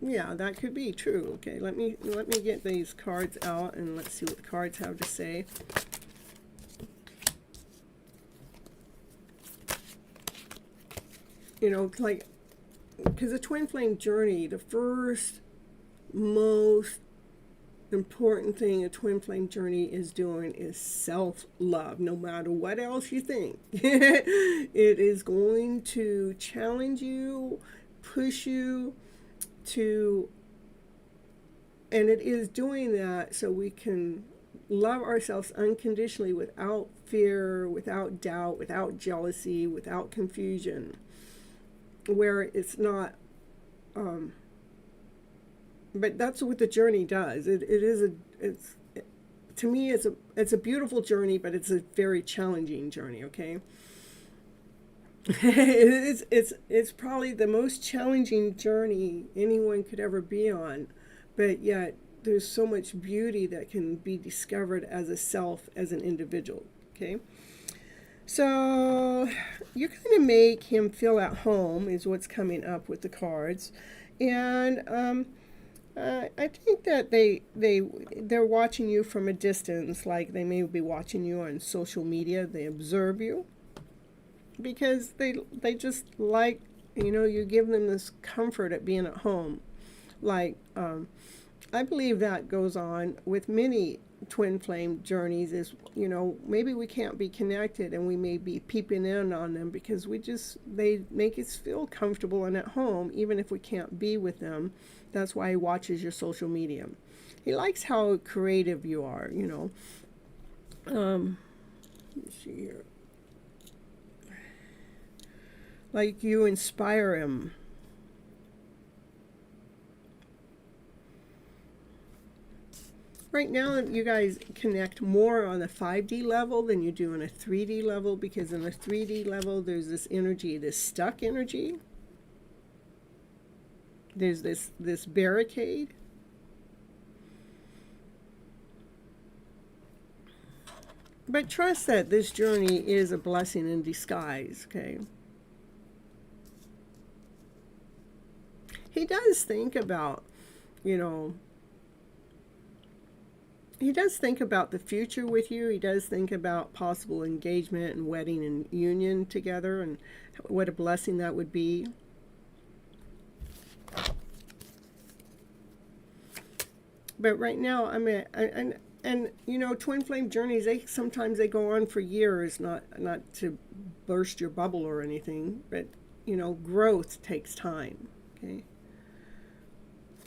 Yeah, that could be true. Okay, let me get these cards out and let's see what the cards have to say. You know, like, because a twin flame journey, the first most important thing a twin flame journey is doing is self-love. No matter what else you think, it is going to challenge you, push you to, and it is doing that so we can love ourselves unconditionally, without fear, without doubt, without jealousy, without confusion, where it's not, but that's what the journey does. To me, it's a beautiful journey, but it's a very challenging journey. Okay. It's probably the most challenging journey anyone could ever be on, but yet there's so much beauty that can be discovered as a self, as an individual. Okay. So you're going to make him feel at home is what's coming up with the cards. And I think that they're watching you from a distance, like they may be watching you on social media. They observe you because they just like, you give them this comfort at being at home. Like, I believe that goes on with many twin flame journeys is, maybe we can't be connected and we may be peeping in on them because they make us feel comfortable and at home, even if we can't be with them. That's why he watches your social media. He likes how creative you are, let me see here. Like you inspire him. Right now, you guys connect more on a 5D level than you do on a 3D level, because in the 3D level, there's this energy, this stuck energy. There's this barricade. But trust that this journey is a blessing in disguise, okay? He does think about, he does think about the future with you. He does think about possible engagement and wedding and union together, and what a blessing that would be. But right now, I mean, and you know, twin flame journeys, they sometimes they go on for years, not to burst your bubble or anything, but you know, growth takes time. Okay.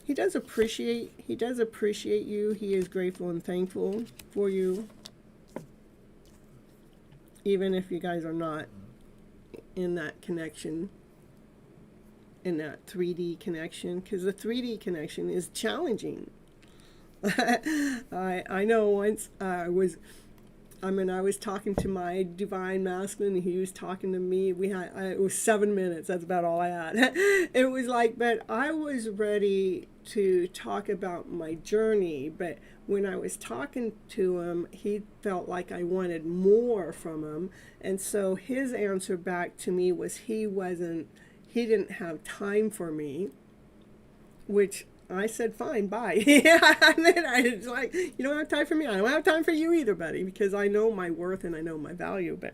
He does appreciate you. He is grateful and thankful for you, even if you guys are not in that connection, in that 3D connection, because the 3D connection is challenging. I know once I was talking to my divine masculine, and he was talking to me. It was 7 minutes. That's about all I had. It was like, but I was ready to talk about my journey. But when I was talking to him, he felt like I wanted more from him. And so his answer back to me was he didn't have time for me, which I said, fine, bye. And then I was like, you don't have time for me. I don't have time for you either, buddy, because I know my worth and I know my value. But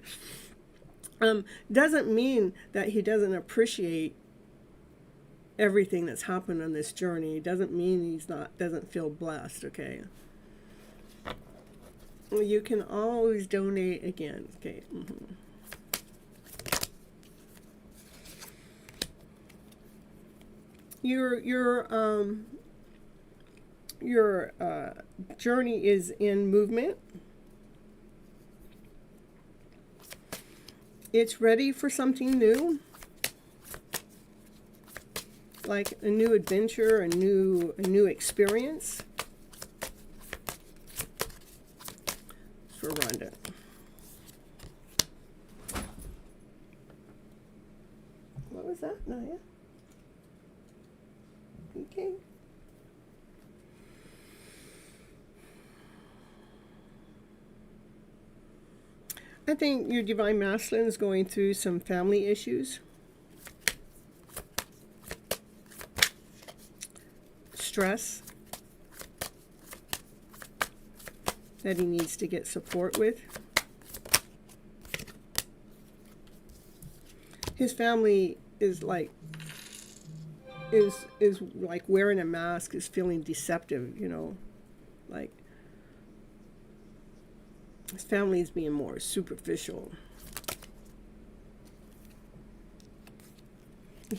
doesn't mean that he doesn't appreciate everything that's happened on this journey. Doesn't mean doesn't feel blessed, okay? You can always donate again, okay? Mm-hmm. Your journey is in movement. It's ready for something new, like a new adventure, a new experience. For Rhonda. What was that, Naya? Okay. I think your divine masculine is going through some family issues, stress that he needs to get support with. His family is like wearing a mask, is feeling deceptive, you know, like his family is being more superficial.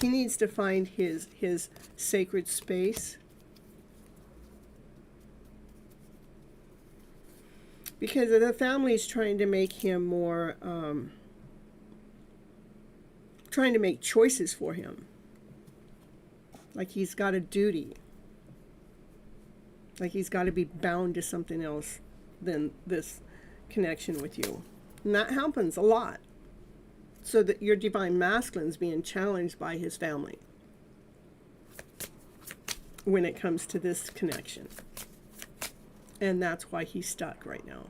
He needs to find his sacred space, because the family is trying to make him more, trying to make choices for him. Like he's got a duty. Like he's got to be bound to something else than this connection with you. And that happens a lot. So that your divine masculine is being challenged by his family when it comes to this connection. And that's why he's stuck right now.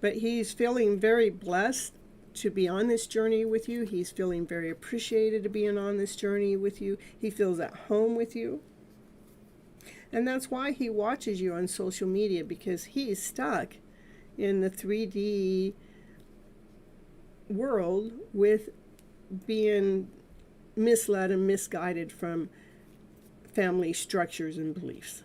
But he's feeling very blessed to be on this journey with you. He's feeling very appreciated to being on this journey with you. He feels at home with you. And that's why he watches you on social media, because he's stuck in the 3D world with being misled and misguided from family structures and beliefs.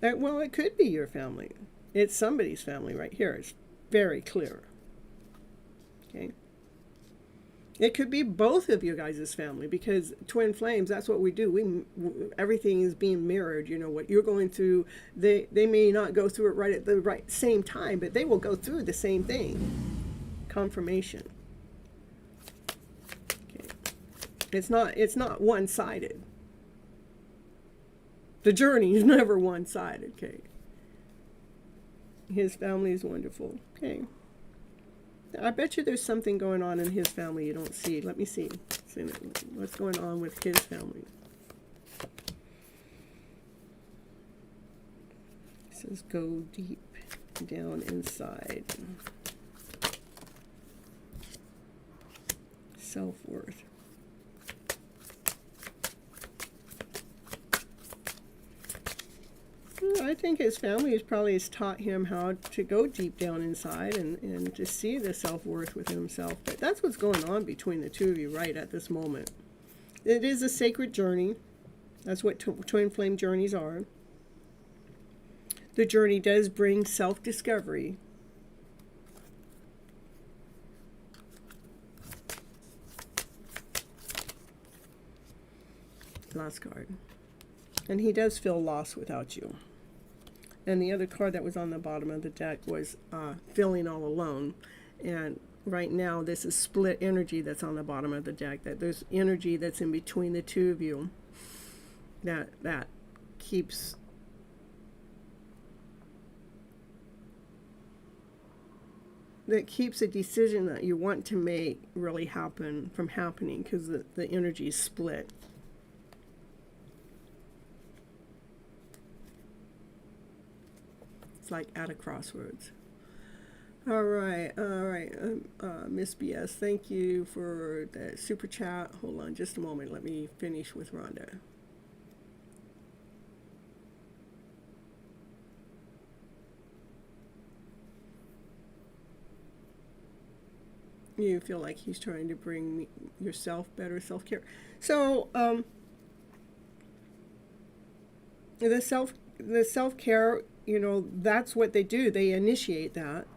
Well, it could be your family. It's somebody's family right here. It's very clear. Okay? It could be both of you guys' family, because twin flames, that's what we do. Everything is being mirrored. You know, what you're going through, they may not go through it right at the same time, but they will go through the same thing. Confirmation. Okay. It's not one-sided. The journey is never one-sided, okay? His family is wonderful, okay? I bet you there's something going on in his family you don't see. Let me see. What's going on with his family? It says go deep down inside. Self-worth. think his family has taught him how to go deep down inside and to see the self-worth within himself. But that's what's going on between the two of you right at this moment. It is a sacred journey. That's what twin flame journeys are. The journey does bring self-discovery. Last card. And he does feel lost without you. And the other card that was on the bottom of the deck was feeling all alone. And right now, this is split energy that's on the bottom of the deck. That there's energy that's in between the two of you that keeps a decision that you want to make really happen from happening, because the energy is split. It's like at a crossroads. All right. Miss BS, thank you for the super chat. Hold on just a moment. Let me finish with Rhonda. You feel like he's trying to bring yourself better self-care. So, the self-care, that's what they do. They initiate that.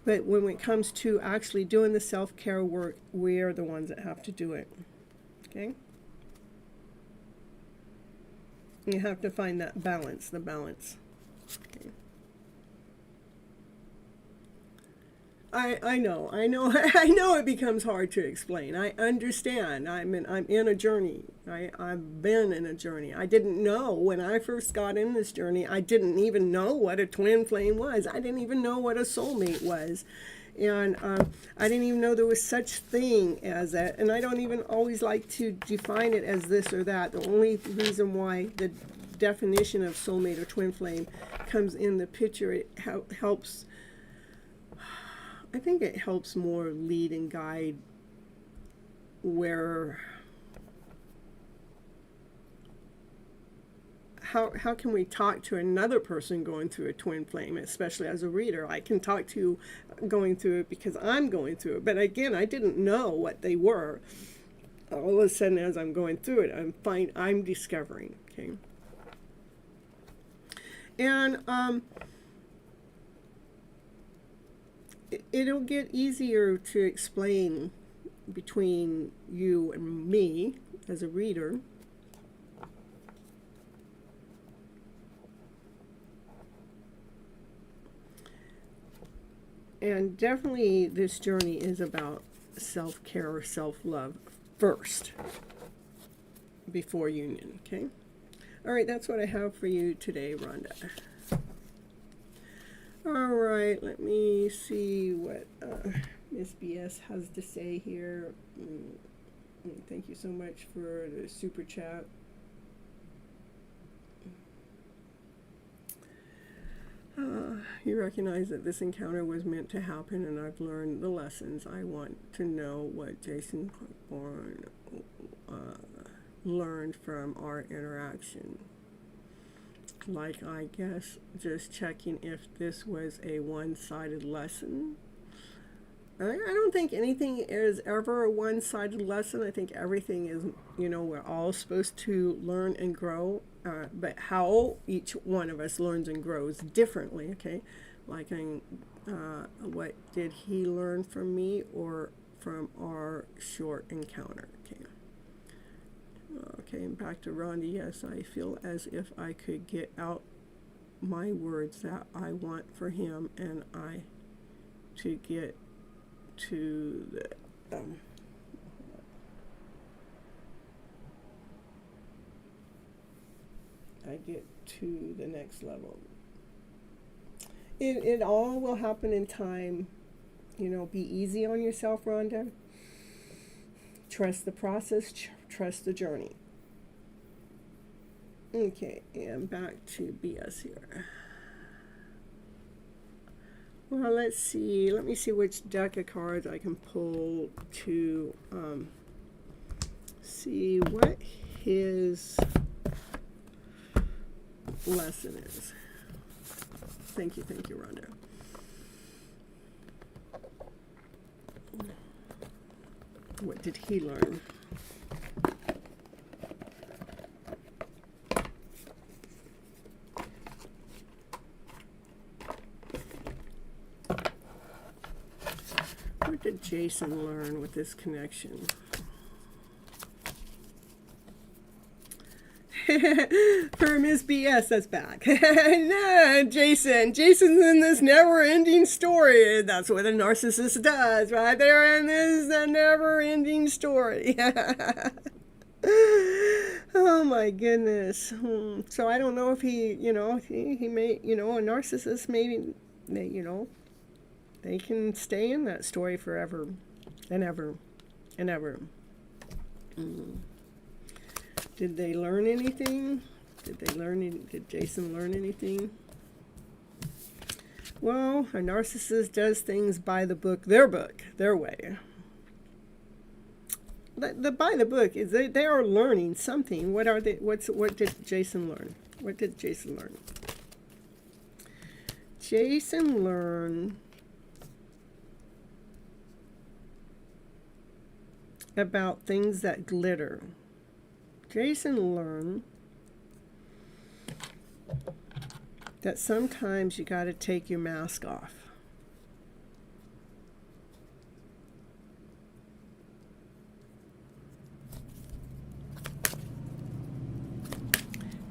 But when it comes to actually doing the self-care work, we're the ones that have to do it. Okay? You have to find that balance, the balance. Okay. I know it becomes hard to explain. I understand. I'm in a journey. I've been in a journey. I didn't know when I first got in this journey, I didn't even know what a twin flame was. I didn't even know what a soulmate was. And I didn't even know there was such thing as that. And I don't even always like to define it as this or that. The only reason why the definition of soulmate or twin flame comes in the picture, it helps. I think it helps more lead and guide how can we talk to another person going through a twin flame, especially as a reader. I can talk to you going through it because I'm going through it. But again, I didn't know what they were. All of a sudden, as I'm going through it, I'm discovering, okay? And it'll get easier to explain between you and me as a reader. And definitely this journey is about self-care or self-love first before union, okay? All right, that's what I have for you today, Rhonda. All right, let me see what Miss BS has to say here. Thank you so much for the super chat. You recognize that this encounter was meant to happen, and I've learned the lessons. I want to know what Jason Bourne learned from our interaction. Like, I guess, just checking if this was a one-sided lesson. I don't think anything is ever a one-sided lesson. I think everything is, we're all supposed to learn and grow, but how each one of us learns and grows differently, okay? Like, what did he learn from me or from our short encounter, okay? Okay, and back to Rhonda. Yes, I feel as if I could get out my words that I want for him, and I to get to the I get to the next level. It all will happen in time. Be easy on yourself, Rhonda. Trust the process, trust the journey. Okay, and back to BS here. Well, let's see. Let me see which deck of cards I can pull to see what his lesson is. Thank you, Rhonda. What did he learn? What did Jason learn with this connection? For Miss BS, that's back. No, Jason's in this never-ending story. That's what a narcissist does, right there in this never-ending story. Oh my goodness. So I don't know if he may, a narcissist maybe, they can stay in that story forever and ever and ever. Did they learn anything? Did Jason learn anything? Well, a narcissist does things by the book, their way. The by the book is they are learning something. What are they? What did Jason learn? What did Jason learn? Jason learned about things that glitter. Jason learned that sometimes you got to take your mask off.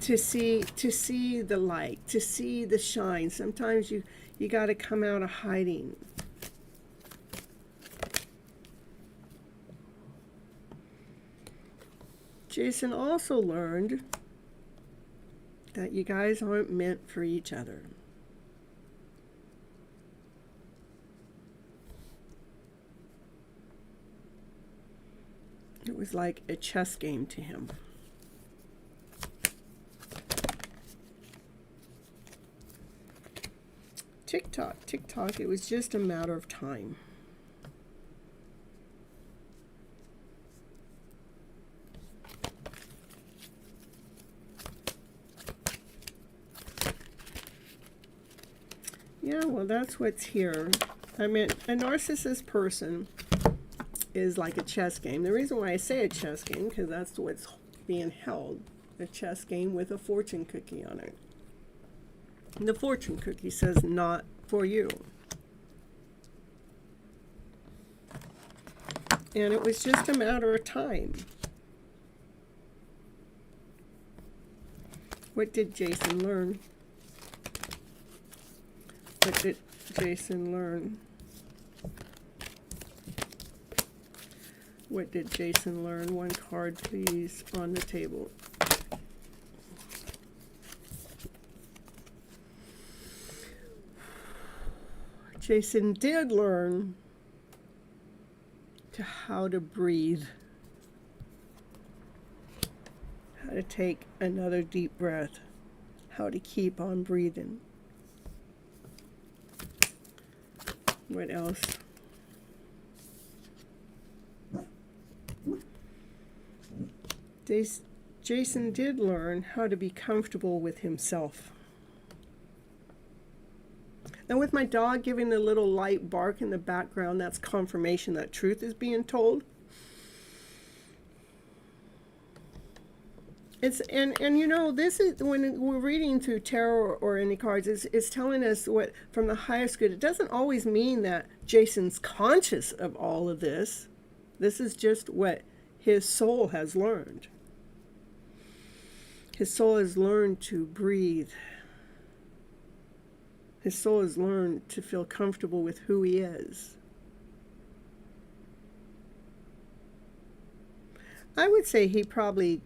To see the light, to see the shine. Sometimes you got to come out of hiding. Jason also learned that you guys aren't meant for each other. It was like a chess game to him. Tick tock, it was just a matter of time. Yeah, well, that's what's here. I mean, a narcissist person is like a chess game. The reason why I say a chess game, because that's what's being held. A chess game with a fortune cookie on it. And the fortune cookie says, not for you. And it was just a matter of time. What did Jason learn? What did Jason learn? What did Jason learn? One card, please, on the table. Jason did learn how to breathe, how to take another deep breath, how to keep on breathing. What else? Jason did learn how to be comfortable with himself. And with my dog giving a little light bark in the background, that's confirmation that truth is being told. This is when we're reading through tarot or any cards, it's telling us what from the highest good. It doesn't always mean that Jason's conscious of all of this. This is just what his soul has learned. His soul has learned to breathe. His soul has learned to feel comfortable with who he is. I would say he probably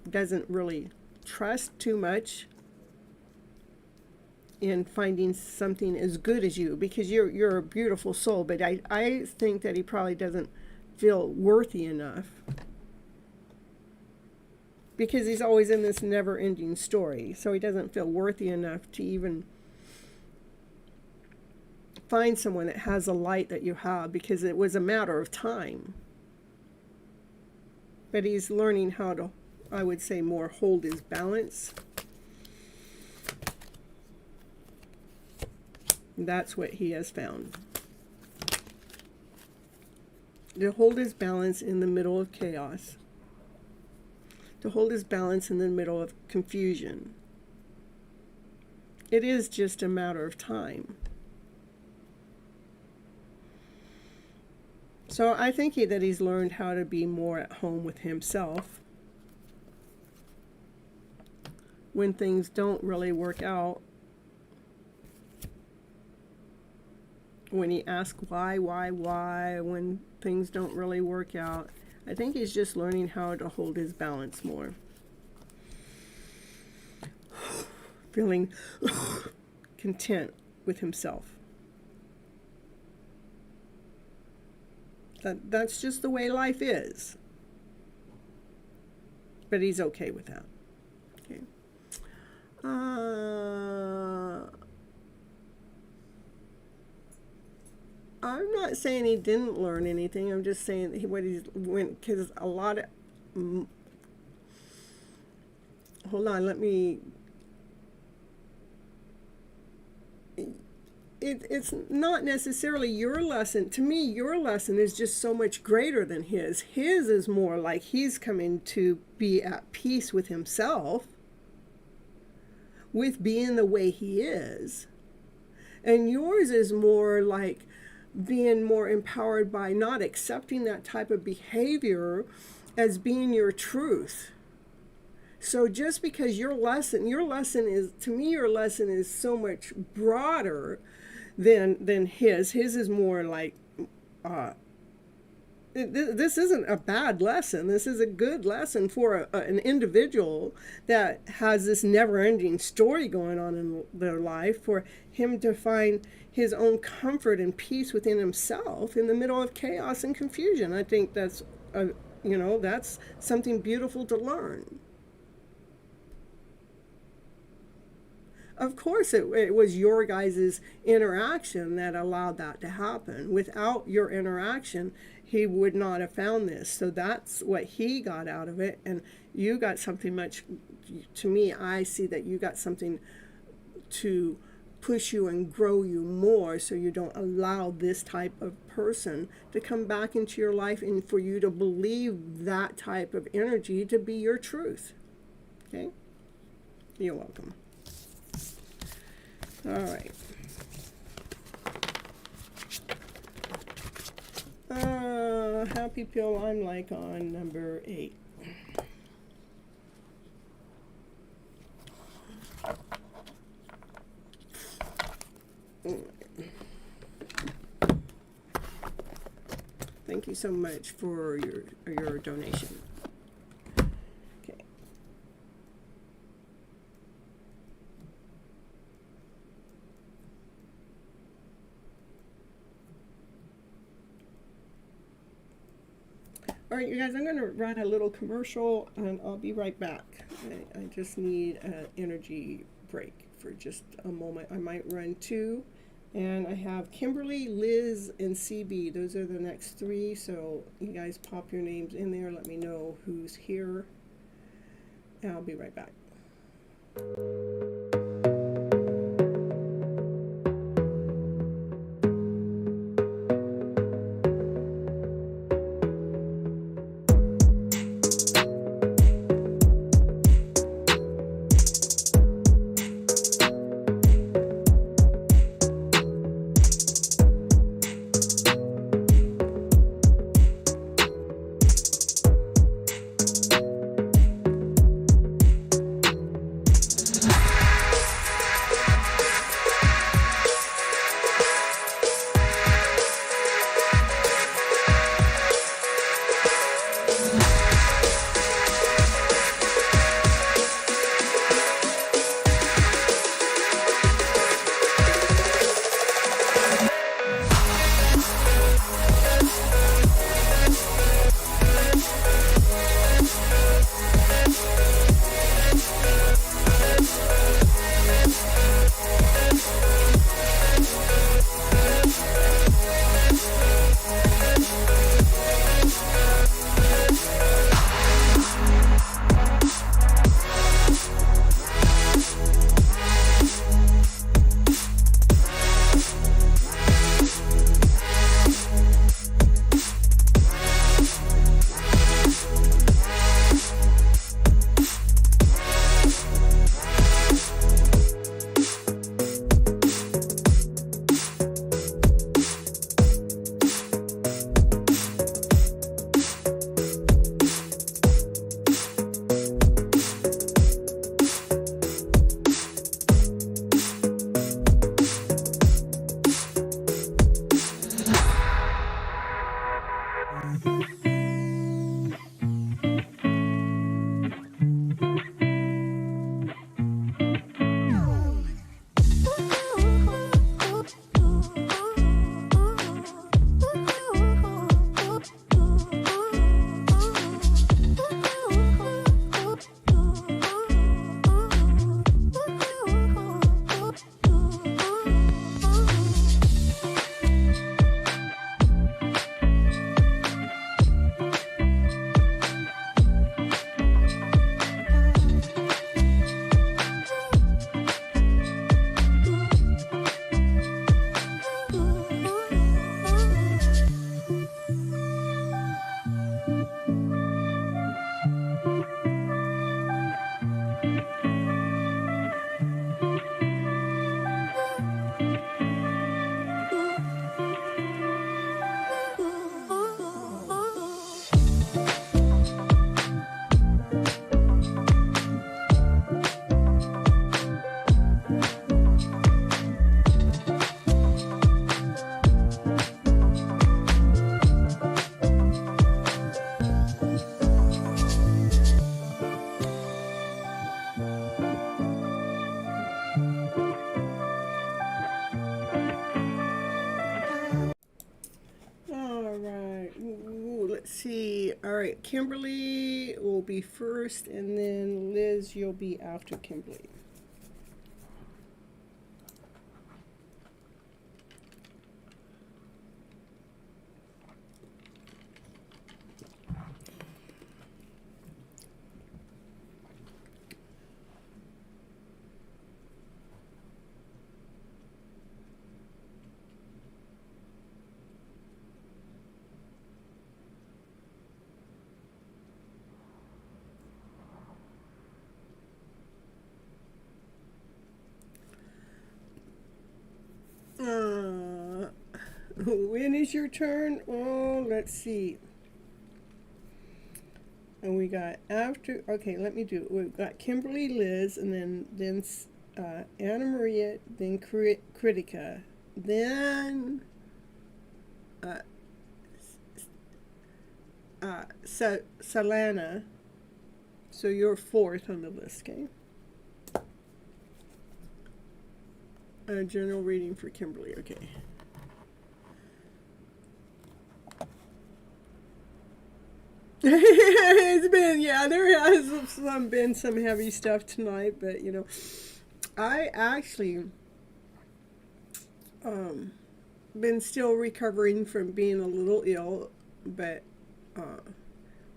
doesn't really trust too much in finding something as good as you, because you're a beautiful soul, but I think that he probably doesn't feel worthy enough, because he's always in this never-ending story, so he doesn't feel worthy enough to even find someone that has a light that you have, because it was a matter of time. But he's learning how to, I would say, more hold his balance. That's what he has found. To hold his balance in the middle of chaos. To hold his balance in the middle of confusion. It is just a matter of time. So I think that he's learned how to be more at home with himself. When things don't really work out. When he asks why, when things don't really work out. I think he's just learning how to hold his balance more. Feeling content with himself. That's just the way life is. But he's okay with that. Okay. I'm not saying he didn't learn anything. I'm just saying that what he's went, because a lot of hold on, let me. It's not necessarily your lesson. To me, your lesson is just so much greater than his. His is more like he's coming to be at peace with himself, with being the way he is. And yours is more like being more empowered by not accepting that type of behavior as being your truth. So just because your lesson is, to me, your lesson is so much broader than his. His is more like, this isn't a bad lesson. This is a good lesson for an individual that has this never-ending story going on in their life, for him to find his own comfort and peace within himself in the middle of chaos and confusion. I think that's, that's something beautiful to learn. Of course, it was your guys' interaction that allowed that to happen. Without your interaction, he would not have found this. So that's what he got out of it. And you got something much, to me, I see that you got something to push you and grow you more, so you don't allow this type of person to come back into your life and for you to believe that type of energy to be your truth. Okay? You're welcome. All right. Happy pill, I'm like on number 8. Thank you so much for your donation. Okay. All right, you guys, I'm going to run a little commercial, and I'll be right back. I just need an energy break for just a moment. I might run 2. And I have Kimberly, Liz, and CB. Those are the next 3. So you guys pop your names in there. Let me know who's here. And I'll be right back. right, Kimberly will be first, and then Liz, you'll be after Kimberly. When is your turn? Oh, let's see. And we got after. Okay, let me do it. We've got Kimberly, Liz, and then Anna Maria, then Critica, then Salana. So you're fourth on the list, okay? A general reading for Kimberly, okay. It's been, yeah, there has been some heavy stuff tonight, but you know, I actually been still recovering from being a little ill, but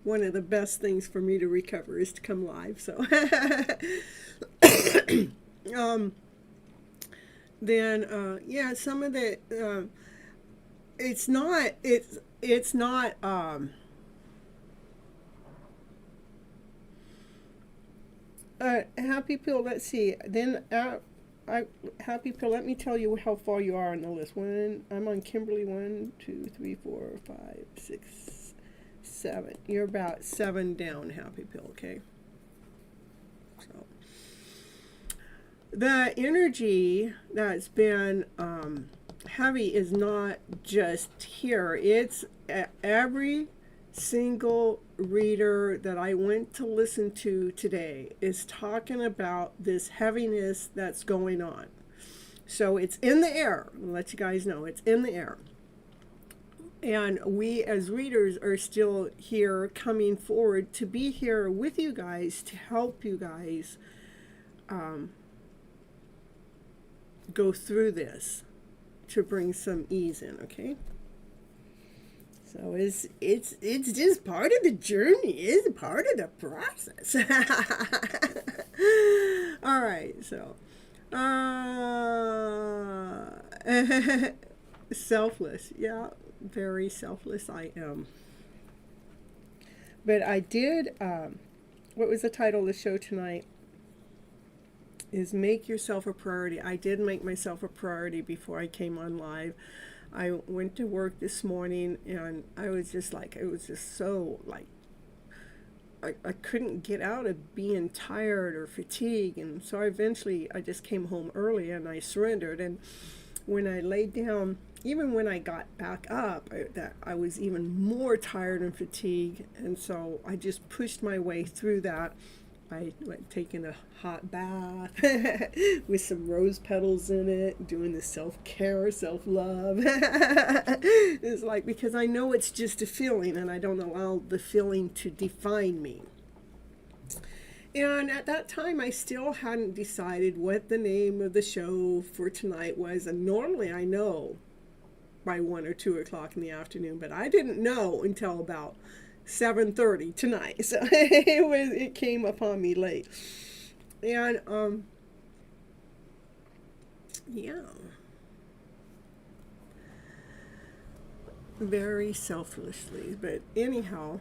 one of the best things for me to recover is to come live. So then yeah, some of the it's not Happy Pill, let's see. Then Happy Pill, let me tell you how far you are on the list. I'm on Kimberly, 1, 2, 3, 4, 5, 6, 7. You're about 7 down, Happy Pill, okay? So the energy that's been heavy is not just here. It's every single reader that I went to listen to today is talking about this heaviness that's going on. So it's in the air. I'll let you guys know it's in the air. And we as readers are still here, coming forward to be here with you guys to help you guys go through this, to bring some ease in, okay? So it's just part of the journey. It's part of the process. All right, so selfless, yeah, very selfless I am. But I did. What was the title of the show tonight? Is make yourself a priority. I did make myself a priority before I came on live. I went to work this morning and I was just like, it was just so like, I couldn't get out of being tired or fatigued. And so eventually I just came home early and I surrendered. And when I laid down, even when I got back up, I was even more tired and fatigued. And so I just pushed my way through that. I went taking a hot bath with some rose petals in it, doing the self-care, self-love. It's like, because I know it's just a feeling and I don't allow the feeling to define me. And at that time, I still hadn't decided what the name of the show for tonight was. And normally I know by 1 or 2 o'clock in the afternoon, but I didn't know until about 7:30 tonight, so it came upon me late, and yeah, very selflessly. But anyhow,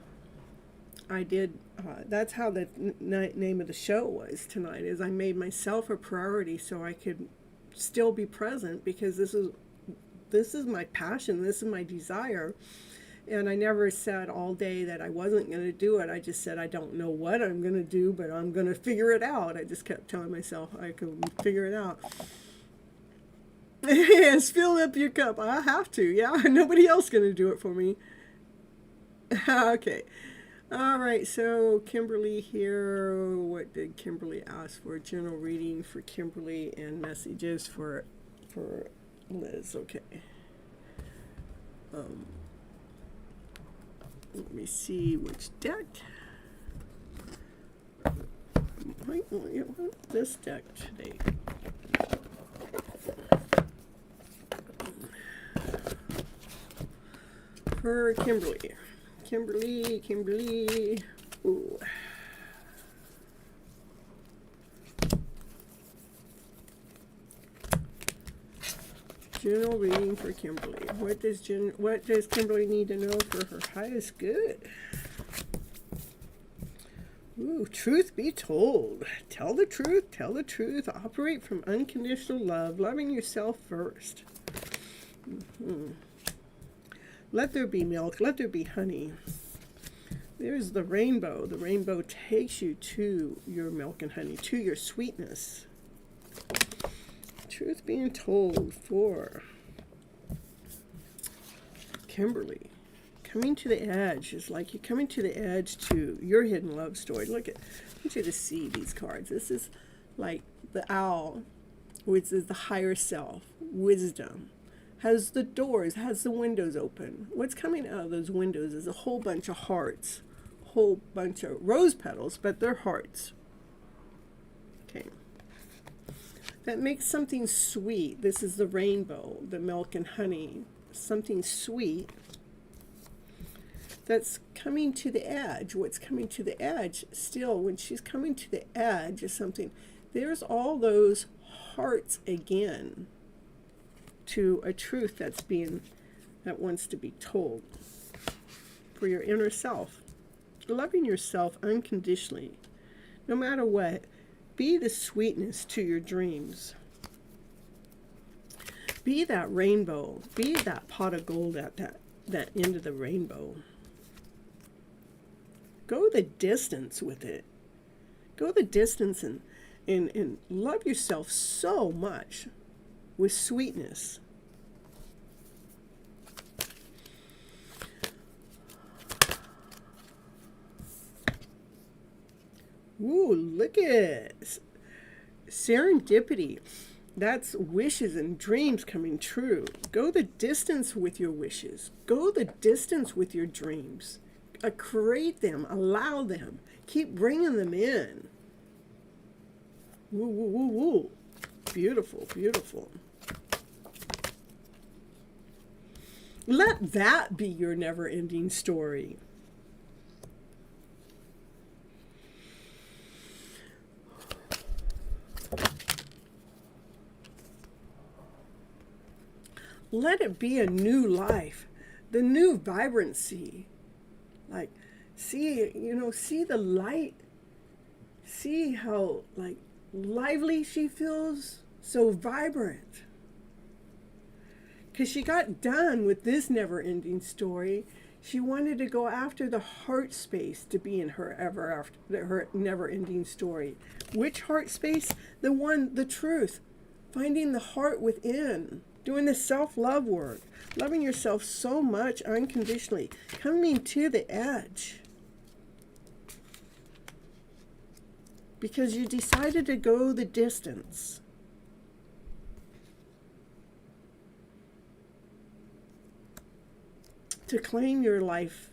I did. That's how the name of the show was tonight. Is I made myself a priority so I could still be present, because this is my passion. This is my desire. And I never said all day that I wasn't going to do it. I just said, I don't know what I'm going to do, but I'm going to figure it out. I just kept telling myself I could figure it out. Yes, fill up your cup. I have to, yeah. Nobody else going to do it for me. Okay. All right, so Kimberly here. What did Kimberly ask for? General reading for Kimberly and messages for Liz. Okay. Let me see which deck. Might want this deck today. For Kimberly. Kimberly. Ooh. General reading for Kimberly. What does Kimberly need to know for her highest good? Ooh, truth be told. Tell the truth, tell the truth. Operate from unconditional love, loving yourself first. Let there be milk, let there be honey. There's the rainbow. The rainbow takes you to your milk and honey, to your sweetness. Truth being told for Kimberly. Coming to the edge is like you're coming to the edge to your hidden love story. I want you to see these cards. This is like the owl, which is the higher self, wisdom. Has the doors, has the windows open. What's coming out of those windows is a whole bunch of hearts, whole bunch of rose petals, but they're hearts. Okay. That makes something sweet. This is the rainbow, the milk and honey. Something sweet that's coming to the edge. What's coming to the edge still, when she's coming to the edge of something, there's all those hearts again to a truth that wants to be told for your inner self. Loving yourself unconditionally, no matter what. Be the sweetness to your dreams. Be that rainbow. Be that pot of gold at that end of the rainbow. Go the distance with it. Go the distance and love yourself so much with sweetness. Ooh, look at serendipity. That's wishes and dreams coming true. Go the distance with your wishes. Go the distance with your dreams. Create them. Allow them. Keep bringing them in. Woo, woo, woo, woo. Beautiful, beautiful. Let that be your never-ending story. Let it be a new life, the new vibrancy. Like, see the light. See how, like, lively she feels, so vibrant. Because she got done with this never-ending story. She wanted to go after the heart space to be in her her never-ending story. Which heart space? The truth. Finding the heart within. Doing the self-love work, loving yourself so much unconditionally, coming to the edge. Because you decided to go the distance. To claim your life,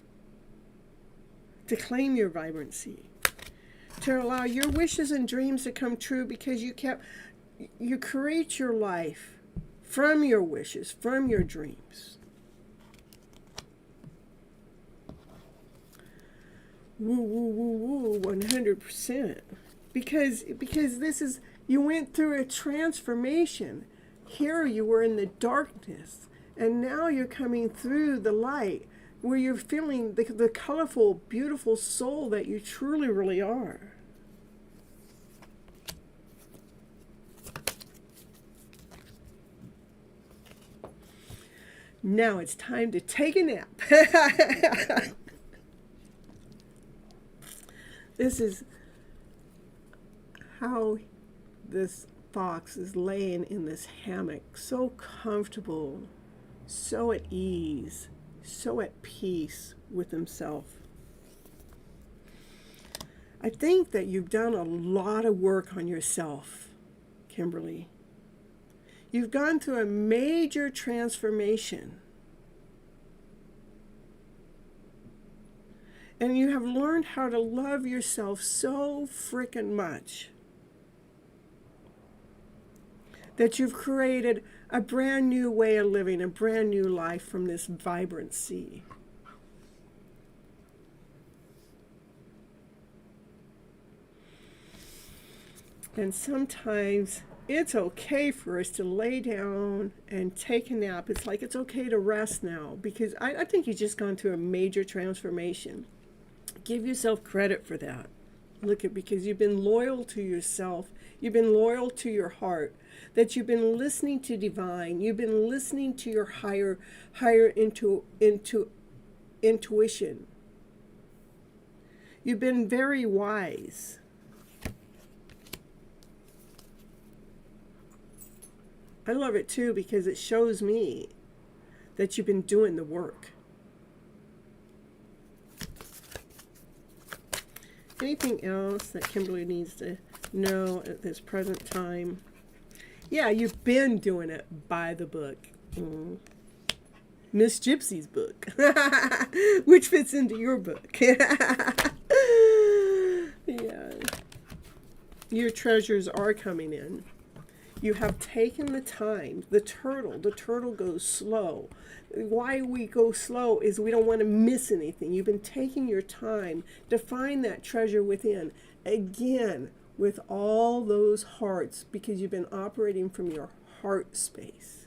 to claim your vibrancy, to allow your wishes and dreams to come true, because you create your life from your wishes, from your dreams. Woo, woo, woo, woo, 100%. Because this is, you went through a transformation. Here you were in the darkness, and now you're coming through the light, where you're feeling the colorful, beautiful soul that you truly, really are. Now it's time to take a nap. This is how this fox is laying in this hammock, so comfortable, so at ease, so at peace with himself. I think that you've done a lot of work on yourself, Kimberly. You've gone through a major transformation. And you have learned how to love yourself so freaking much that you've created a brand new way of living, a brand new life from this vibrant sea. And sometimes it's okay for us to lay down and take a nap. It's like it's okay to rest now, because I think you've just gone through a major transformation. Give yourself credit for that. Look at, because you've been loyal to yourself. You've been loyal to your heart. That you've been listening to divine. You've been listening to your higher intuition. You've been very wise. I love it too, because it shows me that you've been doing the work. Anything else that Kimberly needs to know at this present time? Yeah, you've been doing it by the book. Miss Gypsy's book, which fits into your book. Yeah. Your treasures are coming in. You have taken the time. The turtle goes slow. Why we go slow is we don't want to miss anything. You've been taking your time to find that treasure within. Again, with all those hearts, because you've been operating from your heart space.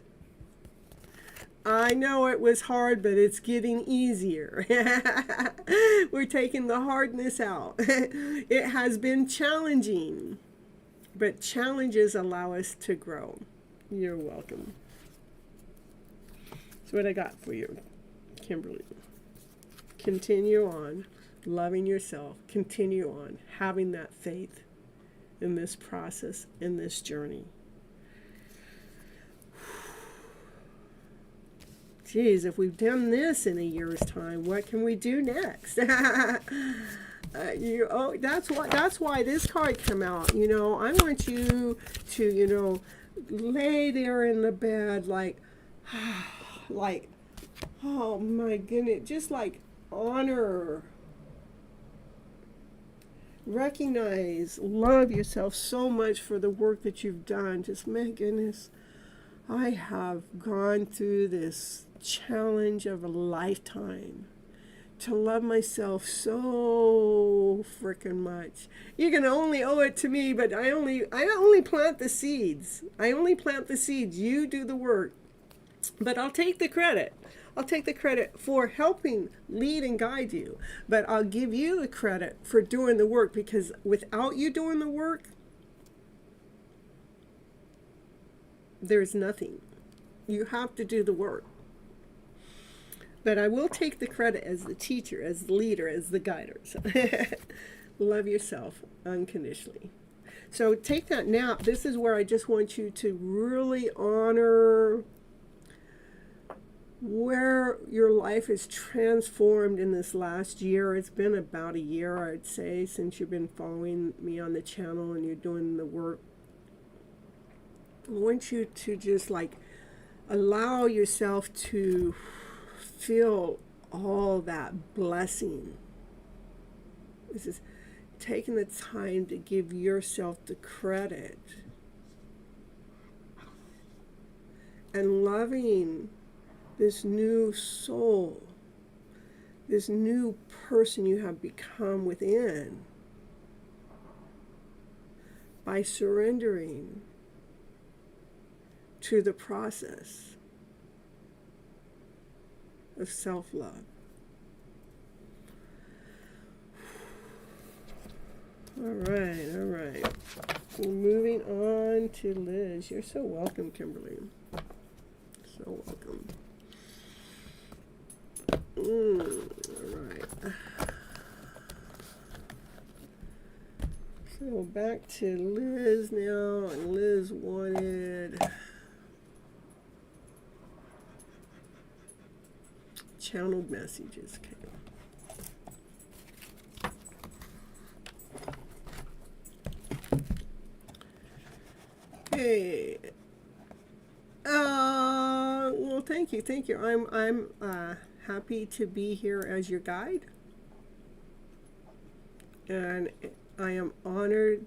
I know it was hard, but it's getting easier. We're taking the hardness out. It has been challenging. But challenges allow us to grow. You're welcome. That's what I got for you, Kimberly. Continue on loving yourself. Continue on having that faith in this process, in this journey. Geez, if we've done this in a year's time, what can we do next? That's why this card came out. You know, I want you to, you know, lay there in the bed like, oh my goodness, just like honor, recognize, love yourself so much for the work that you've done. Just, my goodness, I have gone through this challenge of a lifetime to love myself so freaking much. You can only owe it to me, but I only plant the seeds. I only plant the seeds. You do the work. But I'll take the credit. I'll take the credit for helping lead and guide you. But I'll give you the credit for doing the work, because without you doing the work, there's nothing. You have to do the work. But I will take the credit as the teacher, as the leader, as the guider. So love yourself unconditionally. So take that nap. This is where I just want you to really honor where your life is transformed in this last year. It's been about a year, I'd say, since you've been following me on the channel and you're doing the work. I want you to just like allow yourself to feel all that blessing. This is taking the time to give yourself the credit and loving this new soul, this new person you have become within by surrendering to the process of self-love. All right. We're moving on to Liz. You're so welcome, Kimberly. So welcome. All right. So back to Liz now, and Liz wanted channeled messages. Okay. Well, thank you. I'm happy to be here as your guide. And I am honored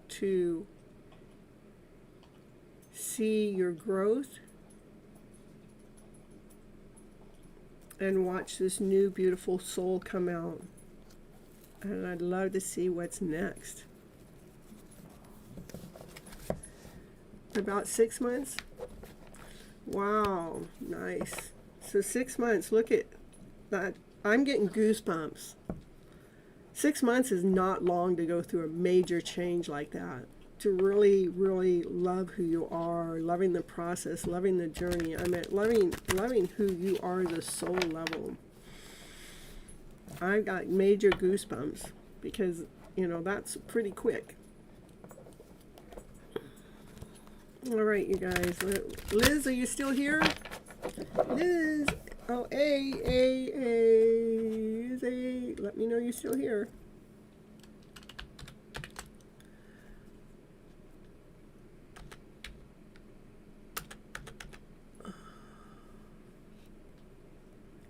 to see your growth and watch this new beautiful soul come out. And I'd love to see what's next. About 6 months? Wow, nice. So 6 months, look at that. I'm getting goosebumps. 6 months is not long to go through a major change like that. To really, really love who you are, loving the process, loving the journey. I mean, loving who you are, the soul level. I got major goosebumps because, you know, that's pretty quick. All right, you guys. Liz, are you still here? Liz. Oh, A. Let me know you're still here.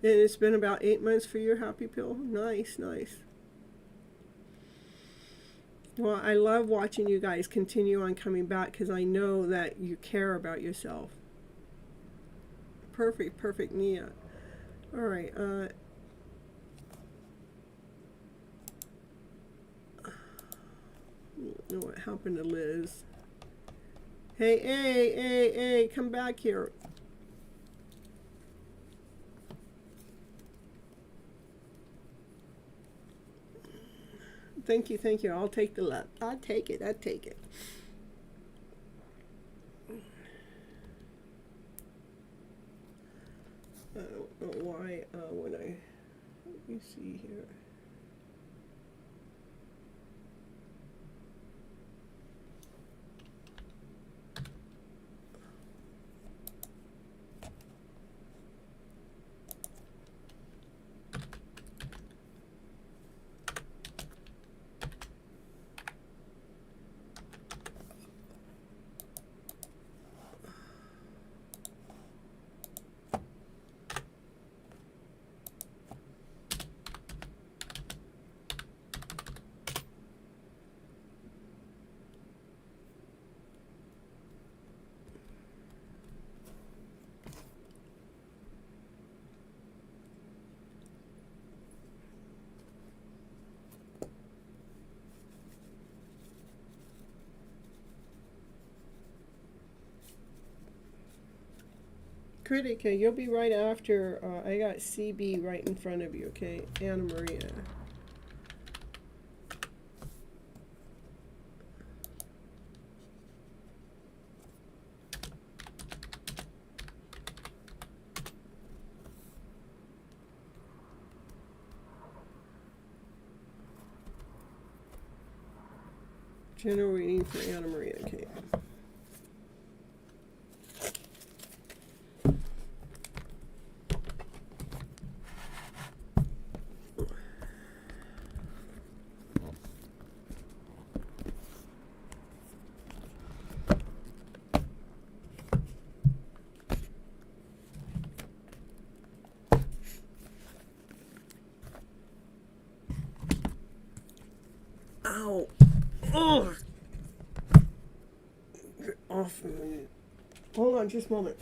And it's been about 8 months for your happy pill. Nice, nice. Well, I love watching you guys continue on coming back because I know that you care about yourself. Perfect, perfect, Nia. All right. I don't know what happened to Liz. Hey, come back here. Thank you. I'll take the love. I'll take it. I don't know why when let me see here. Critica, you'll be right after. I got CB right in front of you, okay? Anna Maria. General reading for Anna Maria, okay? Ow! Oh! Get off of me. Hold on just a moment.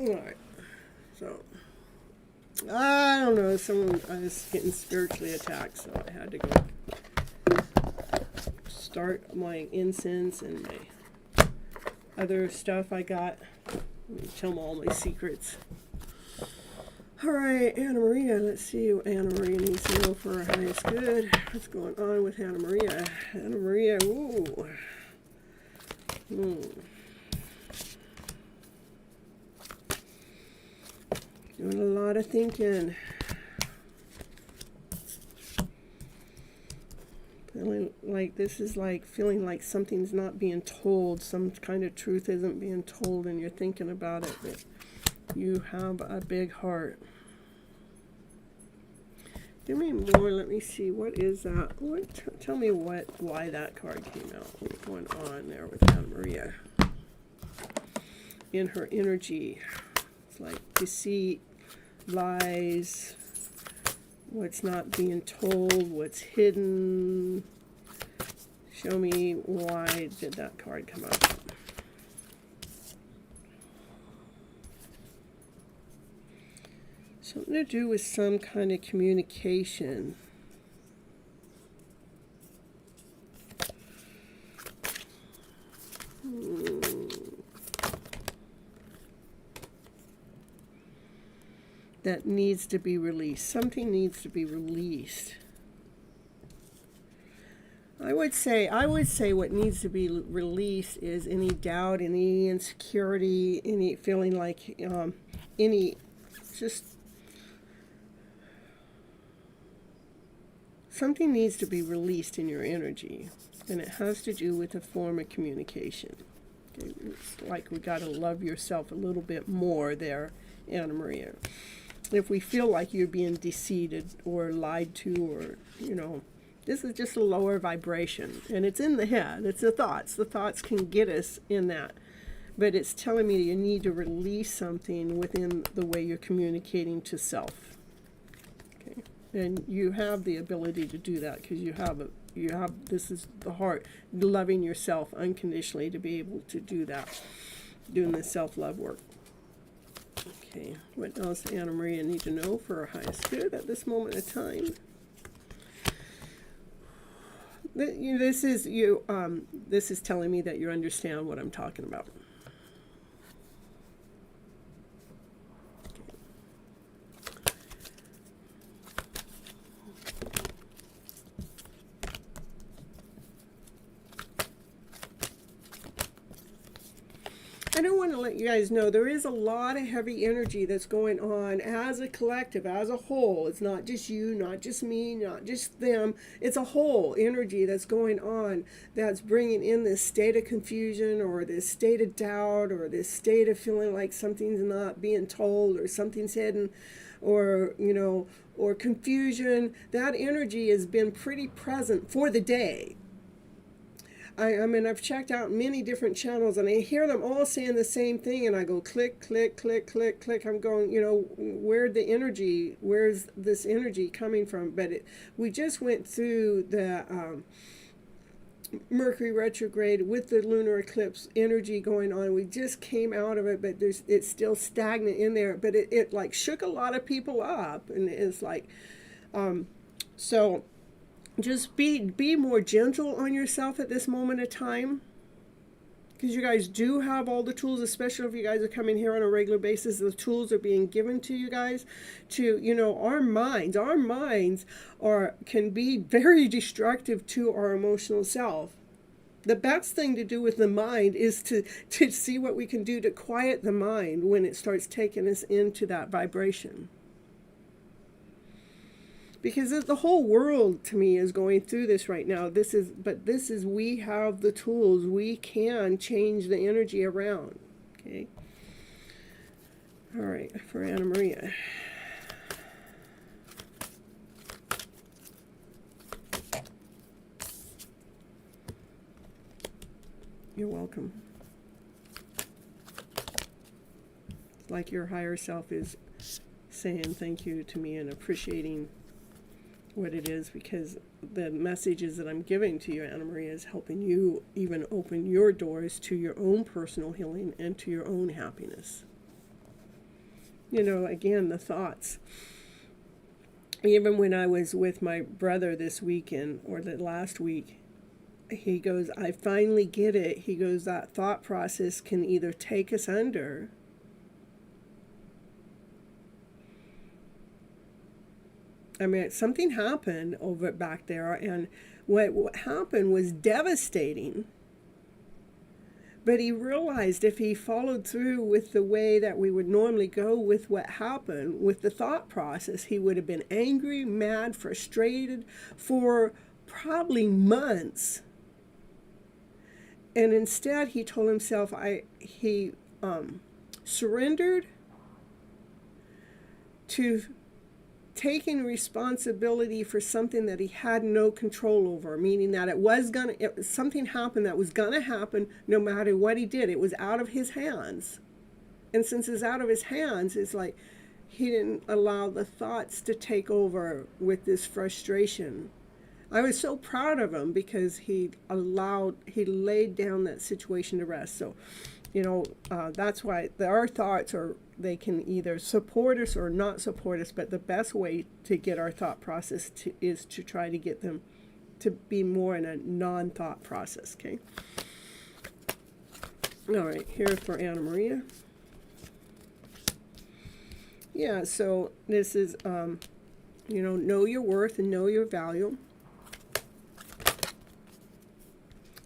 All right. So, I don't know. I was getting spiritually attacked, so I had to go start my incense and my other stuff I got. Let me tell them all my secrets. All right, Anna Maria. Let's see what Anna Maria needs to know for her highest good. What's going on with Anna Maria? Anna Maria, ooh. Doing a lot of thinking. Feeling like this is like feeling like something's not being told, some kind of truth isn't being told, and you're thinking about it, but you have a big heart. Give me more. Let me see. What is that? Tell me why that card came out. What's going on there with Anna Maria? In her energy. It's like deceit, lies, what's not being told, what's hidden. Show me why did that card come out. Something to do with some kind of communication. That needs to be released. Something needs to be released. I would say what needs to be released is any doubt, any insecurity, any feeling like something needs to be released in your energy, and it has to do with a form of communication. Okay? It's like we got to love yourself a little bit more there, Anna Maria. If we feel like you're being deceived or lied to, or, this is just a lower vibration, and it's in the head. It's the thoughts. The thoughts can get us in that, but it's telling me you need to release something within the way you're communicating to self. Okay, and you have the ability to do that because you have this is the heart, loving yourself unconditionally, to be able to do that, doing the self-love work. Okay, what else does Anna Maria need to know for her highest good at this moment in time? This is telling me that you understand what I'm talking about. I don't want to let you guys know there is a lot of heavy energy that's going on as a collective, as a whole. It's not just you, not just me, not just them. It's a whole energy that's going on that's bringing in this state of confusion, or this state of doubt, or this state of feeling like something's not being told, or something's hidden, or or confusion. That energy has been pretty present for the day. I mean, I've checked out many different channels, and I hear them all saying the same thing, and I go click, click, click, click, click. I'm going, where's this energy coming from? But we just went through the Mercury retrograde with the lunar eclipse energy going on. We just came out of it, but it's still stagnant in there. But it like shook a lot of people up, and it's like, so. Just be more gentle on yourself at this moment of time, because you guys do have all the tools, especially if you guys are coming here on a regular basis. The tools are being given to you guys to, our minds can be very destructive to our emotional self. The best thing to do with the mind is to see what we can do to quiet the mind when it starts taking us into that vibration. Because the whole world, to me, is going through this right now. We have the tools. We can change the energy around. Okay. All right, for Anna Maria. You're welcome. It's like your higher self is saying thank you to me and appreciating what it is, because the messages that I'm giving to you, Anna Maria, is helping you even open your doors to your own personal healing and to your own happiness. You know, again, the thoughts. Even when I was with my brother this weekend, or the last week, he goes, I finally get it. He goes, that thought process can either take us under, I mean, something happened over back there, and what happened was devastating. But he realized if he followed through with the way that we would normally go with what happened, with the thought process, he would have been angry, mad, frustrated for probably months. And instead, he told himself, he surrendered to taking responsibility for something that he had no control over, meaning that something happened that was gonna happen no matter what he did. It was out of his hands. And since it's out of his hands, it's like he didn't allow the thoughts to take over with this frustration. I was so proud of him because he laid down that situation to rest. So, you know, that's why our thoughts they can either support us or not support us, but the best way to get our thought process is to try to get them to be more in a non-thought process, okay? All right, here for Anna Maria. Yeah, so this is, you know your worth and know your value.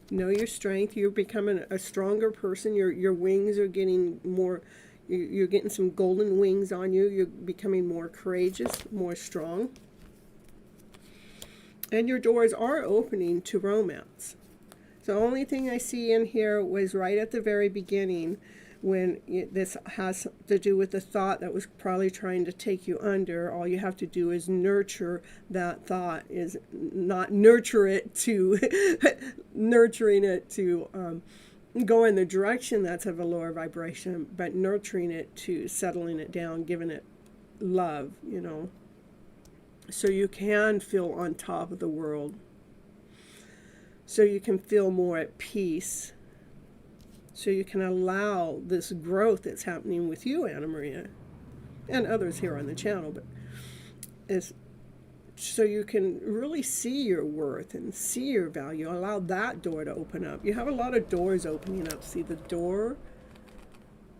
Know your strength. You're becoming a stronger person. Your wings are getting more, you're getting some golden wings on you. You're becoming more courageous, more strong. And your doors are opening to romance. The only thing I see in here was right at the very beginning, when this has to do with the thought that was probably trying to take you under. All you have to do is nurture that thought, is not nurture it to nurturing it to go in the direction that's of a lower vibration, but nurturing it to settling it down, giving it love, you know, so you can feel on top of the world, so you can feel more at peace, so you can allow this growth that's happening with you, Anna Maria, and others here on the channel, but is so you can really see your worth and see your value. Allow that door to open up. You have a lot of doors opening up. See, the door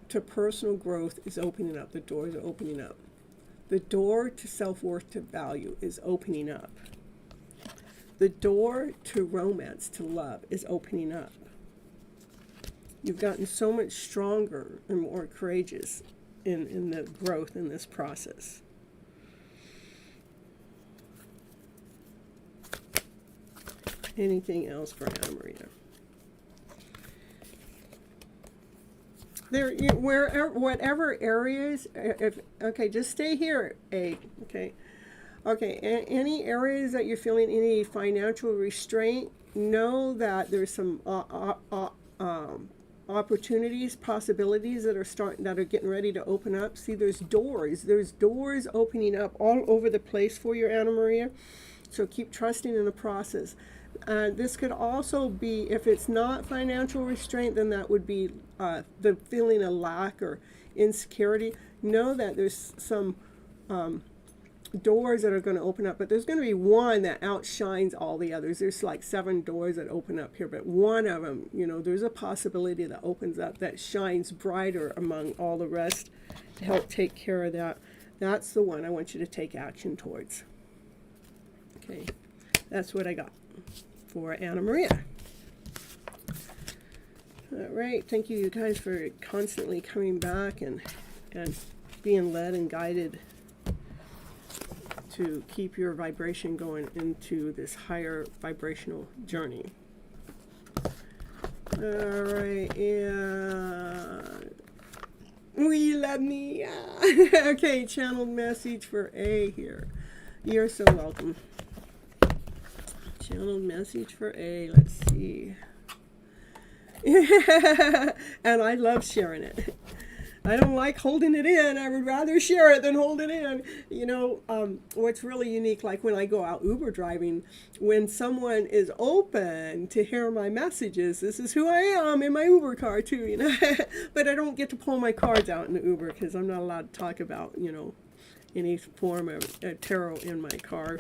to personal growth is opening up. The doors are opening up. The door to self-worth, to value, is opening up. The door to romance, to love, is opening up. You've gotten so much stronger and more courageous in the growth in this process. Anything else for Anna Maria? There, whatever areas, okay, just stay here, A, okay? Okay, any areas that you're feeling any financial restraint, know that there's some opportunities, possibilities that are getting ready to open up. See, there's doors opening up all over the place for you, Anna Maria. So keep trusting in the process. This could also be, if it's not financial restraint, then that would be the feeling of lack or insecurity. Know that there's some doors that are going to open up, but there's going to be one that outshines all the others. There's like 7 doors that open up here, but one of them, you know, there's a possibility that opens up that shines brighter among all the rest to help take care of that. That's the one I want you to take action towards. Okay, that's what I got for Anna Maria. All right, thank you guys for constantly coming back and being led and guided to keep your vibration going into this higher vibrational journey. All right, yeah. We love me. Yeah. Okay, channeled message for A here. You're so welcome. Channeled message for A. Let's see. And I love sharing it. I don't like holding it in. I would rather share it than hold it in. You know, what's really unique, like when I go out Uber driving, when someone is open to hear my messages, this is who I am in my Uber car too, you know. But I don't get to pull my cards out in the Uber because I'm not allowed to talk about, you know, any form of tarot in my car.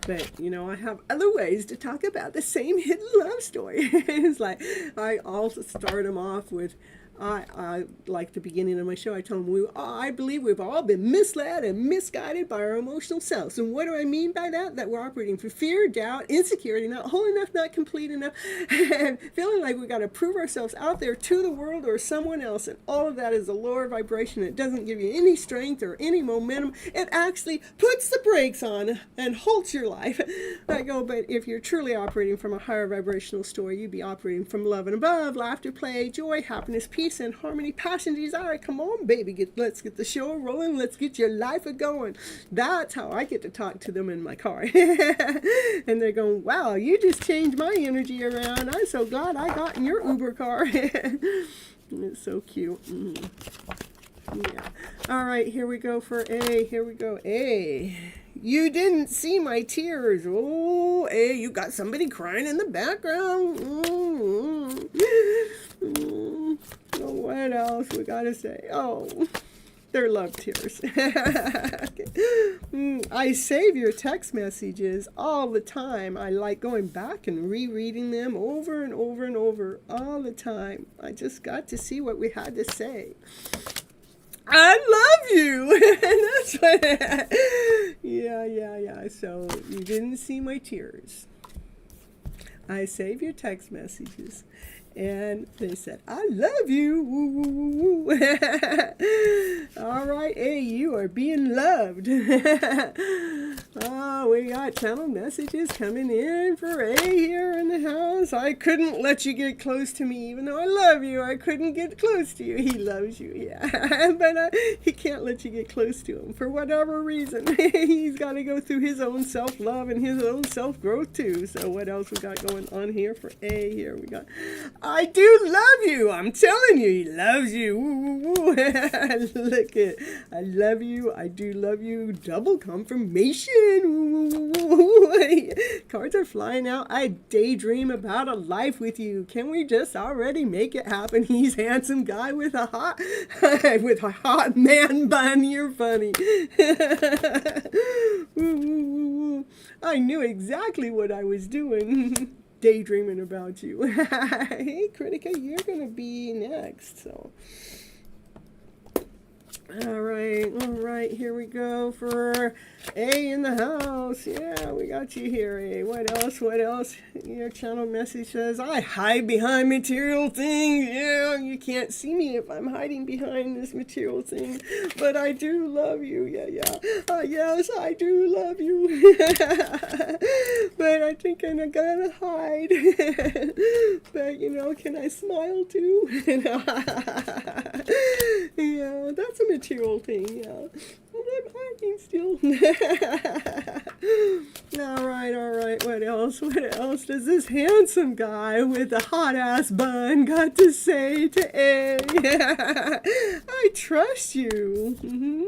But, you know, I have other ways to talk about the same hidden love story. It's like, I also start them off with, I like the beginning of my show, I tell them, I believe we've all been misled and misguided by our emotional selves. And what do I mean by that? That we're operating for fear, doubt, insecurity, not whole enough, not complete enough, and feeling like we've got to prove ourselves out there to the world or someone else. And all of that is a lower vibration. It doesn't give you any strength or any momentum. It actually puts the brakes on and halts your life. I go, but if you're truly operating from a higher vibrational story, you'd be operating from love and above, laughter, play, joy, happiness, peace, and harmony, passion, desire. Come on, baby, let's get the show rolling. Let's get your life a-going. That's how I get to talk to them in my car. And they're going, wow, you just changed my energy around. I'm so glad I got in your Uber car. It's so cute. Yeah. All right, here we go for A. Here we go. A. You didn't see my tears. Oh, A, you got somebody crying in the background. Oh, what else we gotta say? Oh, they're love tears. I save your text messages all the time. I like going back and rereading them over and over and over all the time. I just got to see what we had to say. I love you. That's what. Yeah. So you didn't see my tears. I save your text messages. And they said, I love you. Woo, woo, woo, woo. All right, hey, you are being loved. Oh, we got channel messages coming in for A here in the house. I couldn't let you get close to me, even though I love you. I couldn't get close to you. He loves you, yeah. But he can't let you get close to him for whatever reason. He's got to go through his own self-love and his own self-growth too. So what else we got going on here for A? Here we got, I do love you. I'm telling you, he loves you. Woo, woo, woo. Look at, I love you. I do love you. Double confirmation. Woo, woo, woo. Cards are flying out. I daydream about a life with you. Can we just already make it happen? He's a handsome guy with a hot man bun. You're funny. Woo, woo, woo, woo. I knew exactly what I was doing. Daydreaming about you. Hey, Critica, you're going to be next. So, all right, here we go for A in the house. Yeah, we got you here, A. What else? Your channel message says, I hide behind material things. Yeah, you can't see me if I'm hiding behind this material thing, but I do love you. Yeah. Yes, I do love you. But I think I'm gonna hide. But, can I smile too? Yeah, that's a material thing, yeah. I'm hiding still. All right. What else does this handsome guy with a hot ass bun got to say to A? I trust you. Mm-hmm.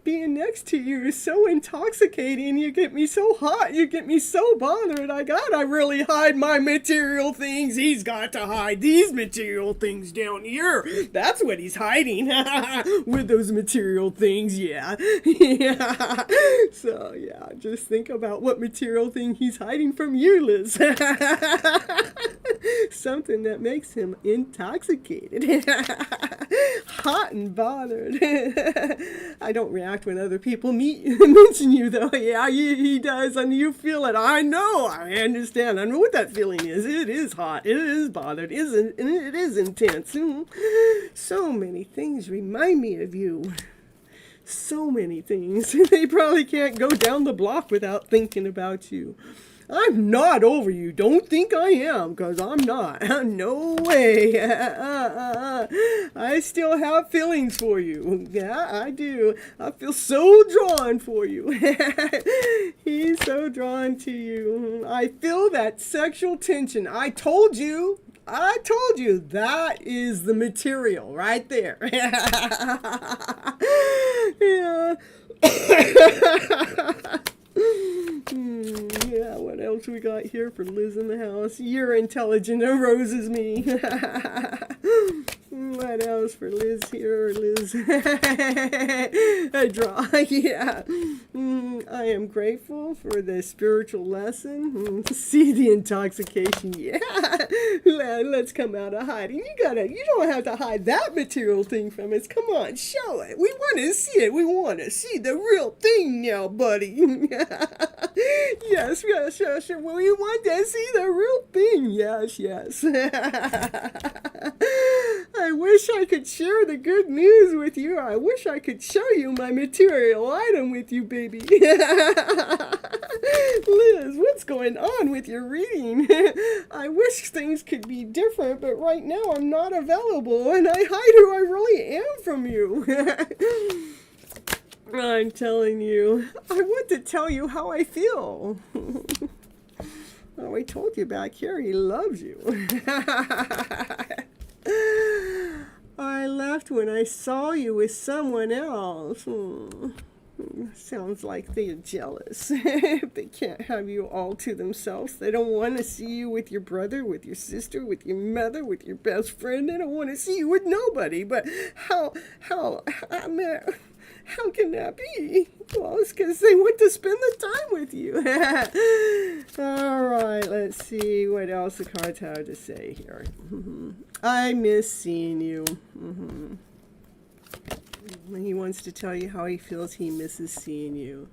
Being next to you is so intoxicating. You get me so hot. You get me so bothered. I gotta really hide my material things. He's got to hide these material things down here. That's what he's hiding. With those material things, yeah. Yeah. So, yeah, just think about what material thing he's hiding from you, Liz. Something that makes him intoxicated. Hot and bothered. I don't react when other people mention you, though. Yeah, he does, and you feel it. I know. I understand. I know what that feeling is. It is hot. It is bothered. It is intense. So many things remind me of you. So many things. They probably can't go down the block without thinking about you. I'm not over you. Don't think I am, because I'm not. No way. I still have feelings for you. Yeah, I do. I feel so drawn for you. He's so drawn to you. I feel that sexual tension. I told you. I told you that is the material right there. Yeah. Yeah, what else we got here for Liz in the house? You're intelligent, and Rose is me. What else for Liz here? Liz. I draw. Yeah. I am grateful for the spiritual lesson. See the intoxication. Yeah. Let's come out of hiding. You don't have to hide that material thing from us. Come on, show it. We want to see it. We want to see the real thing now, buddy. Yes. We want to see the real thing. Yes. I wish I could share the good news with you. I wish I could show you my material item with you, baby. Liz, what's going on with your reading? I wish things could be different, but right now I'm not available, and I hide who I really am from you. I'm telling you. I want to tell you how I feel. Oh, I told you back here, he loves you. I left when I saw you with someone else. Sounds like they're jealous. If they can't have you all to themselves, they don't want to see you with your brother, with your sister, with your mother, with your best friend. They don't want to see you with nobody. But how can that be? Well, it's because they want to spend the time with you. All right, let's see what else the cards have to say here. I miss seeing you. He wants to tell you how he feels he misses seeing you.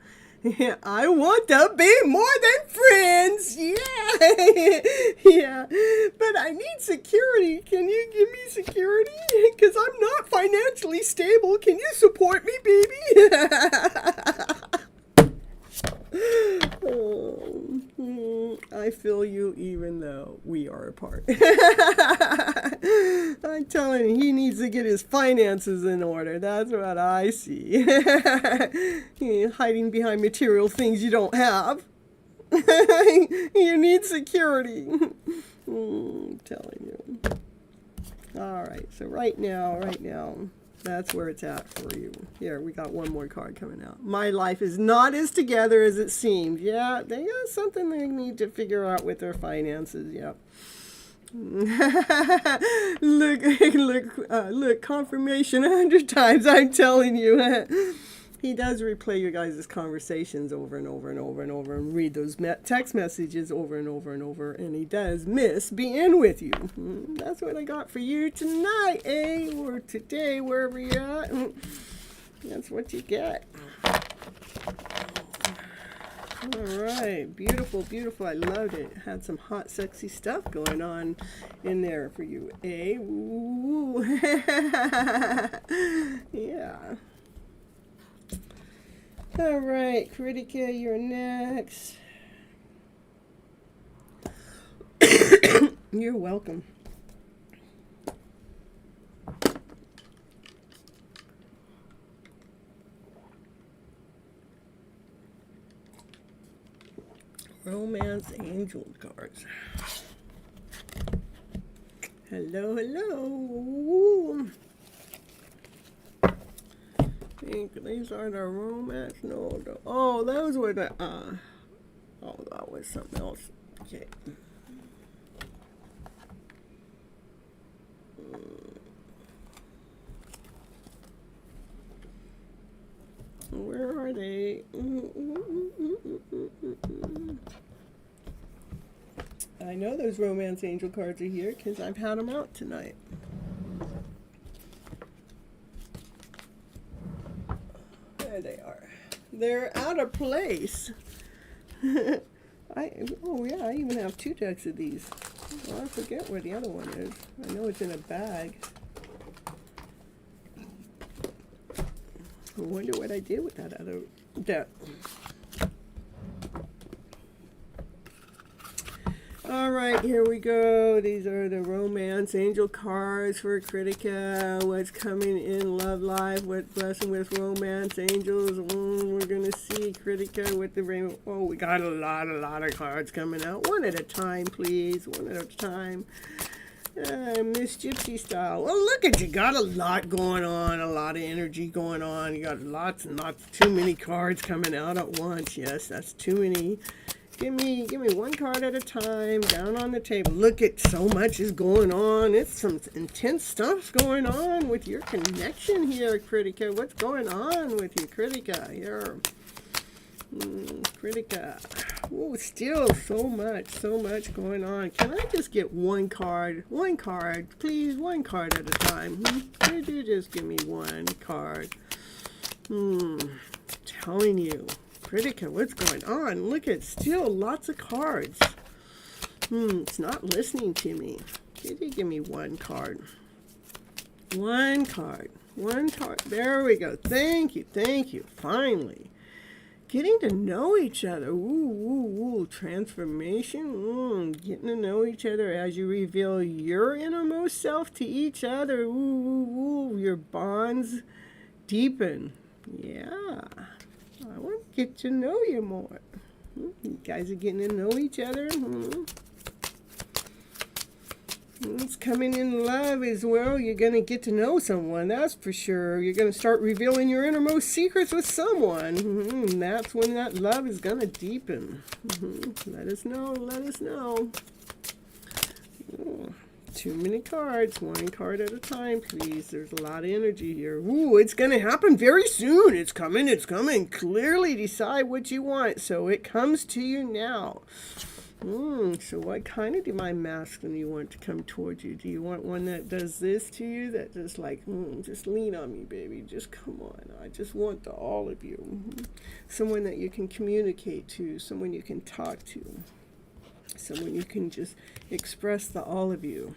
I want to be more than friends. Yeah. But I need security. Can you give me security? Because I'm not financially stable. Can you support me, baby? I feel you even though we are apart. I'm telling you, he needs to get his finances in order. That's what I see. Hiding behind material things you don't have. You need security. I'm telling you. All right, so right now, that's where it's at for you. Here, we got one more card coming out. My life is not as together as it seemed. Yeah, they got something they need to figure out with their finances. Yep. Look, confirmation 100 times. I'm telling you. He does replay your guys' conversations over and over and over and over and read those text messages over and over and over. And he does miss being with you. That's what I got for you tonight, or today, wherever you're at. That's what you get. All right. Beautiful. I loved it. Had some hot, sexy stuff going on in there for you, Ooh. Yeah. All right, Critica, you're next. You're welcome. Romance angel cards. Hello. These are the romance. Oh, those were the oh, that was something else. Okay. Where are they? I know those romance angel cards are here because I've had them out tonight. There they are. They're out of place. I even have 2 decks of these. Well, I forget where the other one is. I know it's in a bag. I wonder what I did with that other deck. All right, here we go. These are the romance angel cards for Critica. What's coming in love life? What's blessing with romance angels? We're going to see Critica with the rainbow. Oh, we got a lot of cards coming out. One at a time, please. One at a time. Miss Gypsy style. Well, look at you. Got a lot going on. A lot of energy going on. You got lots and lots. Too many cards coming out at once. Yes, that's too many. Give me one card at a time. Down on the table. Look at so much is going on. It's some intense stuff going on with your connection here, Critica. What's going on with you, Critica? Here. Critica. Oh, still so much going on. Can I just get one card? One card, please. One card at a time. Could you just give me one card? Telling you, Critica, what's going on? Look at still lots of cards. It's not listening to me. Could you give me one card? One card. One card. There we go. Thank you. Thank you. Finally. Getting to know each other. Ooh, transformation. Getting to know each other as you reveal your innermost self to each other. Ooh, your bonds deepen. Yeah. I want to get to know you more. You guys are getting to know each other. It's coming in love as well. You're going to get to know someone, that's for sure. You're going to start revealing your innermost secrets with someone. That's when that love is going to deepen. Let us know, let us know. Too many cards. One card at a time, please. There's a lot of energy here. Ooh, it's going to happen very soon. It's coming, it's coming. Clearly decide what you want so it comes to you now. So what kind of divine masculine you want to come towards you? Do you want one that does this to you? That just like, just lean on me, baby. Just come on. I just want all of you. Someone that you can communicate to. Someone you can talk to. Someone you can just express the all of you.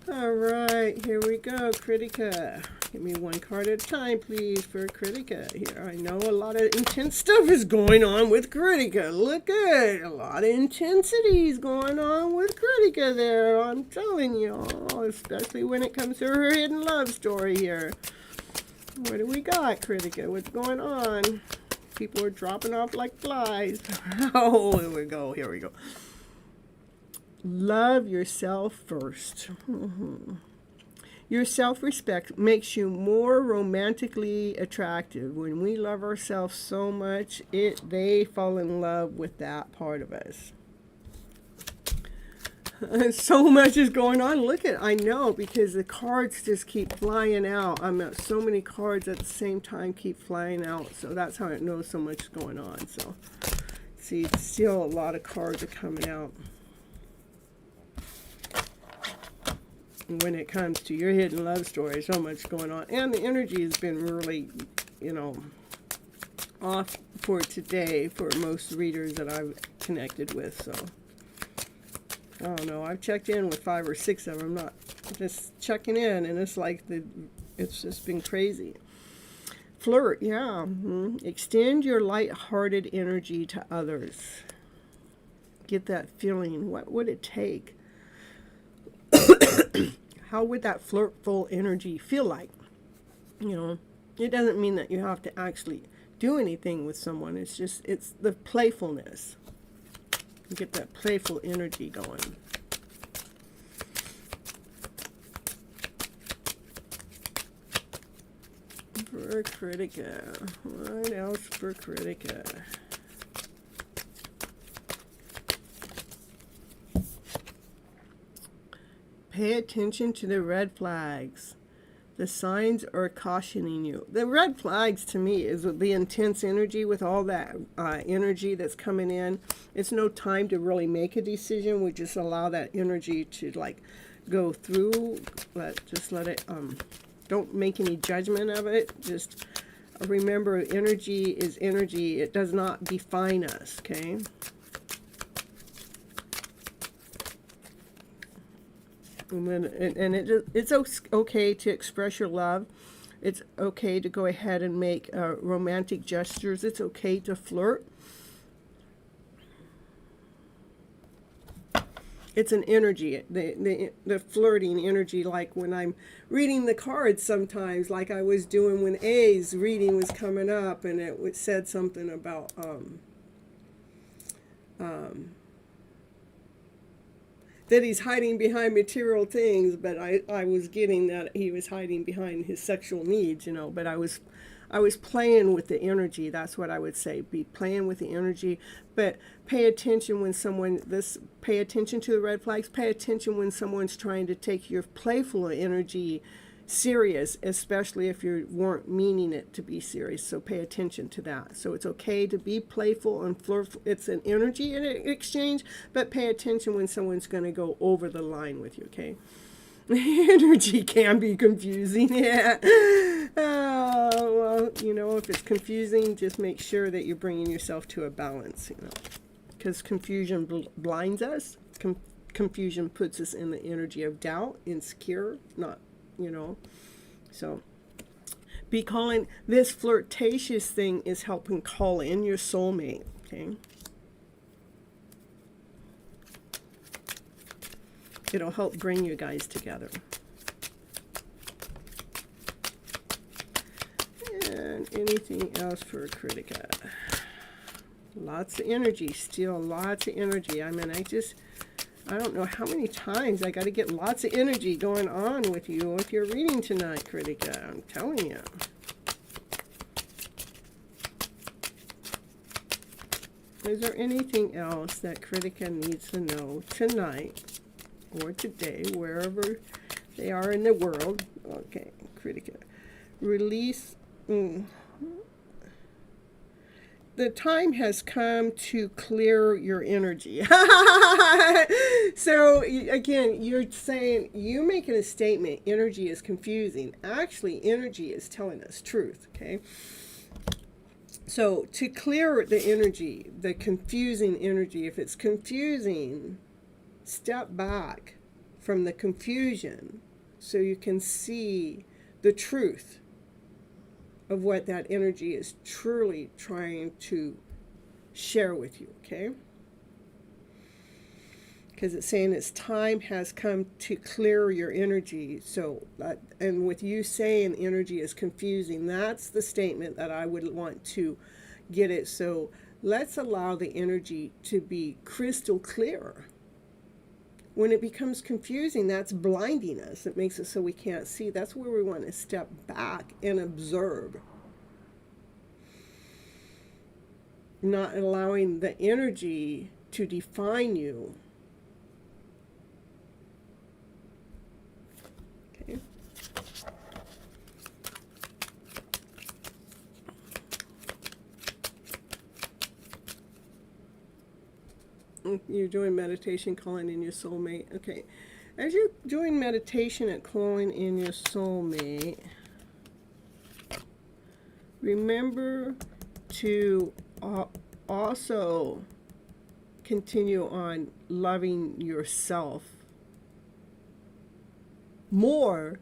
All right, here we go, Critica. Give me one card at a time, please, for Critica here. I know a lot of intense stuff is going on with Critica. Look at a lot of intensities going on with Critica there. I'm telling you, especially when it comes to her hidden love story here. What do we got, Critica? What's going on? People are dropping off like flies. Oh, here we go. Here we go. Love yourself first. Your self-respect makes you more romantically attractive. When we love ourselves so much, they fall in love with that part of us. So much is going on. Look at, I know, because the cards just keep flying out. So many cards at the same time keep flying out. So that's how I know so much is going on. So, see, still a lot of cards are coming out. When it comes to your hidden love story, so much going on. And the energy has been really, off for today for most readers that I've connected with. So, I don't know. I've checked in with 5 or 6 of them. Not just checking in, and it's like it's just been crazy. Flirt, yeah. Extend your light-hearted energy to others. Get that feeling. What would it take? How would that flirtful energy feel like? It doesn't mean that you have to actually do anything with someone. It's the playfulness. You get that playful energy going. For Critica. What else for Critica? Pay attention to the red flags. The signs are cautioning you. The red flags to me is the intense energy with all that energy that's coming in. It's no time to really make a decision. We just allow that energy to go through. Just let it, don't make any judgment of it. Just remember, energy is energy. It does not define us, okay? It's okay to express your love. It's okay to go ahead and make romantic gestures. It's okay to flirt. It's an energy, the flirting energy, like when I'm reading the cards sometimes, like I was doing when A's reading was coming up, and it said something about that he's hiding behind material things, but I was getting that he was hiding behind his sexual needs, you know, but I was playing with the energy. That's what I would say. Be playing with the energy, but pay attention when pay attention to the red flags. Pay attention when someone's trying to take your playful energy serious, especially if you weren't meaning it to be serious. So pay attention to that. So it's okay to be playful and flirt. It's an energy exchange, but pay attention when someone's going to go over the line with you, okay? Energy can be confusing. Yeah. Well, you know, if it's confusing, just make sure that you're bringing yourself to a balance, you know, because confusion blinds us. Confusion puts us in the energy of doubt, insecure, not, you know. So be calling, this flirtatious thing is helping call in your soulmate, okay? It'll help bring you guys together. And anything else for Critica? Lots of energy, still lots of energy. I mean, I don't know how many times I got to get lots of energy going on with you if you're reading tonight, Critica. I'm telling you. Is there anything else that Critica needs to know tonight or today, wherever they are in the world? Okay, Critica. Release. The time has come to clear your energy. So again, you're saying, you making a statement, energy is confusing. Actually, energy is telling us truth, okay? So to clear the energy, the confusing energy, if it's confusing, step back from the confusion so you can see the truth of what that energy is truly trying to share with you, okay? Because it's saying its time has come to clear your energy. So, and with you saying energy is confusing, that's the statement that I would want to get it. So let's allow the energy to be crystal clear. When it becomes confusing, that's blinding us. It makes it so we can't see. That's where we want to step back and observe. Not allowing the energy to define you. Okay. You're doing meditation, calling in your soulmate. Okay. As you're doing meditation and calling in your soulmate, remember to also continue on loving yourself more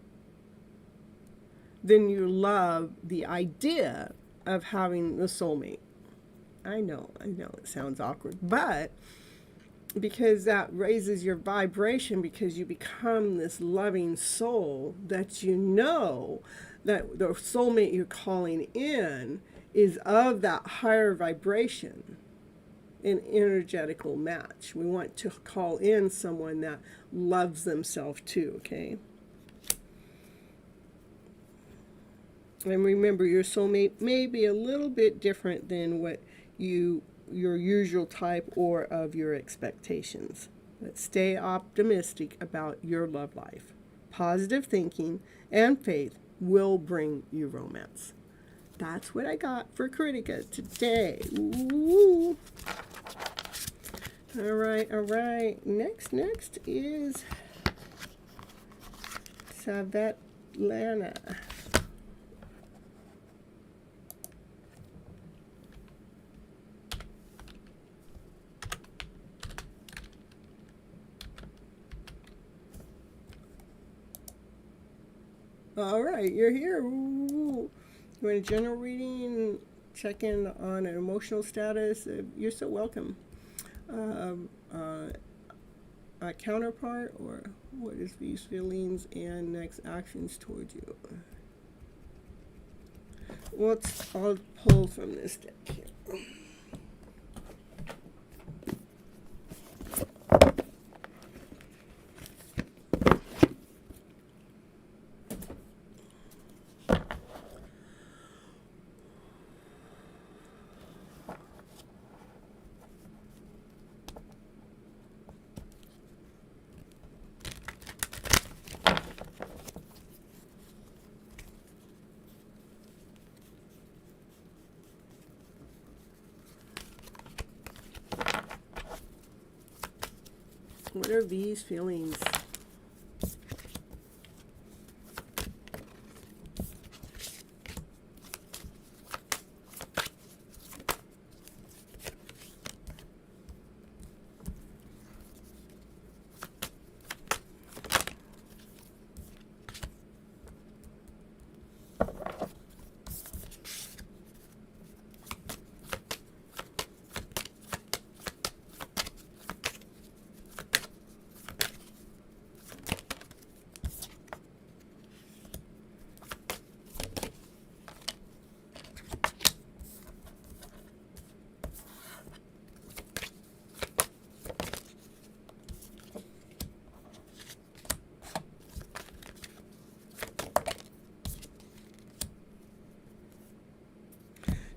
than you love the idea of having the soulmate. I know it sounds awkward, but because that raises your vibration, because you become this loving soul that you know that the soulmate you're calling in is of that higher vibration, an energetical match. We want to call in someone that loves themselves too, okay? And remember, your soulmate may be a little bit different than what your usual type or of your expectations. But stay optimistic about your love life. Positive thinking and faith will bring you romance. That's what I got for Critica today. Ooh. All right. Next is Svetlana. All right, you're here. Ooh. You want a general reading? Check in on an emotional status? You're so welcome. A counterpart, or what is these feelings and next actions towards you? I'll pull from this deck here. What are these feelings?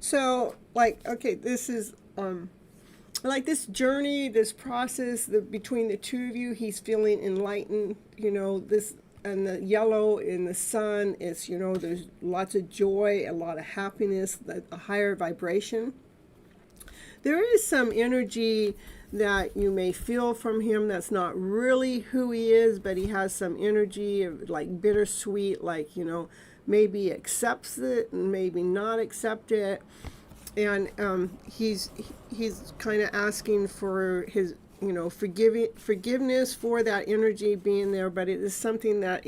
So, like, okay, this is like this journey, this process between the two of you. He's feeling enlightened, this, and the yellow in the sun is, there's lots of joy, a lot of happiness, a higher vibration. There is some energy that you may feel from him that's not really who he is, but he has some energy of like bittersweet, like, maybe accepts it and maybe not accept it. And he's kind of asking for his, forgiveness for that energy being there, but it is something that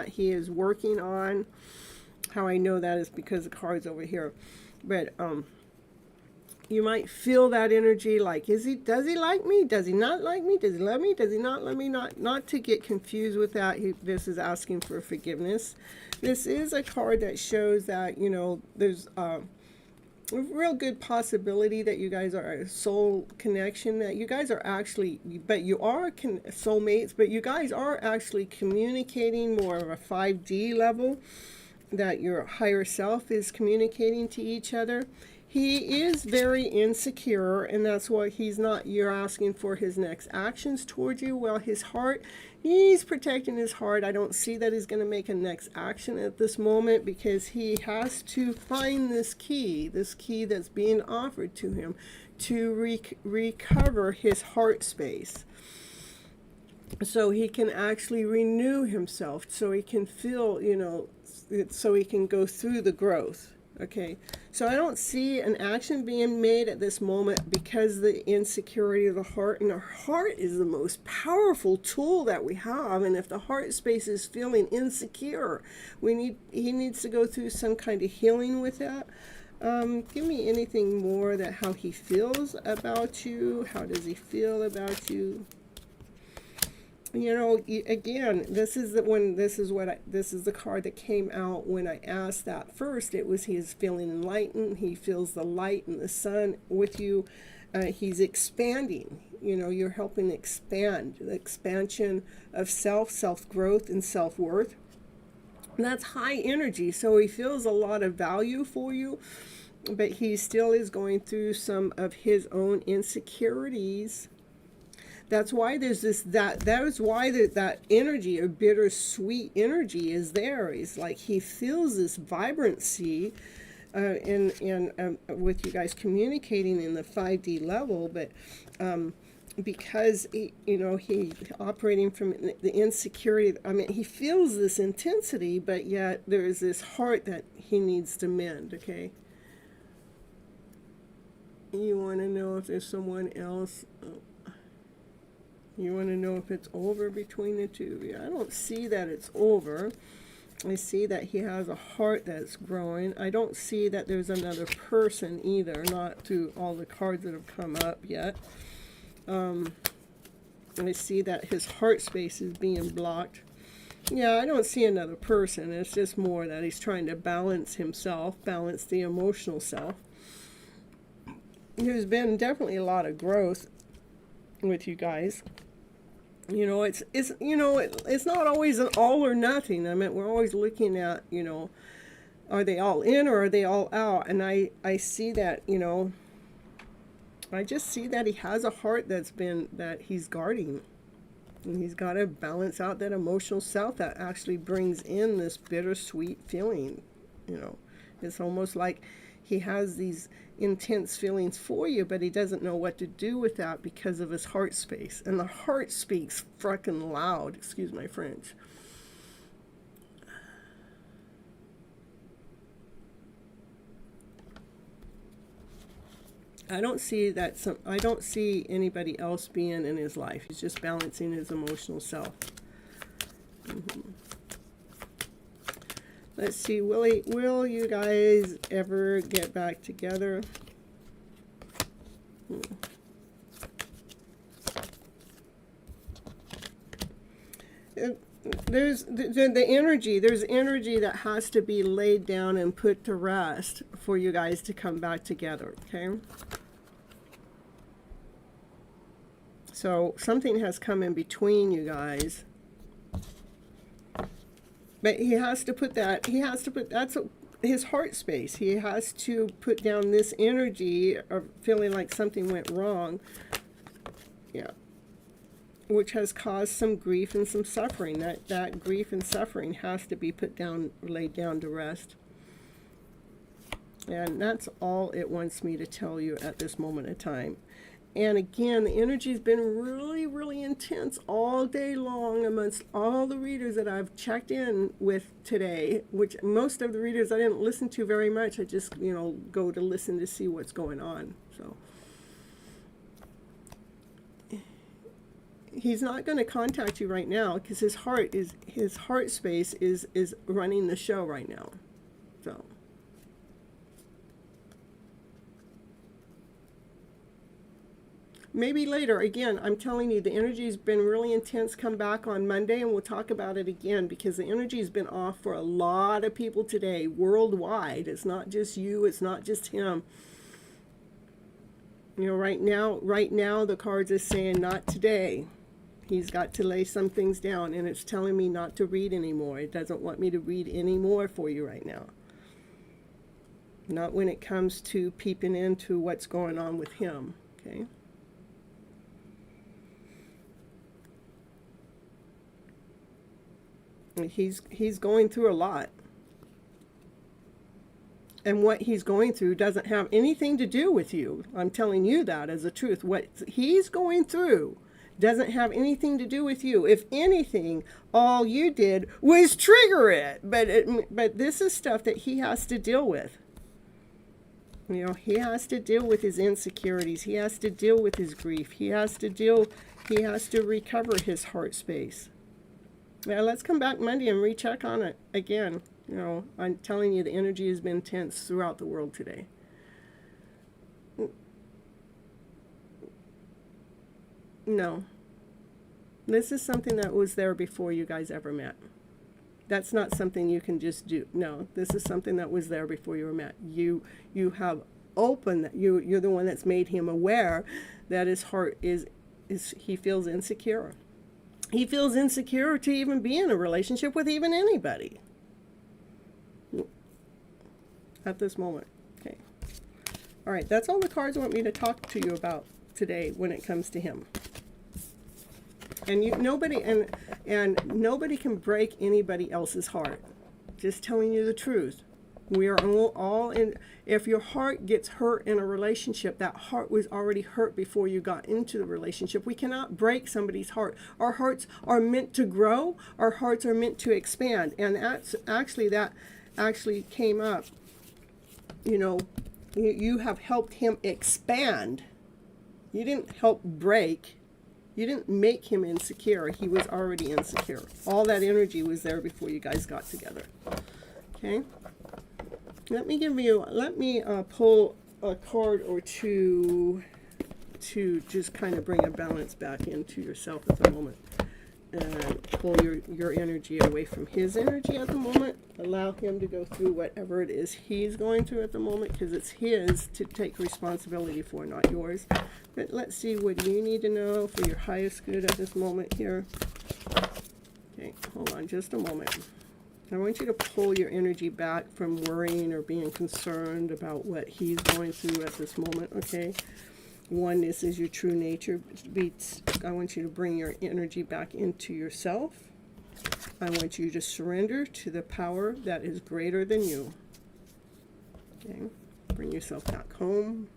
he is working on. How I know that is because the card's over here. But you might feel that energy, like, does he like me? Does he not like me? Does he love me? Does he not love me? Not to get confused with that. This is asking for forgiveness. This is a card that shows that, there's a real good possibility that you guys are a soul connection, that you guys are actually, but you are soulmates, but you guys are actually communicating more of a 5D level, that your higher self is communicating to each other. He is very insecure, and that's why you're asking for his next actions towards you. Well, his heart, he's protecting his heart. I don't see that he's going to make a next action at this moment, because he has to find this key that's being offered to him to recover his heart space, so he can actually renew himself, so he can feel, so he can go through the growth. Okay, so I don't see an action being made at this moment because the insecurity of the heart, and our heart is the most powerful tool that we have. And if the heart space is feeling insecure, he needs to go through some kind of healing with that. Give me anything more that how he feels about you. How does he feel about you? Again, this is the card that came out when I asked that first. It was he's feeling enlightened. He feels the light and the sun with you. He's expanding. You're helping expand, the expansion of self-growth, and self-worth. And that's high energy. So he feels a lot of value for you, but he still is going through some of his own insecurities. That's why there's that is why that energy of bittersweet energy is there. It's like he feels this vibrancy in with you guys communicating in the 5D level, but because he operating from the insecurity, he feels this intensity, but yet there is this heart that he needs to mend. Okay, you want to know if there's someone else. You want to know if it's over between the two of you. I don't see that it's over. I see that he has a heart that's growing. I don't see that there's another person either, not through all the cards that have come up yet. I see that his heart space is being blocked. Yeah, I don't see another person. It's just more that he's trying to balance himself, balance the emotional self. There's been definitely a lot of growth with you guys. It's not always an all or nothing. We're always looking at, are they all in or are they all out? And I see that, I just see that he has a heart that he's guarding. And he's got to balance out that emotional self that actually brings in this bittersweet feeling. It's almost like he has these intense feelings for you, but he doesn't know what to do with that because of his heart space. And the heart speaks fucking loud, excuse my French. I don't see anybody else being in his life. He's just balancing his emotional self. Let's see, will you guys ever get back together? There's the energy. There's energy that has to be laid down and put to rest for you guys to come back together, okay? So something has come in between you guys. But he has to put that's his heart space. He has to put down this energy of feeling like something went wrong. Yeah. Which has caused some grief and some suffering. That grief and suffering has to be put down, laid down to rest. And that's all it wants me to tell you at this moment in time. And again, the energy's been really, really intense all day long amongst all the readers that I've checked in with today, which most of the readers I didn't listen to very much. I just, go to listen to see what's going on. So he's not going to contact you right now because his heart space is running the show right now. So maybe later. Again, I'm telling you, the energy's been really intense. Come back on Monday and we'll talk about it again, because the energy's been off for a lot of people today, worldwide. It's not just you, it's not just him. Right now the cards are saying not today. He's got to lay some things down, and it's telling me not to read anymore. It doesn't want me to read any more for you right now. Not when it comes to peeping into what's going on with him, okay? He's going through a lot. And what he's going through doesn't have anything to do with you. I'm telling you that as a truth. What he's going through doesn't have anything to do with you. If anything, all you did was trigger it. But this is stuff that he has to deal with. He has to deal with his insecurities. He has to deal with his grief. He has to recover his heart space. Now, let's come back Monday and recheck on it again. I'm telling you, the energy has been tense throughout the world today. No. This is something that was there before you guys ever met. That's not something you can just do. No, this is something that was there before you were met. You have opened that. You're the one that's made him aware that his heart is he feels insecure. He feels insecure to even be in a relationship with even anybody at this moment. Okay. All right, that's all the cards want me to talk to you about today when it comes to him. And nobody can break anybody else's heart. Just telling you the truth. We are all in. If your heart gets hurt in a relationship, that heart was already hurt before you got into the relationship. We cannot break somebody's heart. Our hearts are meant to grow. Our hearts are meant to expand. And that actually came up. You have helped him expand. You didn't help break. You didn't make him insecure. He was already insecure. All that energy was there before you guys got together. Okay? Let me pull a card or two to just kind of bring a balance back into yourself at the moment. And pull your energy away from his energy at the moment. Allow him to go through whatever it is he's going through at the moment, because it's his to take responsibility for, not yours. But let's see, what do you need to know for your highest good at this moment here? Okay, hold on just a moment. I want you to pull your energy back from worrying or being concerned about what he's going through at this moment, okay? Oneness is your true nature. I want you to bring your energy back into yourself. I want you to surrender to the power that is greater than you. Okay? Bring yourself back home.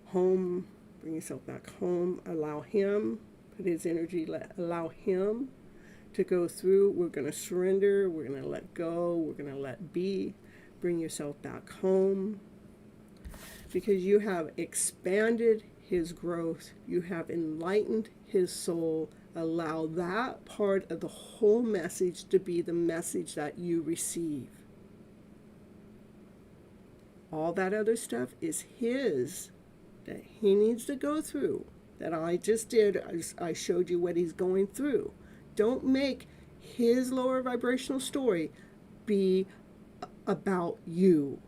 Home. Bring yourself back home. Allow him. Put his energy. Allow him to go through. We're going to surrender. We're going to let go. We're going to let be. Bring yourself back home. Because you have expanded his growth. You have enlightened his soul. Allow that part of the whole message to be the message that you receive. All that other stuff is his, that he needs to go through, that I just did. I showed you what he's going through. Don't make his lower vibrational story be about you.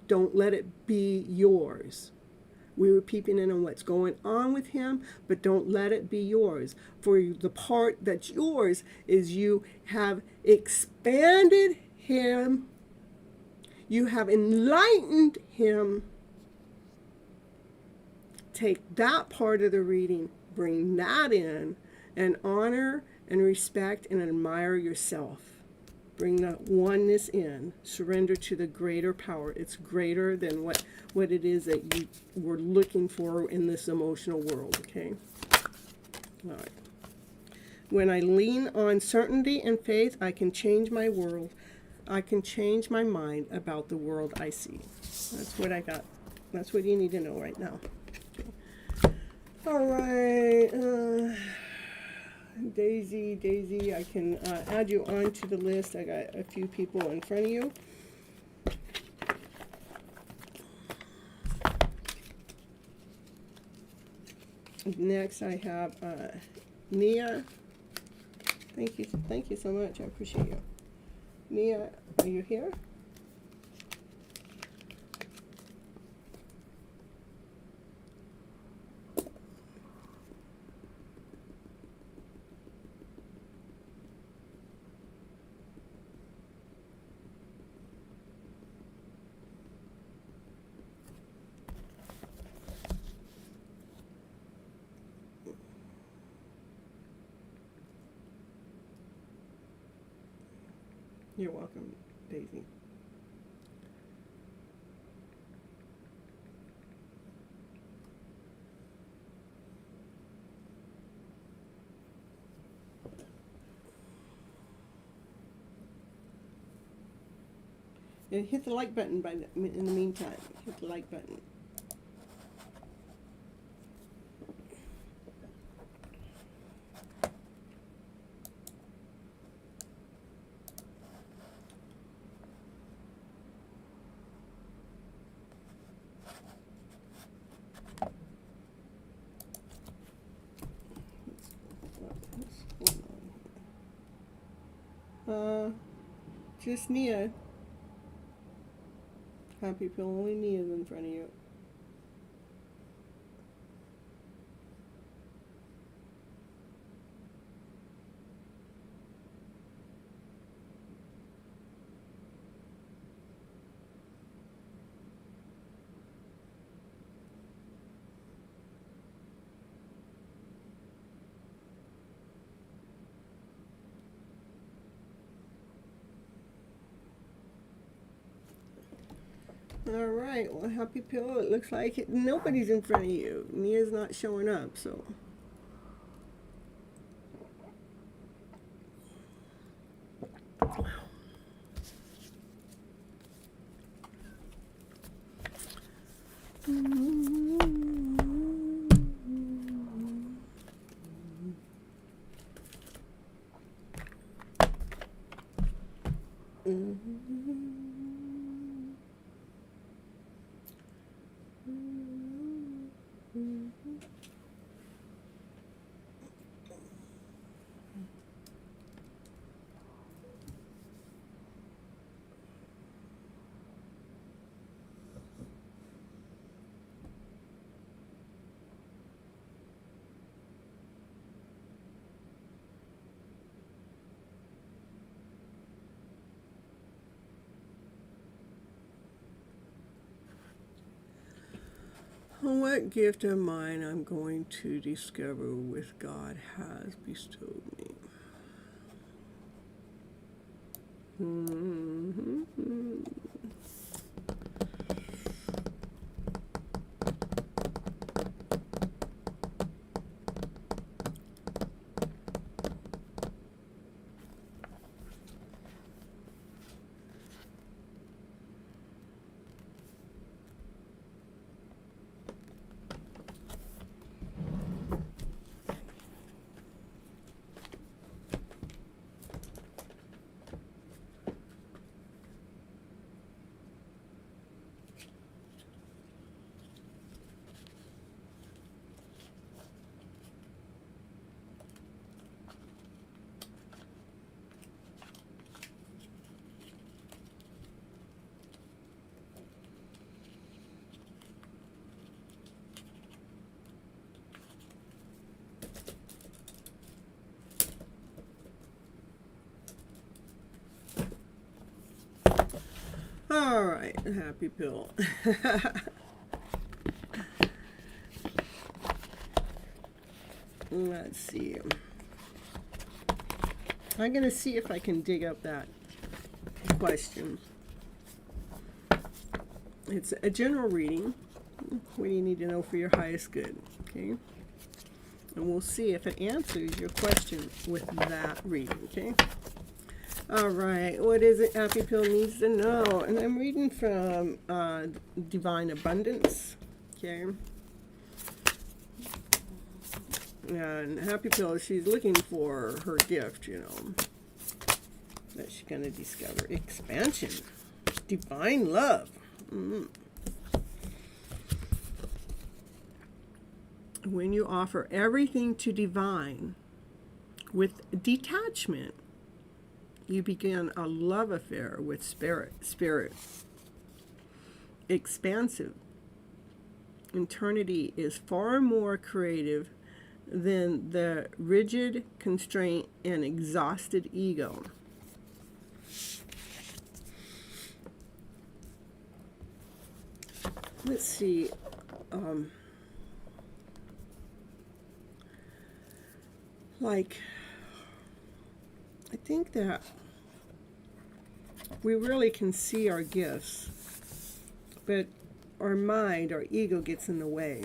Don't let it be yours. We were peeping in on what's going on with him, but don't let it be yours. For the part that's yours is you have expanded him. You have enlightened him. Take that part of the reading, bring that in, and honor and respect and admire yourself. Bring that oneness in. Surrender to the greater power. It's greater than what it is that you were looking for in this emotional world, okay? All right. When I lean on certainty and faith, I can change my world. I can change my mind about the world I see. That's what I got. That's what you need to know right now. Okay. All right. Daisy, I can add you on to the list. I got a few people in front of you. Next, I have Nia. Thank you so much. I appreciate you. Nia, are you here? You're welcome, Daisy. And hit the like button in the meantime. Hit the like button. Just Nia. Happy pill, only Nia's in front of you. All right, well, happy pill. It looks like nobody's in front of you. Nia's not showing up, so. What gift of mine I'm going to discover with God has bestowed me. All right, happy pill. Let's see. I'm going to see if I can dig up that question. It's a general reading. What do you need to know for your highest good? Okay. And we'll see if it answers your question with that reading. Okay. All right. What is it Happy Pill needs to know? And I'm reading from Divine Abundance. Okay. And Happy Pill, she's looking for her gift, you know, that she's going to discover. Expansion. Divine love. When you offer everything to divine with detachment, you begin a love affair with spirit. Expansive. Eternity is far more creative than the rigid constraint and exhausted ego. Let's see. I think that we really can see our gifts, but our mind, our ego gets in the way.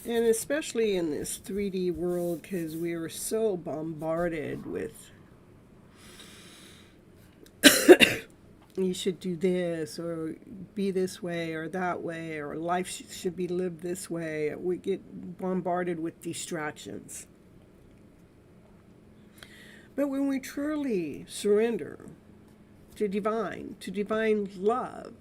And especially in this 3D world, because we are so bombarded with you should do this, or be this way, or that way, or life should be lived this way. We get bombarded with distractions. But when we truly surrender to divine love,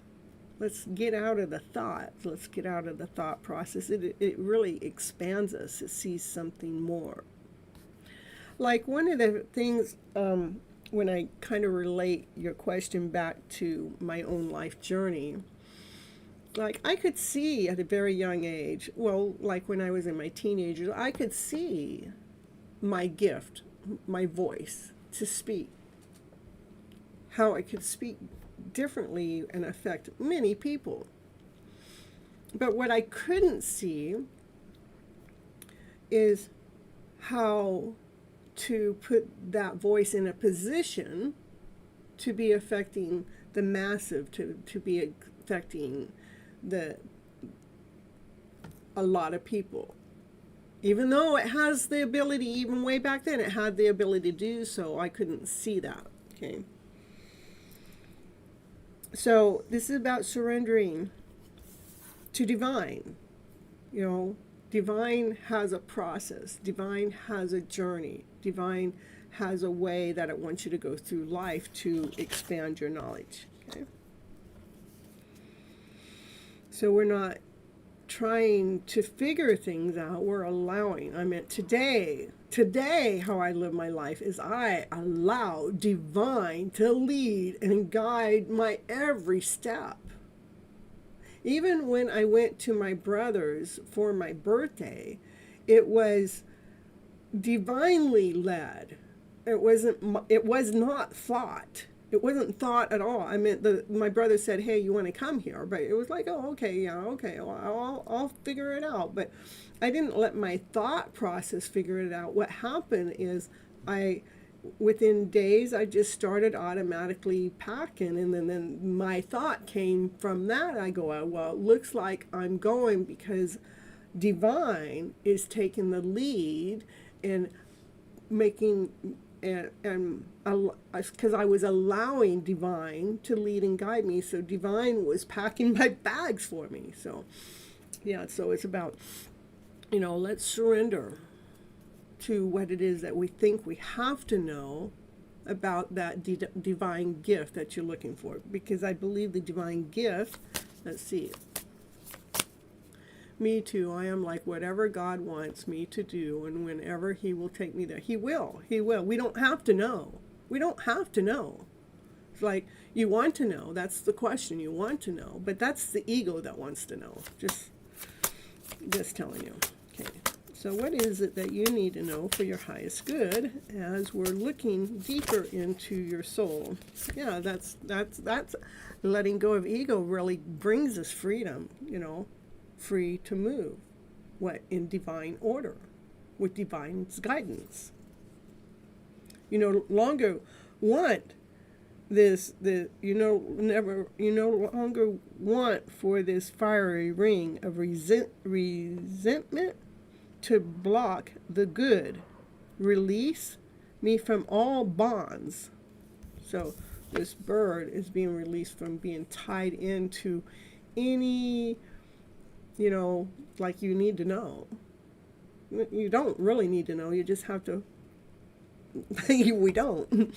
let's get out of the thoughts. Let's get out of the thought process. It really expands us. It sees something more. Like one of the things, when I kind of relate your question back to my own life journey, like I could see at a very young age, well, like when I was in my teenagers, I could see my gift, my voice to speak, how I could speak differently and affect many people. But what I couldn't see is how to put that voice in a position to be affecting the massive, to be affecting a lot of people. Even though it has the ability, even way back then, it had the ability to do so, I couldn't see that. Okay. So this is about surrendering to divine. You know, divine has a process. Divine has a journey. Divine has a way that it wants you to go through life to expand your knowledge. Okay. So we're not trying to figure things out. We're allowing. I mean, today, how I live my life is I allow divine to lead and guide my every step. Even when I went to my brother's for my birthday, it was divinely led. It was not thought. It wasn't thought at all. I mean, my brother said, "Hey, you want to come here?" But it was like, "Oh, okay, yeah, okay, well, I'll figure it out." But I didn't let my thought process figure it out. What happened is within days, I just started automatically packing, and then my thought came from that. I go, "Oh, well, it looks like I'm going because divine is taking the lead and making." And because I was allowing divine to lead and guide me, so divine was packing my bags for me. So yeah, so it's about, let's surrender to what it is that we think we have to know about that divine gift that you're looking for. Because I believe the divine gift, let's see, me too. I am like whatever God wants me to do, and whenever He will take me there, He will. He will. We don't have to know. We don't have to know. It's like, you want to know. That's the question. You want to know. But that's the ego that wants to know. Just telling you. Okay. So what is it that you need to know for your highest good as we're looking deeper into your soul? Yeah, that's letting go of ego really brings us freedom, you know, free to move. What? In divine order, with divine guidance. You no longer want you no longer want for this fiery ring of resentment to block the good. Release me from all bonds. So this bird is being released from being tied into any, you know, like you need to know. You don't really need to know. You just have to. We don't.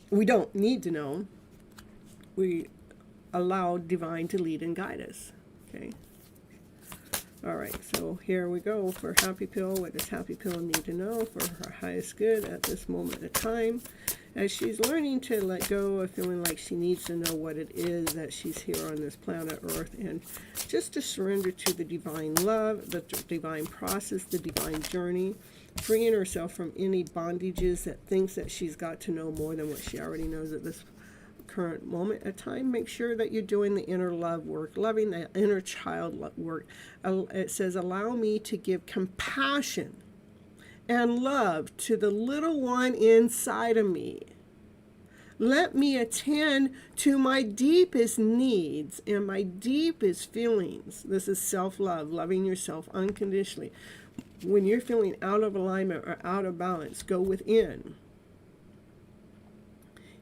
We don't need to know. We allow divine to lead and guide us. Okay. All right, so here we go for Happy Pill. What does Happy Pill need to know for her highest good at this moment in time? As she's learning to let go of feeling like she needs to know what it is that she's here on this planet Earth, and just to surrender to the divine love, the divine process, the divine journey, freeing herself from any bondages that thinks that she's got to know more than what she already knows at this current moment of time. Make sure that you're doing the inner love work, loving the inner child work. It says, allow me to give compassion and love to the little one inside of me. Let me attend to my deepest needs and my deepest feelings. This is self-love, loving yourself unconditionally. When you're feeling out of alignment or out of balance, go within.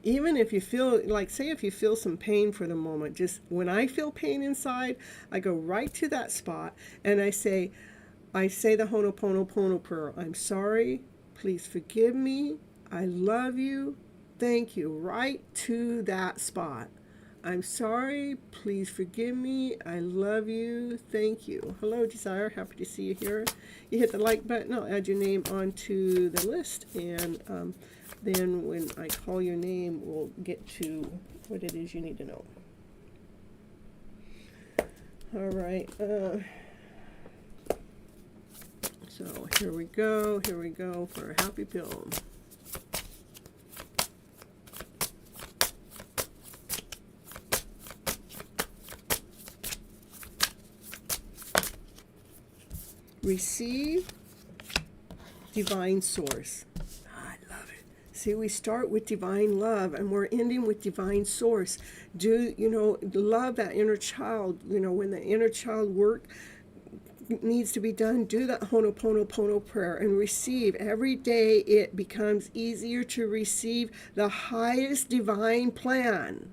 Even if you feel, like, say if you feel some pain for the moment, just when I feel pain inside, I go right to that spot and I say the Ho'oponopono prayer. I'm sorry, please forgive me, I love you, thank you, right to that spot. I'm sorry, please forgive me, I love you, thank you. Hello, Desire, happy to see you here. You hit the like button, I'll add your name onto the list, and then when I call your name, we'll get to what it is you need to know. All right. So here we go for a Happy Pill. Receive divine source. See, we start with divine love and we're ending with divine source. Love that inner child. When the inner child work needs to be done, do that Ho'oponopono prayer and receive. Every day it becomes easier to receive the highest divine plan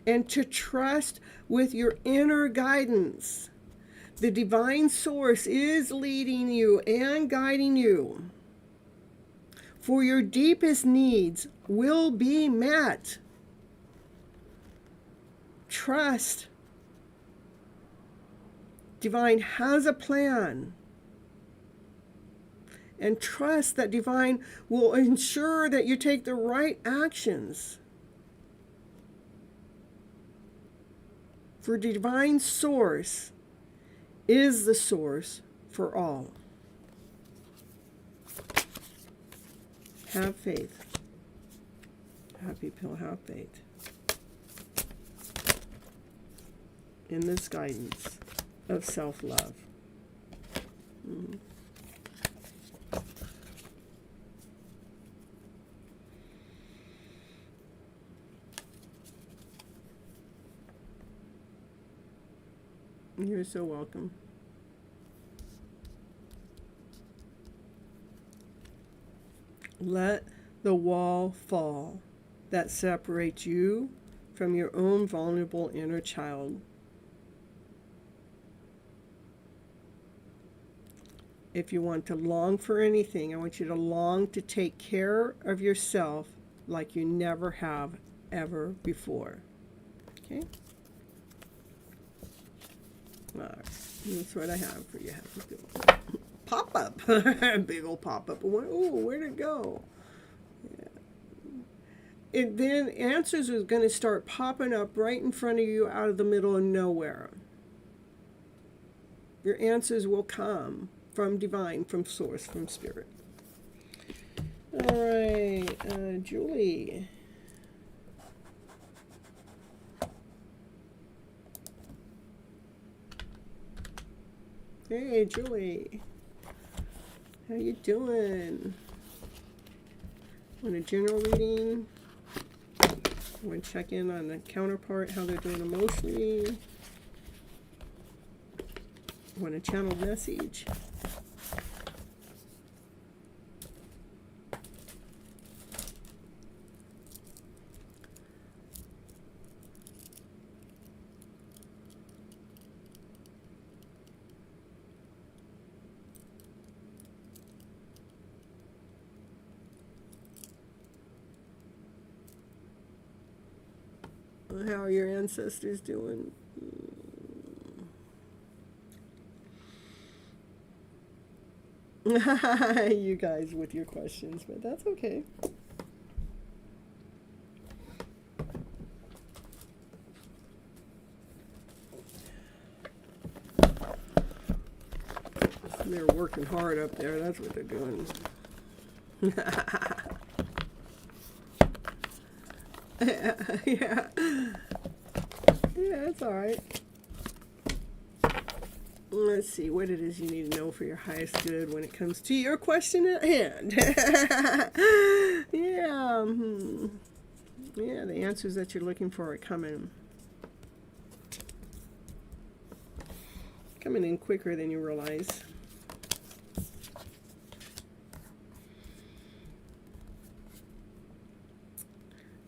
and to trust with your inner guidance. The divine source is leading you and guiding you. For your deepest needs will be met. Trust. Divine has a plan. And trust that divine will ensure that you take the right actions. For divine source is the source for all. Have faith. Happy Pill, have faith in this guidance of self-love. You're so welcome. Let the wall fall that separates you from your own vulnerable inner child. If you want to long for anything, I want you to long to take care of yourself like you never have ever before. Okay? All right. That's what I have for you. Pop-up. Big old pop-up. Oh, where'd it go? Yeah. And then answers is going to start popping up right in front of you out of the middle of nowhere. Your answers will come. from divine, from source, from spirit. All right, Julie. Hey, Julie. How you doing? Want a general reading? Want to check in on the counterpart, how they're doing emotionally? Want a channeled message? How are your ancestors doing? You guys with your questions, but that's okay. They're working hard up there. That's what they're doing. Yeah. Yeah, it's all right. Let's see what it is you need to know for your highest good when it comes to your question at hand. Yeah. Yeah, the answers that you're looking for are coming in quicker than you realize.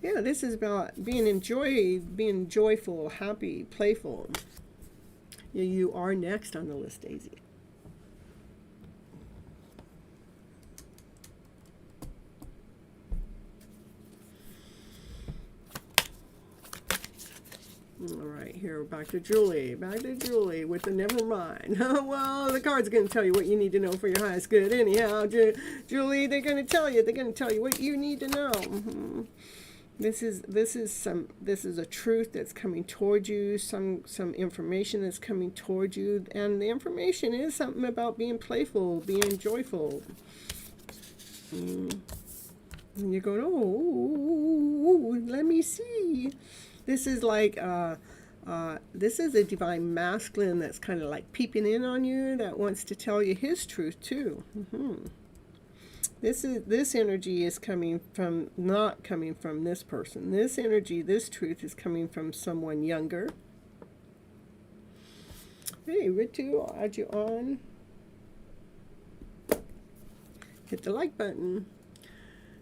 Yeah, this is about being joyful, happy, playful. Yeah, you are next on the list, Daisy. All right, here, back to Julie. Back to Julie with the never mind. Well, the card's going to tell you what you need to know for your highest good anyhow. Julie, they're going to tell you what you need to know. Mm-hmm. This is a truth that's coming towards you, some information that's coming towards you, and the information is something about being playful, being joyful. And you're going, oh, let me see. This is like this is a divine masculine that's kind of like peeping in on you, that wants to tell you his truth too. Mm-hmm. This energy is not coming from this person. This energy, this truth is coming from someone younger. Hey, Ritu, I'll add you on. Hit the like button.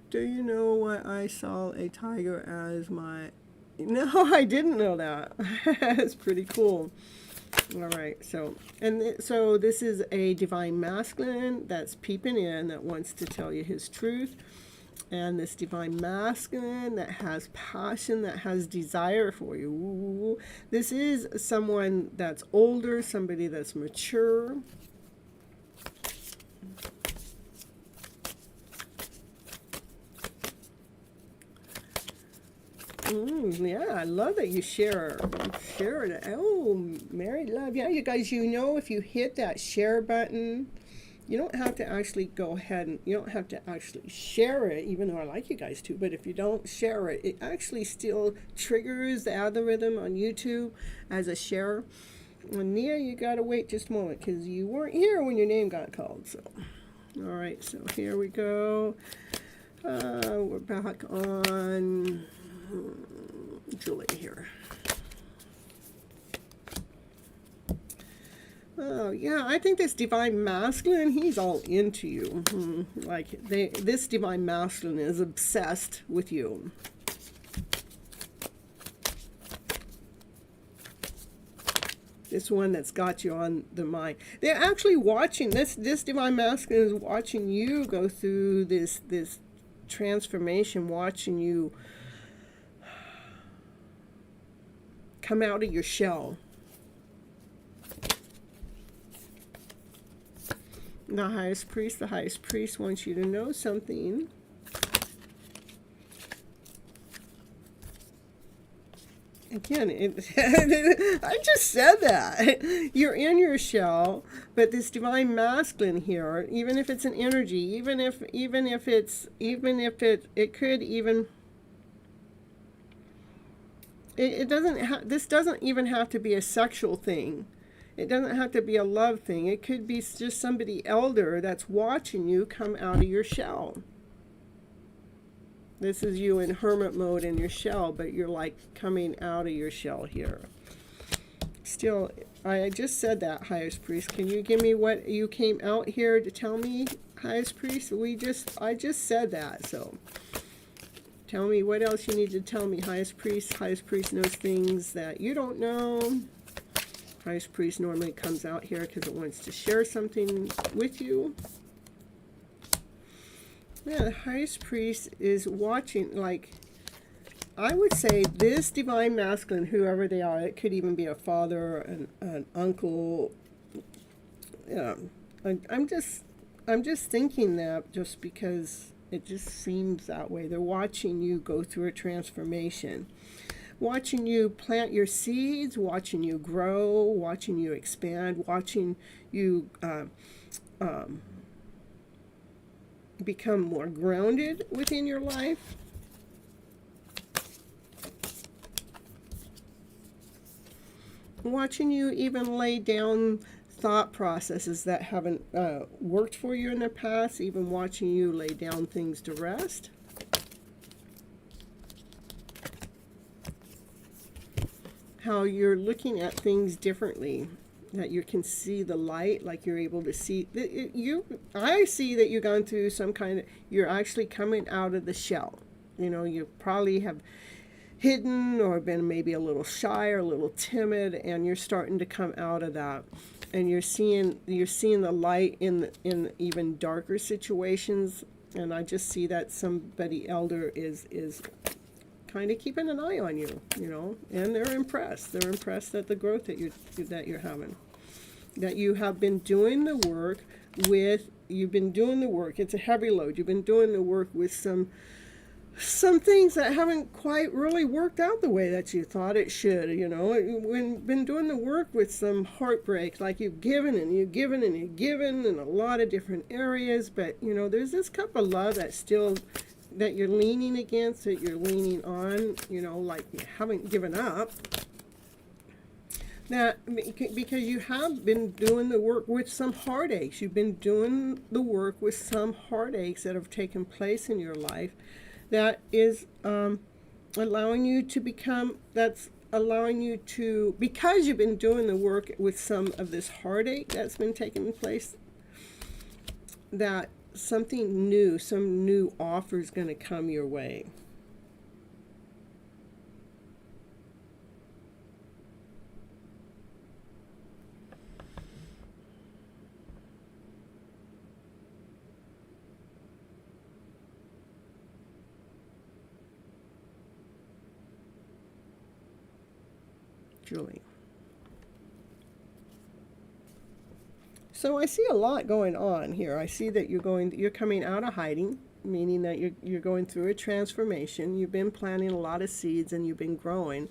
Do you know what I saw a tiger as my... No, I didn't know that. That's pretty cool. All right, so this is a divine masculine that's peeping in, that wants to tell you his truth, and this divine masculine that has passion, that has desire for you. Ooh, this is someone that's older, somebody that's mature. Yeah, I love that you share it. Oh, married love. Yeah, you guys, if you hit that share button, you don't have to actually go ahead and you don't have to actually share it, even though I like you guys to. But if you don't share it, it actually still triggers the algorithm on YouTube as a share. And Nia, you got to wait just a moment because you weren't here when your name got called. So, all right, so here we go. We're back on... Julie here. Oh yeah, I think this divine masculine, he's all into you. This divine masculine is obsessed with you. This one that's got you on the mind. They're actually watching this divine masculine is watching you go through this transformation, watching you come out of your shell. The highest priest wants you to know something. Again, I just said that. You're in your shell, but this divine masculine here, even if it's an energy, even if it could even, it doesn't this doesn't even have to be a sexual thing. It doesn't have to be a love thing. It could be just somebody elder that's watching you come out of your shell. This is you in hermit mode in your shell, but you're like coming out of your shell here. Still, I just said that, highest priest. Can you give me what you came out here to tell me, highest priest? I just said that, so tell me what else you need to tell me, highest priest. Highest priest knows things that you don't know. Highest priest normally comes out here because it wants to share something with you. Yeah, the highest priest is watching, like, I would say this divine masculine, whoever they are, it could even be a father, an uncle. Yeah, I'm just thinking that just because it just seems that way. They're watching you go through a transformation, watching you plant your seeds, watching you grow, watching you expand, watching you become more grounded within your life. Watching you even lay down thought processes that haven't worked for you in the past, even watching you lay down things to rest. How you're looking at things differently, that you can see the light, like you're able to see I see that you've gone through some kind of, you're actually coming out of the shell. You know, you probably have hidden or been maybe a little shy or a little timid, and you're starting to come out of that, and you're seeing the light in even darker situations. And I just see that somebody elder is kind of keeping an eye on you, you know, and they're impressed at the growth that you're having, that you have been doing the work with. You've been doing the work. It's a heavy load. You've been doing the work with some things that haven't quite really worked out the way that you thought it should, you know. Been doing the work with some heartbreak, like you've given and you've given and you've given in a lot of different areas, but, you know, there's this cup of love that's still, that you're leaning against, that you're leaning on, you know, like you haven't given up. That, because you have been doing the work with some heartaches. You've been doing the work with some heartaches that have taken place in your life, that is allowing you to become, that's allowing you to, because you've been doing the work with some of this heartache that's been taking place, that something new, some new offer is going to come your way. Julie. So I see a lot going on here. I see that you're coming out of hiding, meaning that you're going through a transformation. You've been planting a lot of seeds and you've been growing,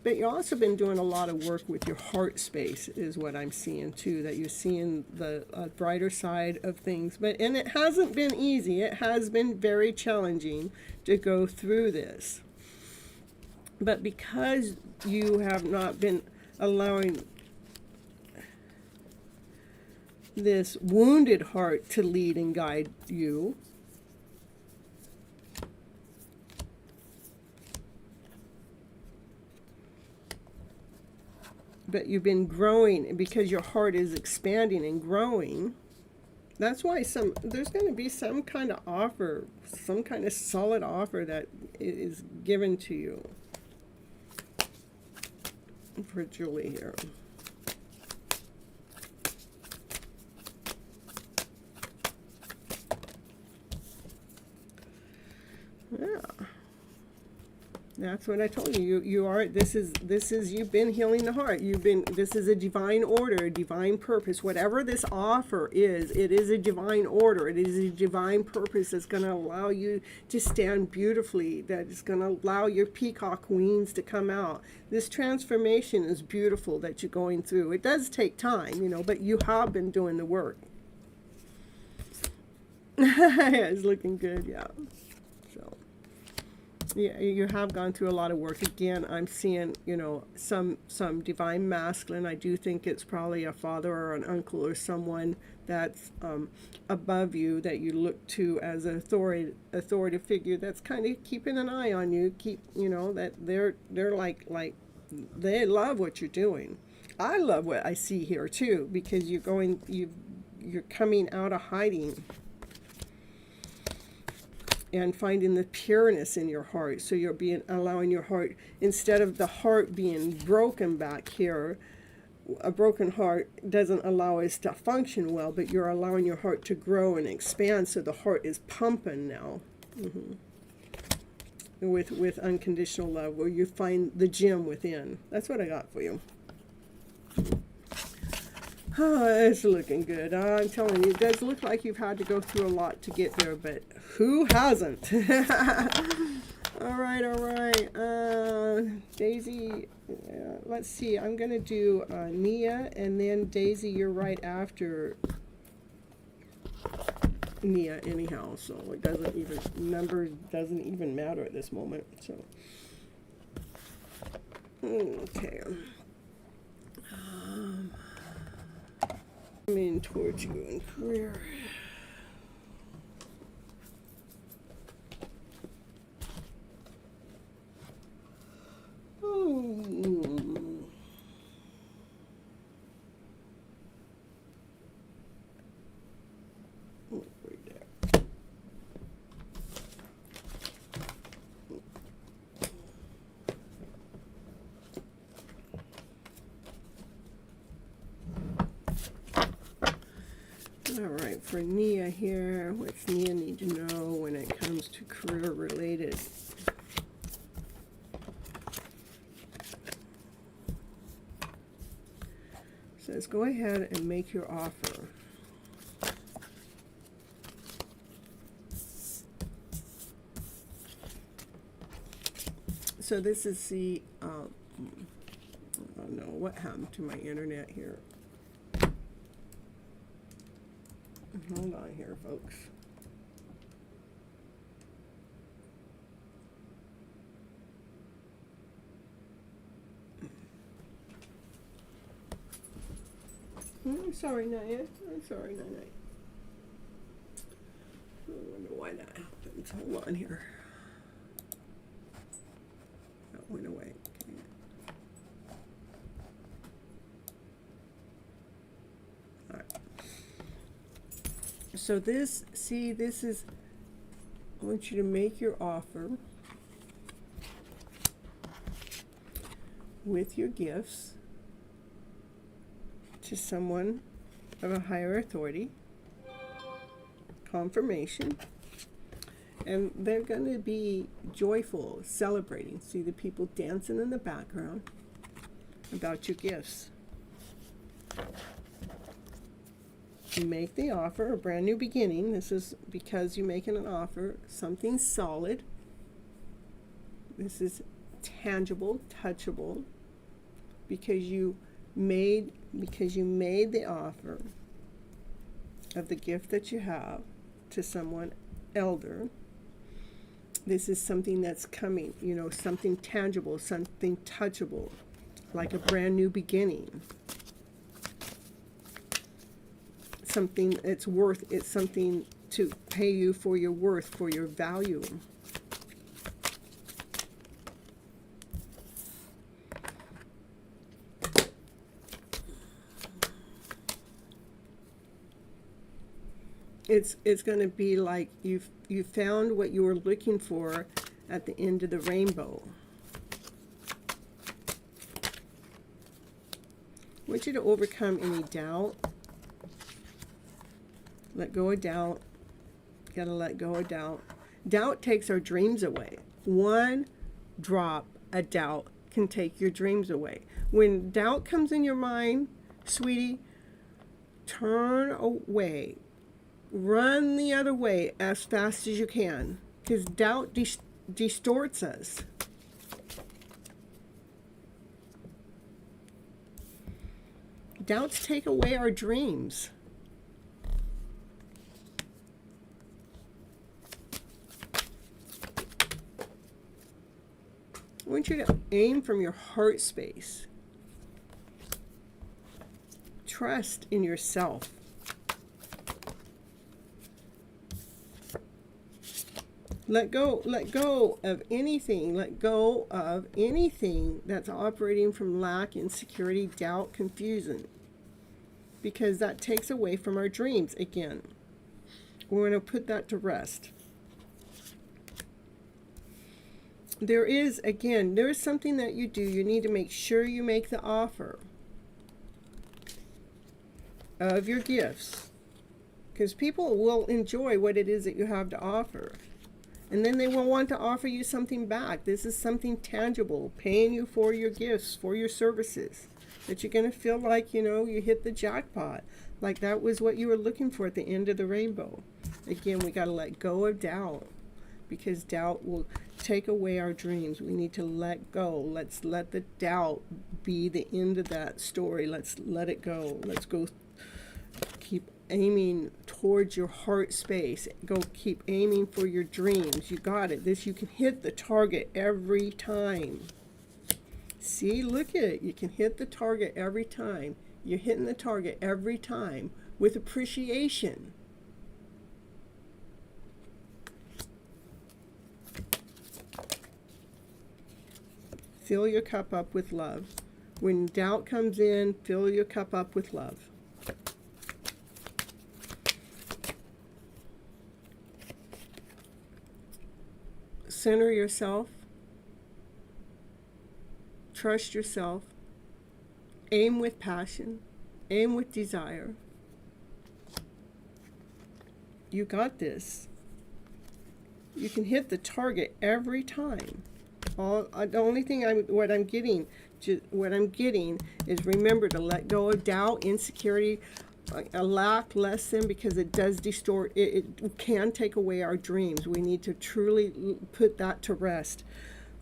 but you've also been doing a lot of work with your heart space, is what I'm seeing too, that you're seeing the brighter side of things. And it hasn't been easy. It has been very challenging to go through this. But because you have not been allowing this wounded heart to lead and guide you, but you've been growing because your heart is expanding and growing. That's why there's going to be some kind of offer, some kind of solid offer that is given to you. For Julie here. Yeah. That's what I told you. You are. This is. You've been healing the heart. This is a divine order, a divine purpose. Whatever this offer is, it is a divine order. It is a divine purpose that's going to allow you to stand beautifully. That is going to allow your peacock wings to come out. This transformation is beautiful that you're going through. It does take time, but you have been doing the work. It's looking good, yeah. So, yeah, you have gone through a lot of work. Again, I'm seeing, some divine masculine. I do think it's probably a father or an uncle or someone that's above you that you look to as an authority figure that's kind of keeping an eye on you. That they're like they love what you're doing. I love what I see here too, because you're coming out of hiding and finding the pureness in your heart. So you're allowing your heart, instead of the heart being broken back here, a broken heart doesn't allow us to function well, but you're allowing your heart to grow and expand, so the heart is pumping now. With unconditional love, where you find the gem within. That's what I got for you. Oh, it's looking good. I'm telling you, it does look like you've had to go through a lot to get there, but who hasn't? All right. Daisy, let's see. I'm going to do Nia, and then Daisy, you're right after Nia anyhow, so it doesn't even, number doesn't even matter at this moment. So, okay. Coming towards you in career. All right, for Nia here, what's Nia need to know when it comes to career related? Says go ahead and make your offer. So this is the, I don't know what happened to my internet here. Hold on here, folks. I'm sorry, Naya. I'm sorry, Naya. I wonder why that happens. Hold on here. That went away. Okay. All right. So this is, I want you to make your offer with your gifts to someone of a higher authority, confirmation, and they're going to be joyful, celebrating. See the people dancing in the background about your gifts. You make the offer, a brand new beginning. This is because you're making an offer, something solid. This is tangible, touchable, because you made the offer of the gift that you have to someone elder. This is something that's coming, something tangible, something touchable, like a brand new beginning. Something it's something to pay you for your worth, for your value. It's going to be like you found what you were looking for at the end of the rainbow. I want you to overcome any doubt. Let go of doubt. Gotta let go of doubt. Doubt takes our dreams away. One drop a doubt can take your dreams away. When doubt comes in your mind, sweetie, turn away. Run the other way as fast as you can, because doubt distorts us. Doubts take away our dreams. I want you to aim from your heart space. Trust in yourself. Let go of anything. Let go of anything that's operating from lack, insecurity, doubt, confusion. Because that takes away from our dreams again. We're going to put that to rest. There is something that you do. You need to make sure you make the offer of your gifts. Because people will enjoy what it is that you have to offer. And then they will want to offer you something back. This is something tangible, paying you for your gifts, for your services. That you're going to feel like, you hit the jackpot. Like that was what you were looking for at the end of the rainbow. Again, we got to let go of doubt. Because doubt will take away our dreams. We need to let go. Let's let the doubt be the end of that story. Let's let it go. Let's go keep aiming towards your heart space. Go keep aiming for your dreams. You got it. You can hit the target every time. See, look at it. You can hit the target every time. You're hitting the target every time with appreciation. Fill your cup up with love. When doubt comes in, fill your cup up with love. Center yourself. Trust yourself. Aim with passion. Aim with desire. You got this. You can hit the target every time. The only thing what I'm getting is remember to let go of doubt, insecurity, a lack, lesson, because it does distort. It can take away our dreams. We need to truly put that to rest,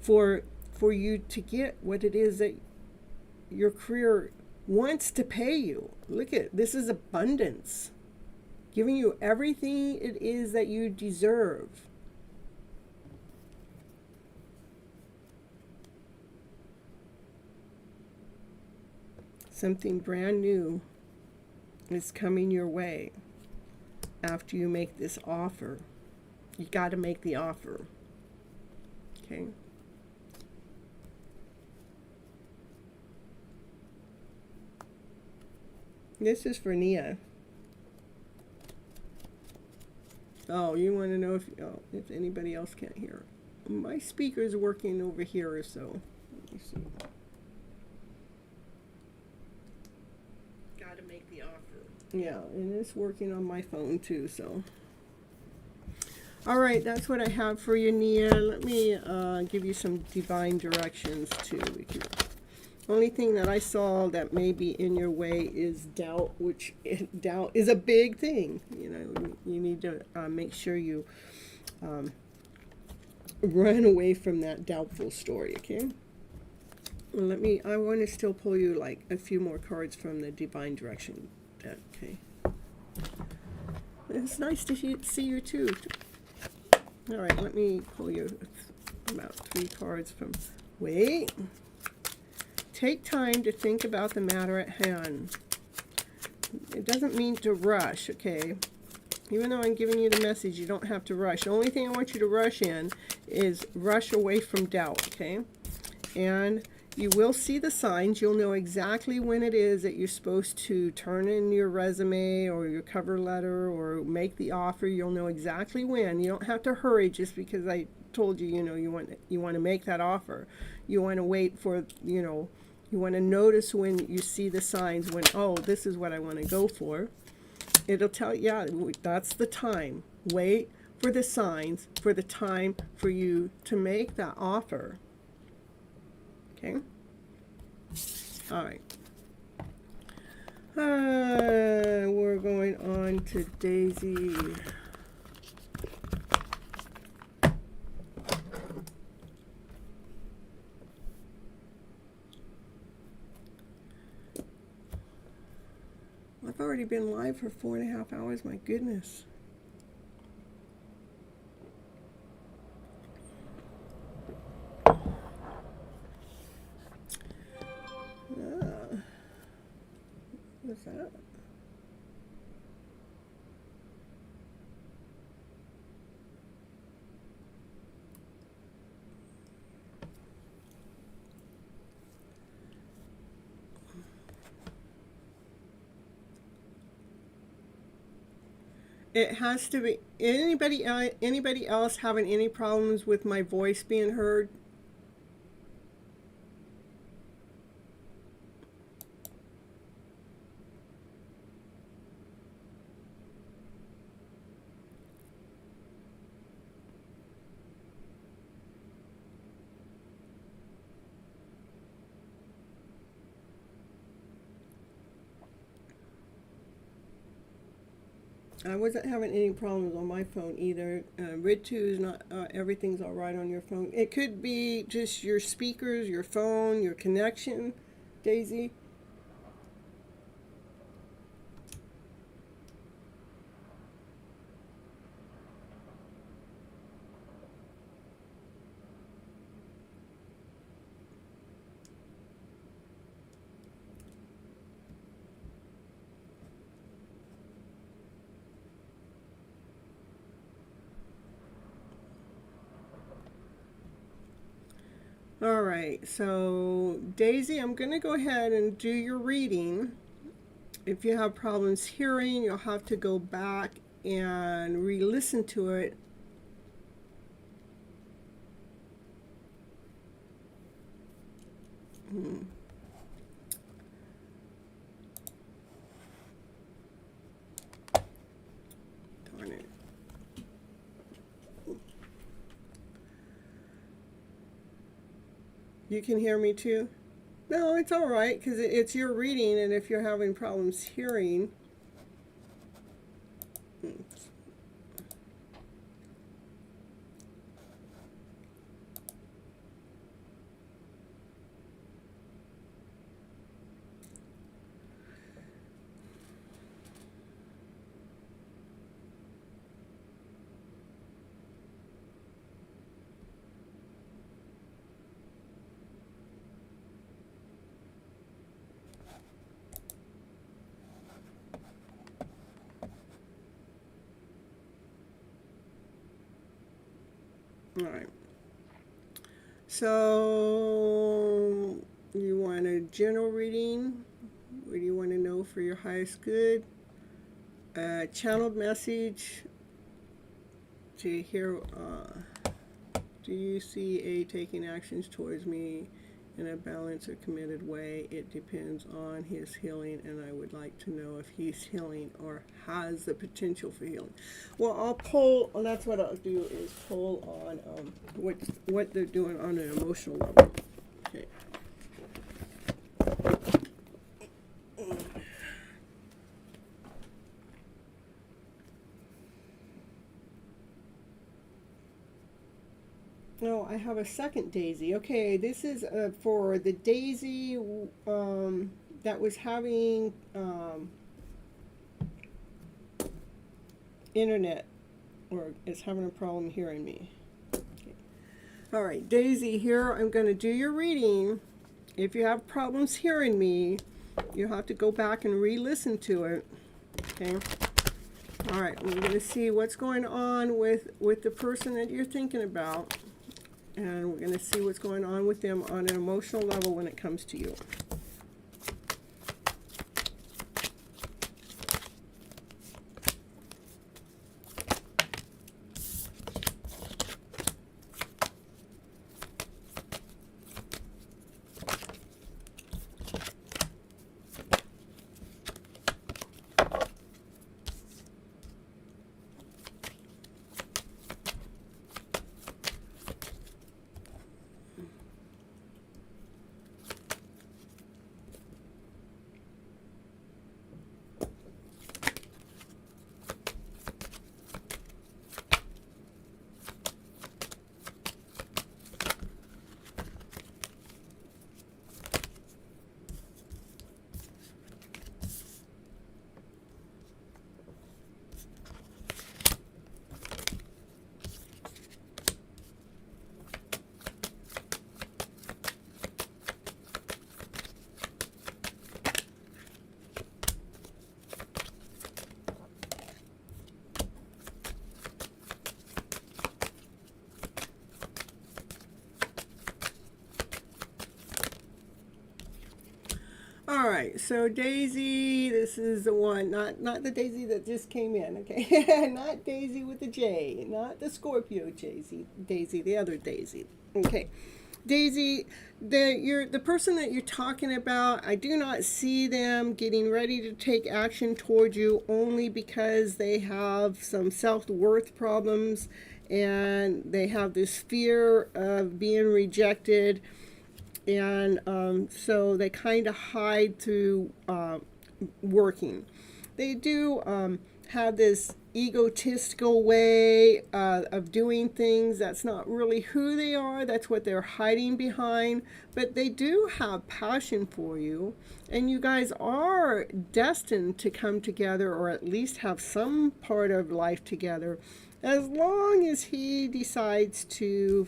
for you to get what it is that your career wants to pay you. Look at this is abundance, giving you everything it is that you deserve. Something brand new is coming your way after you make this offer. You got to make the offer. Okay? This is for Nia. Oh, you want to know if anybody else can't hear. My speaker's working over here or so. Let me see. Make the offer. Yeah, and it's working on my phone too, so. All right, that's what I have for you, Nia. Let me give you some divine directions too. Only thing that I saw that may be in your way is doubt, which doubt is a big thing. You need to make sure you run away from that doubtful story, okay? I want to still pull you like a few more cards from the divine direction deck, okay? It's nice to see you too. All right, let me pull you about 3 cards from, wait. Take time to think about the matter at hand. It doesn't mean to rush, okay? Even though I'm giving you the message, you don't have to rush. The only thing I want you to rush in is rush away from doubt, okay? And you will see the signs. You'll know exactly when it is that you're supposed to turn in your resume or your cover letter or make the offer. You'll know exactly when. You don't have to hurry just because I told you, you want to make that offer. You want to wait for, you want to notice when you see the signs when, oh, this is what I want to go for. It'll tell you, yeah, that's the time. Wait for the signs, for the time for you to make that offer. Okay. All right. We're going on to Daisy. I've already been live for 4.5 hours. My goodness. What's that? It has to be anybody else having any problems with my voice being heard? I wasn't having any problems on my phone either. Rid2 is not, everything's all right on your phone. It could be just your speakers, your phone, your connection, Daisy. All right, so Daisy, I'm going to go ahead and do your reading. If you have problems hearing, you'll have to go back and re-listen to it. Darn it. You can hear me too? No, it's all right because it's your reading, and if you're having problems hearing. All right. So you want a general reading? What do you want to know for your highest good? Channeled message to hear. Do you see A taking actions towards me in a balanced or committed way? It depends on his healing, and I would like to know if he's healing or has the potential for healing. Well, I'll pull, and that's what I'll do is pull on what they're doing on an emotional level. Okay. No, I have a second Daisy. Okay, this is for the Daisy that was having internet, or is having a problem hearing me. Okay. All right, Daisy, here I'm going to do your reading. If you have problems hearing me, you'll have to go back and re-listen to it. Okay. All right, we're going to see what's going on with the person that you're thinking about. And we're going to see what's going on with them on an emotional level when it comes to you. right, so Daisy, this is the one, not the Daisy that just came in, okay? Not Daisy with the J, not the Scorpio Daisy, the other Daisy. Okay. Daisy, the person that you're talking about, I do not see them getting ready to take action towards you only because they have some self-worth problems and they have this fear of being rejected, and so they kind of hide through working. They do have this egotistical way of doing things. That's not really who they are. That's what they're hiding behind. But they do have passion for you, and you guys are destined to come together, or at least have some part of life together, as long as he decides to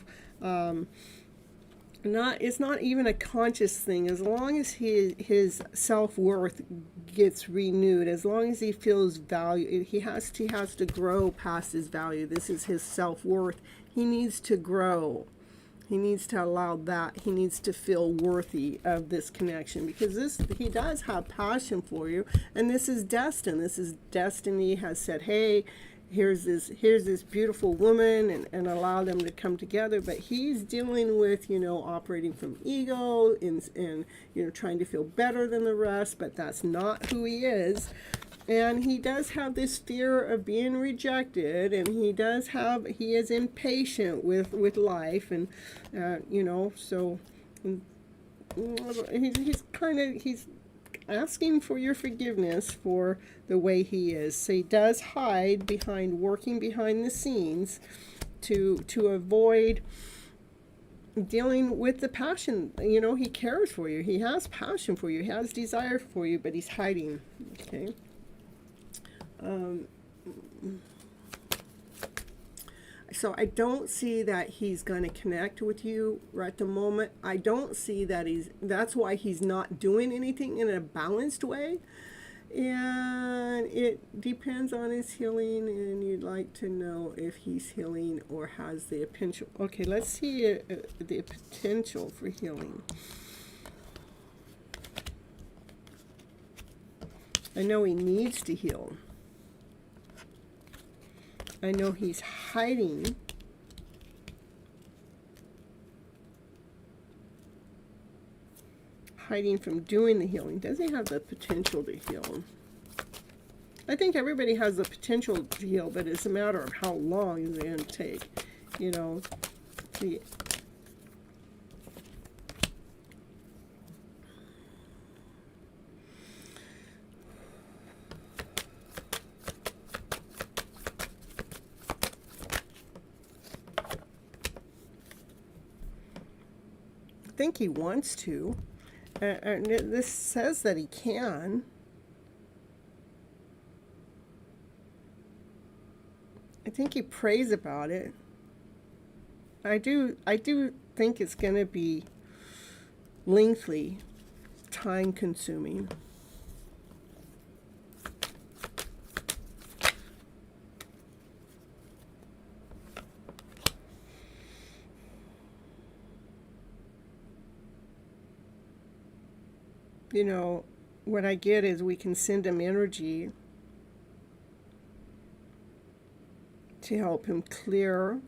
it's not even a conscious thing. As long as his self-worth gets renewed, as long as he feels value, he has to grow past his value. This is his self-worth. He needs to grow. He needs to allow that. He needs to feel worthy of this connection, because he does have passion for you, and this is destined. This is destiny has said, hey, here's this beautiful woman, and allow them to come together. But he's dealing with, operating from ego and trying to feel better than the rest, but that's not who he is. And he does have this fear of being rejected, and he is impatient with life, and so he's asking for your forgiveness for the way he is. So he does hide working behind the scenes to avoid dealing with the passion. He cares for you. He has passion for you. He has desire for you, but he's hiding. Okay. So I don't see that he's going to connect with you right at the moment. I don't see that that's why he's not doing anything in a balanced way. And it depends on his healing, and you'd like to know if he's healing or has the potential. Okay, let's see the potential for healing. I know he needs to heal. I know he's hiding. Hiding from doing the healing. Does he have the potential to heal? I think everybody has the potential to heal, but it's a matter of how long is it going to take. See, I think he wants to. And this says that he can. I think he prays about it. I do think it's going to be lengthy, time consuming. What I get is we can send him energy to help him clear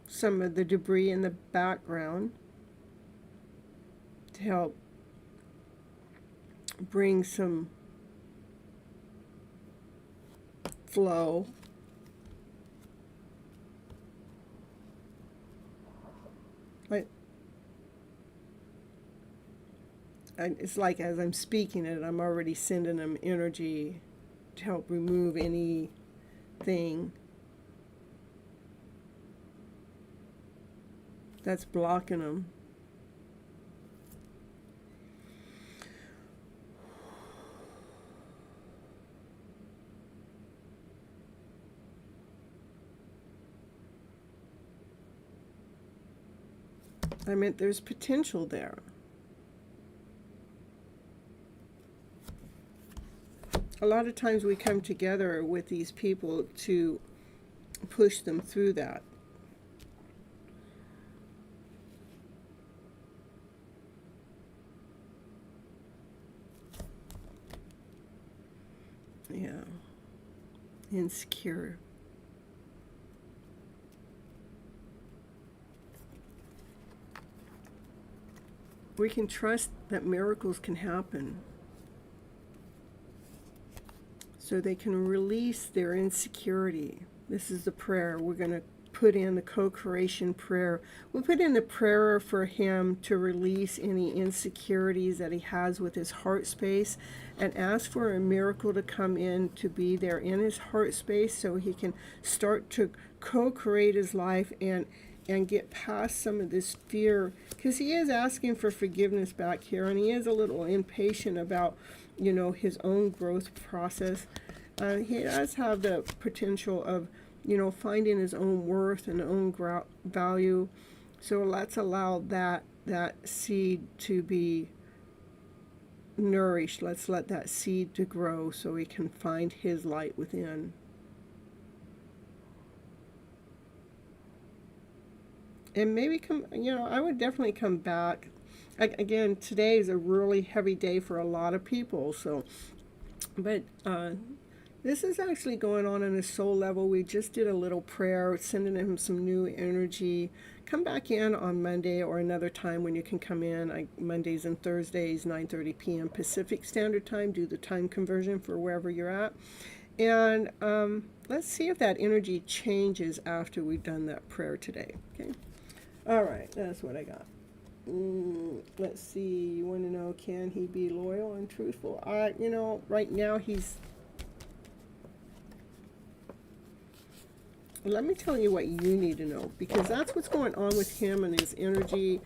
some of the debris in the background, to help bring some flow. It's like as I'm speaking it, I'm already sending them energy to help remove anything that's blocking them. I meant there's potential there. A lot of times we come together with these people to push them through that. Yeah. Insecure. We can trust that miracles can happen. So they can release their insecurity. This is the prayer. We're going to put in the co-creation prayer. We'll put in the prayer for him to release any insecurities that he has with his heart space, and ask for a miracle to come in to be there in his heart space so he can start to co-create his life and get past some of this fear, because he is asking for forgiveness back here, and he is a little impatient about, his own growth process. He does have the potential of, finding his own worth and own value. So let's allow that seed to be nourished. Let's let that seed to grow so he can find his light within. And maybe I would definitely come back. Again, today is a really heavy day for a lot of people. So, but this is actually going on a soul level. We just did a little prayer, sending him some new energy. Come back in on Monday or another time when you can come in. Mondays and Thursdays, 9:30 p.m. Pacific Standard Time. Do the time conversion for wherever you're at. And let's see if that energy changes after we've done that prayer today. Okay. All right, that's what I got. Let's see. You want to know, can he be loyal and truthful? Right now he's... Let me tell you what you need to know, because that's what's going on with him and his energy.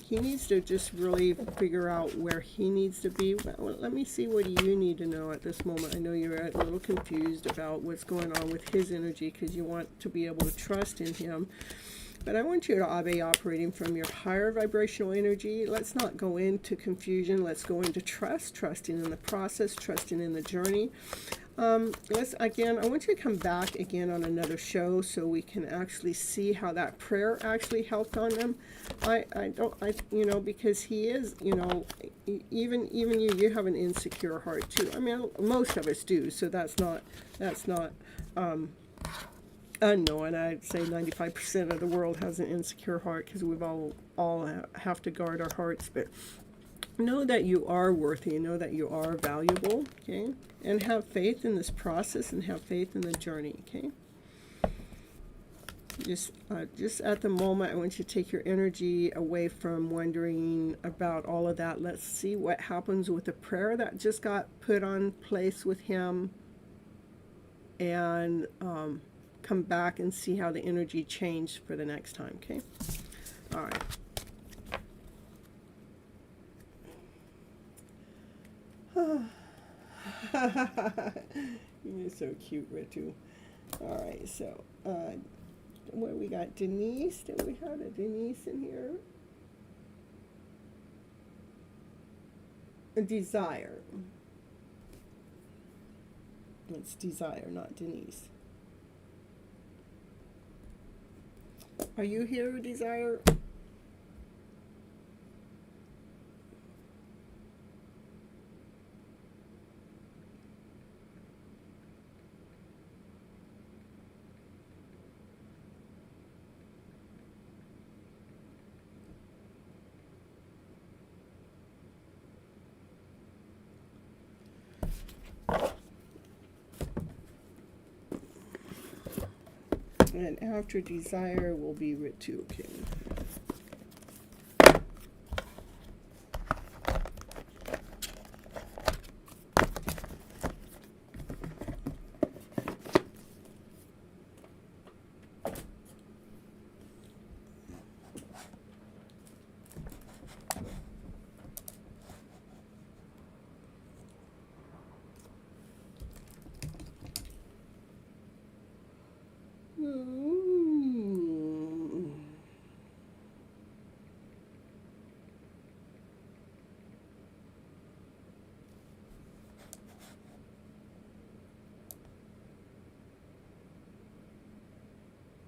He needs to just really figure out where he needs to be. Well, let me see what you need to know at this moment. I know you're a little confused about what's going on with his energy because you want to be able to trust in him. But I want you to be operating from your higher vibrational energy. Let's not go into confusion. Let's go into trusting in the process, trusting in the journey. I want you to come back again on another show so we can actually see how that prayer actually helped on them. Because he is, even you have an insecure heart too. I mean, most of us do. So that's not unknown. I'd say 95% of the world has an insecure heart, because we've all have to guard our hearts. But know that you are worthy. Know that you are valuable. Okay, and have faith in this process and have faith in the journey. Okay. Just at the moment, I want you to take your energy away from wondering about all of that. Let's see what happens with the prayer that just got put on place with him, and come back and see how the energy changed for the next time. Okay. All right. You're so cute, Ritu. All right, so what we got? Denise. Did we have a Denise in here? A Desire. It's Desire, not Denise. Are you here, Desire? And after Desire will be Ritu. Okay.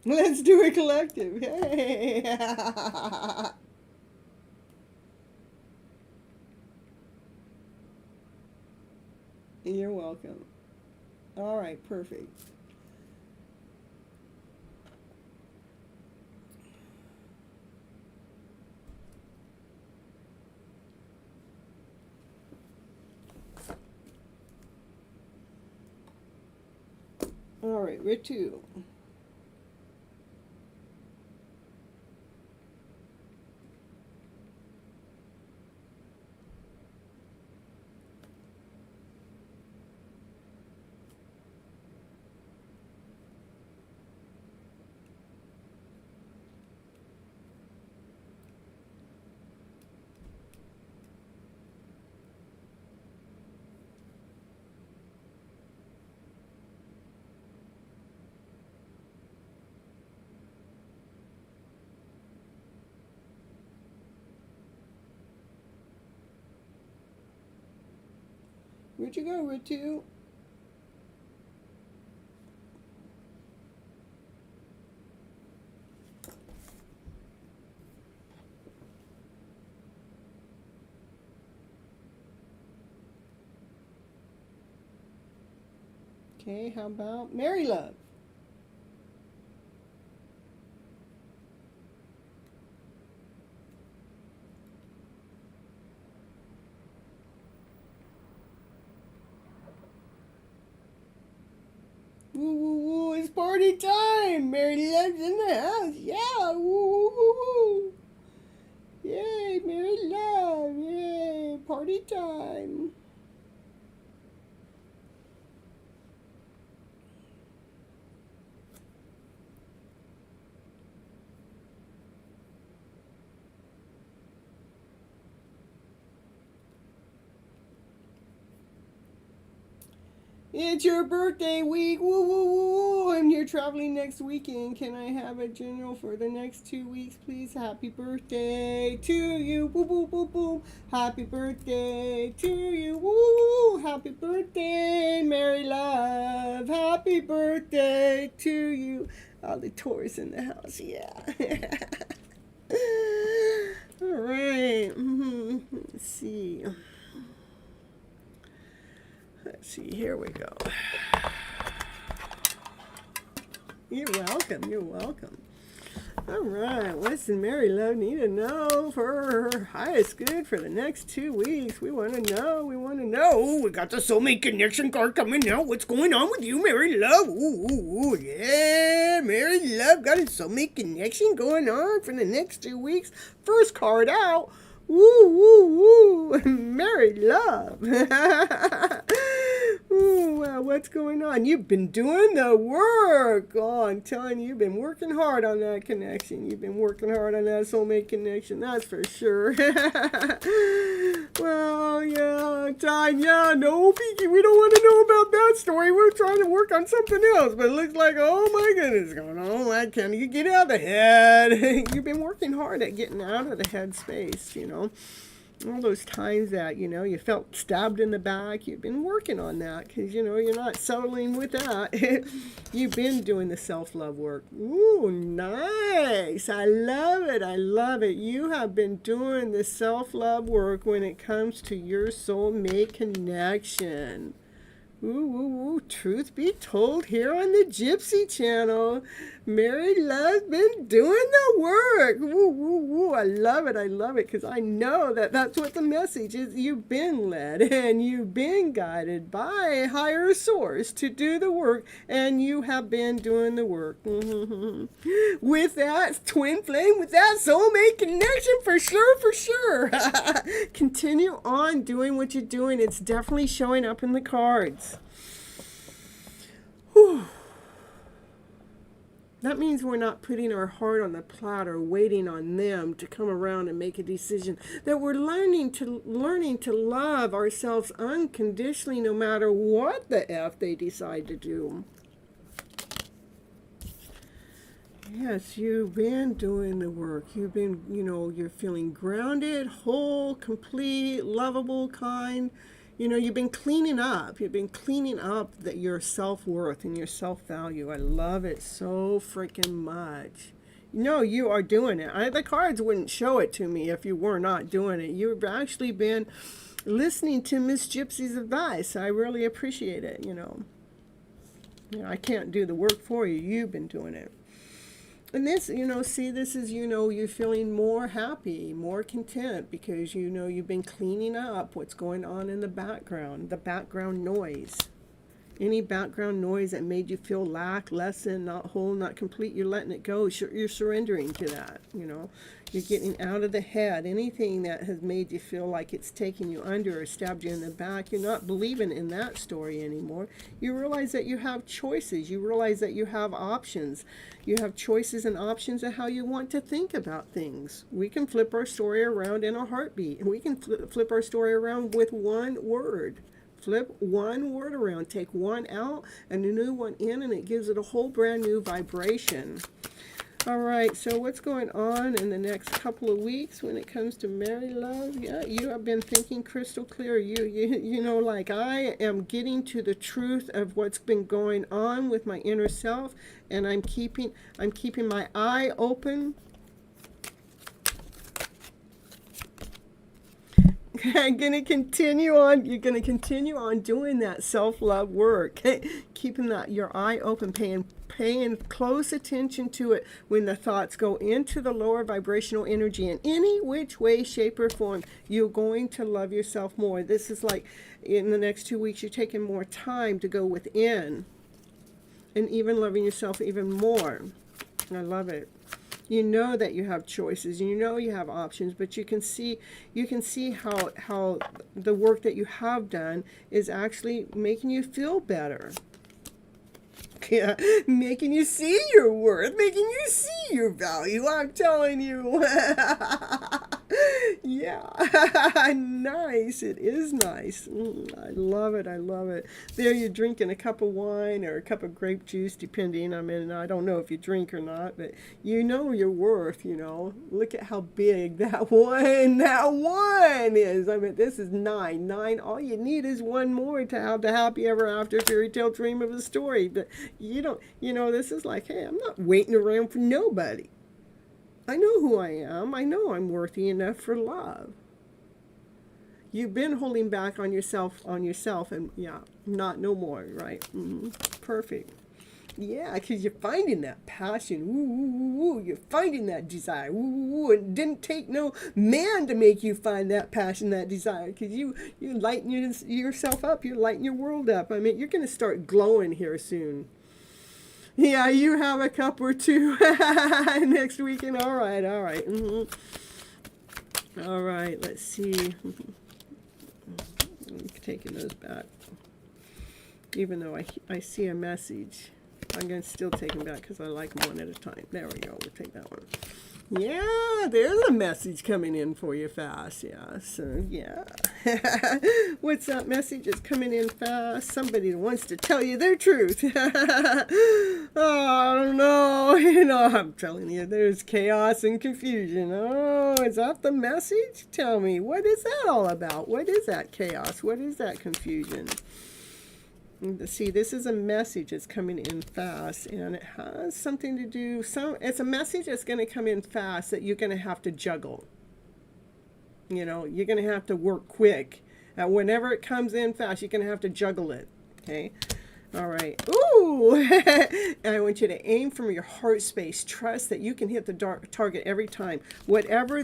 Let's do a collective. Hey. You're welcome. All right, perfect. All right, Ritu. Where'd you go, Ritu? Okay, how about Mary Love? Woo woo woo, it's party time! Mary Love's in the house, yeah! Woo woo woo woo! Yay, Mary Love! Yay, party time! It's your birthday week! Woo woo woo woo! And you're traveling next weekend. Can I have a general for the next 2 weeks, please? Happy birthday to you! Woo woo woo woo! Happy birthday to you! Woo woo woo! Happy birthday, Mary Love! Happy birthday to you! All the Taurus in the house, yeah. All right. Let's see. Let's see, here we go. You're welcome, you're welcome. All right, what's the Mary Love need to know for her highest good for the next 2 weeks? We want to know, we got the soulmate connection card coming out. What's going on with you, Mary Love? Ooh, ooh, ooh, yeah, Mary Love got a soulmate connection going on for the next 2 weeks. First card out. Woo, woo, woo, Mary Love. Ooh, well, what's going on? You've been doing the work. Oh, I'm telling you, you've been working hard on that connection. You've been working hard on that soulmate connection, that's for sure. Well, yeah, time, yeah, no, Pinky, we don't want to know about that story. We're trying to work on something else, but it looks like, oh my goodness, going on. Why can't you get out of the head? You've been working hard at getting out of the head space, you know. All those times that, you know, you felt stabbed in the back, you've been working on that because, you know, you're not settling with that. You've been doing the self-love work. Ooh, nice. I love it. I love it. You have been doing the self-love work when it comes to your soulmate connection. Ooh, ooh, ooh, truth be told, here on the Gypsy Channel, Mary Love's been doing the work. Ooh, ooh, ooh, I love it, because I know that that's what the message is. You've been led and you've been guided by a higher source to do the work, and you have been doing the work. With that twin flame, with that soulmate connection, for sure. Continue on doing what you're doing. It's definitely showing up in the cards. Whew. That means we're not putting our heart on the platter, waiting on them to come around and make a decision. That we're learning to love ourselves unconditionally, no matter what the F they decide to do. Yes, you've been doing the work. You've been, you know, you're feeling grounded, whole, complete, lovable, kind. You know, you've been cleaning up. You've been cleaning up your self-worth and your self-value. I love it so freaking much. You know, you are doing it. The cards wouldn't show it to me if you were not doing it. You've actually been listening to Miss Gypsy's advice. I really appreciate it, you know. I can't do the work for you. You've been doing it. And this, you know, see, this is, you know, you're feeling more happy, more content because, you know, you've been cleaning up what's going on in the background noise. Any background noise that made you feel lack, lessen, not whole, not complete, you're letting it go. You're surrendering to that, you know. You're getting out of the head. Anything that has made you feel like it's taking you under or stabbed you in the back, you're not believing in that story anymore. You realize that you have choices. You realize that you have options. You have choices and options of how you want to think about things. We can flip our story around in a heartbeat. We can flip our story around with one word. Flip one word around, take one out and a new one in, and it gives it a whole brand new vibration. All right, so what's going on in the next couple of weeks when it comes to married love? Yeah, you have been thinking crystal clear. You know, like I am getting to the truth of what's been going on with my inner self, and I'm keeping my eye open. I'm going to continue on. You're going to continue on doing that self-love work. Keeping your eye open, paying close attention to it when the thoughts go into the lower vibrational energy in any which way, shape, or form. You're going to love yourself more. This is like in the next 2 weeks, you're taking more time to go within and even loving yourself even more. I love it. You know that you have choices, you know you have options, but you can see how the work that you have done is actually making you feel better. Yeah, making you see your worth, making you see your value. I'm telling you. Yeah, nice. It is nice. I love it. I love it. There you're drinking a cup of wine or a cup of grape juice, depending. I mean, I don't know if you drink or not, but you know your worth, you know. Look at how big that one is. I mean, this is 9. 9, all you need is one more to have the happy ever after fairy tale dream of a story. But you don't, you know, this is like, hey, I'm not waiting around for nobody. I know who I am. I know I'm worthy enough for love. You've been holding back on yourself, and yeah, not no more, right? Perfect. Yeah, because you're finding that passion. Ooh, you're finding that desire. Ooh, it didn't take no man to make you find that passion, that desire, because you lighten yourself up. You're lighting your world up. I mean, you're going to start glowing here soon. Yeah, you have a cup or two next weekend. All right. All right, let's see. I'm taking those back. Even though I see a message, I'm going to still take them back because I like them one at a time. There we go. We'll take that one. Yeah, there's a message coming in for you fast. Yeah, so yeah. What's that message? It's coming in fast. Somebody wants to tell you their truth. Oh, no. You know, I'm telling you, there's chaos and confusion. Oh, is that the message? Tell me, what is that all about? What is that chaos? What is that confusion? See, this is a message that's coming in fast, and it has something to do, it's a message that's going to come in fast that you're going to have to juggle. You know, you're going to have to work quick. And whenever it comes in fast, you're going to have to juggle it. Okay? All right. Ooh! And I want you to aim from your heart space. Trust that you can hit the target every time. Whatever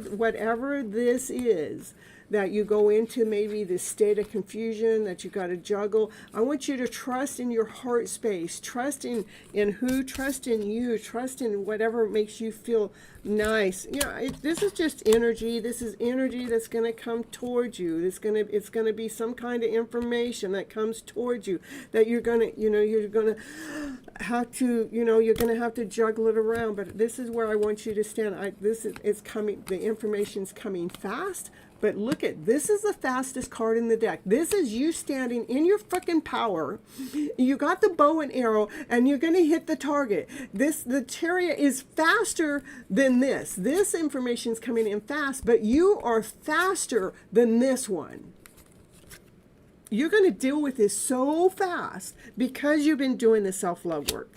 this is, that you go into maybe this state of confusion that you got to juggle. I want you to trust in your heart space. Trust in who? Trust in you. Trust in whatever makes you feel nice. You know, this is just energy. This is energy that's going to come towards you. It's going to be some kind of information that comes towards you that you're going to, you're going to have to, you're going to have to juggle it around. But this is where I want you to stand. It's coming. The information's coming fast. But look this is the fastest card in the deck. This is you standing in your fucking power. You got the bow and arrow, and you're going to hit the target. The chariot is faster than this. This information's coming in fast, but you are faster than this one. You're going to deal with this so fast because you've been doing the self-love work.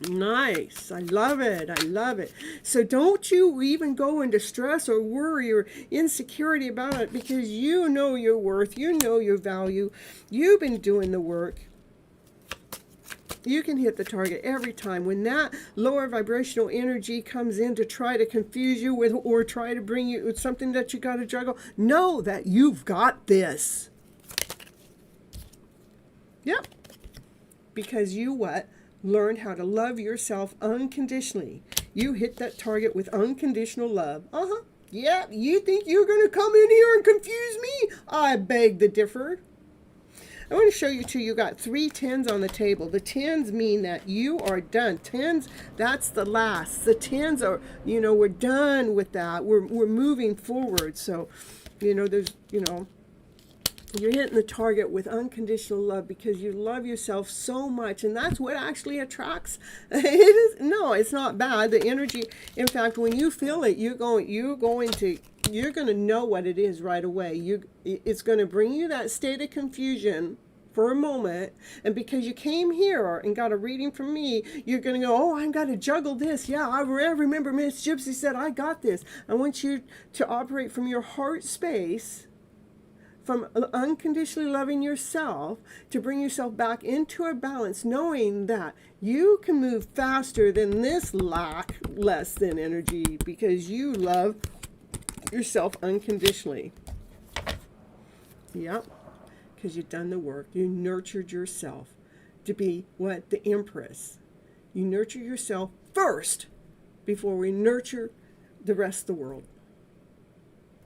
Nice. I love it. I love it. So don't you even go into stress or worry or insecurity about it, because you know your worth. You know your value. You've been doing the work. You can hit the target every time. When that lower vibrational energy comes in to try to confuse you with, or try to bring you with something that you got to juggle, know that you've got this. Yep. Because you what? Learned how to love yourself unconditionally. You hit that target with unconditional love. Yeah, you think you're going to come in here and confuse me? I beg to differ. I want to show you too, you got 3 tens on the table. The tens mean that you are done. Tens, that's the last. The tens are, we're done with that. We're moving forward. So, there's, you're hitting the target with unconditional love because you love yourself so much, and that's what actually attracts. No, it's not bad. The energy, in fact, when you feel it, you're going to know what it is right away. It's going to bring you that state of confusion for a moment, and because you came here and got a reading from me, you're going to go, oh, I've got to juggle this. Yeah, I remember Miss Gypsy said, I got this. I want you to operate from your heart space, from unconditionally loving yourself, to bring yourself back into a balance, knowing that you can move faster than this less than energy because you love yourself unconditionally. Yep, because you've done the work. You nurtured yourself to be what? The Empress. You nurture yourself first before we nurture the rest of the world.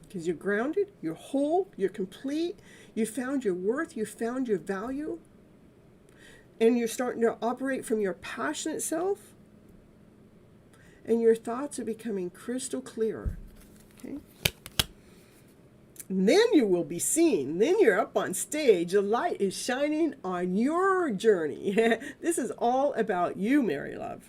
Because you're grounded, you're whole, you're complete, you found your worth, you found your value, and you're starting to operate from your passionate self, and your thoughts are becoming crystal clear. Okay? And then you will be seen. Then you're up on stage. The light is shining on your journey. This is all about you, Mary Love.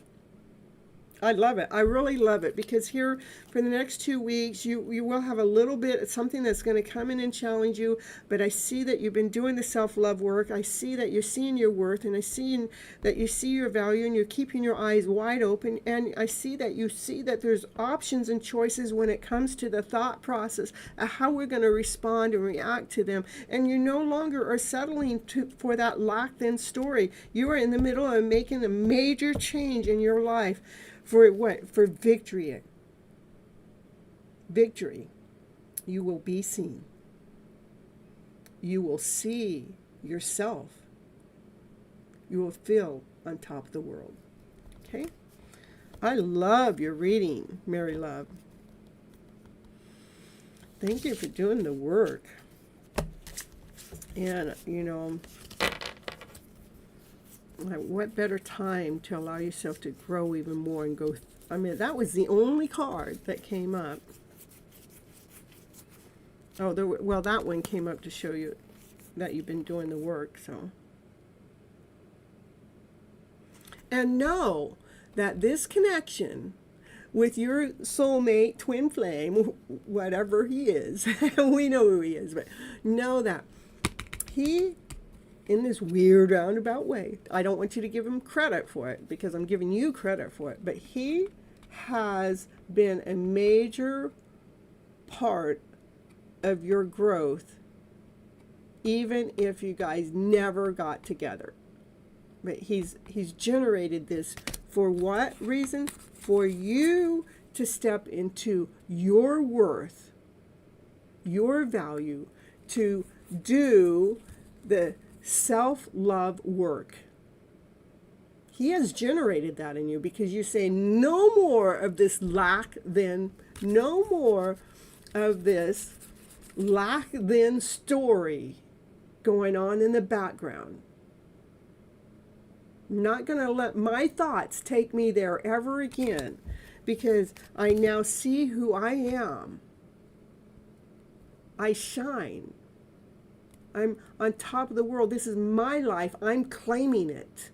I love it. I really love it, because here for the next 2 weeks, you will have a little bit, something that's going to come in and challenge you. But I see that you've been doing the self-love work. I see that you're seeing your worth, and I see that you see your value, and you're keeping your eyes wide open. And I see that you see that there's options and choices when it comes to the thought process of how we're going to respond and react to them. And you no longer are settling for that lack-then story. You are in the middle of making a major change in your life. For what? For victory. Victory. You will be seen. You will see yourself. You will feel on top of the world. Okay? I love your reading, Mary Love. Thank you for doing the work. And, what better time to allow yourself to grow even more and go. That was the only card that came up. Oh, that one came up to show you that you've been doing the work. So, and know that this connection with your soulmate, twin flame, whatever he is, we know who he is, but know that he, in this weird roundabout way, I don't want you to give him credit for it because I'm giving you credit for it, but he has been a major part of your growth, even if you guys never got together. But he's generated this for what reason? For you to step into your worth, your value, to do the self-love work. He has generated that in you because you say no more of this lack then, no more of this lack then story going on in the background. I'm not going to let my thoughts take me there ever again, because I now see who I am. I shine. I'm on top of the world. This is my life. I'm claiming it.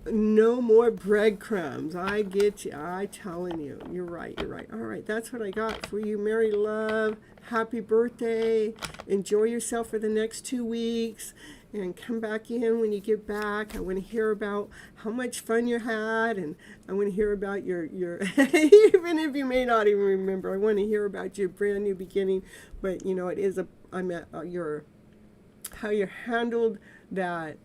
No more breadcrumbs. I get you. I'm telling you. You're right. You're right. All right. That's what I got for you, Mary Love. Happy birthday. Enjoy yourself for the next 2 weeks. and come back in when you get back. I want to hear about how much fun you had, and I want to hear about your even if you may not even remember, I want to hear about your brand new beginning. But you know, it is your how you handled that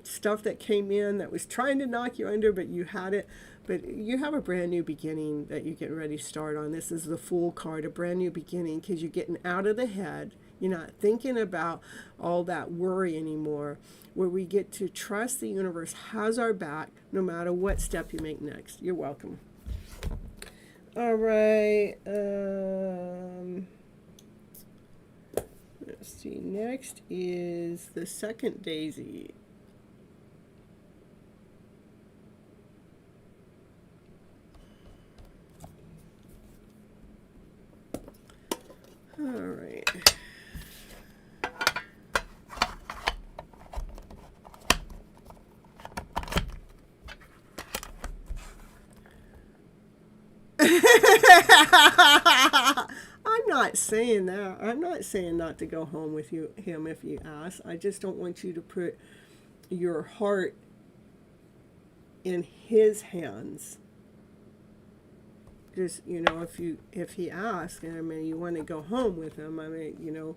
stuff that came in that was trying to knock you under, but you had it. But you have a brand new beginning that you're getting ready to start on. This is the Fool card, a brand new beginning, because you're getting out of the head. You're not thinking about all that worry anymore, where we get to trust the universe has our back no matter what step you make next. You're welcome. All right. Let's see. Next is the second daisy. All right. I'm not saying that. I'm not saying not to go home with him if you ask. I just don't want you to put your heart in his hands. Just, you know, if he asks, I mean, you want to go home with him, I mean, you know,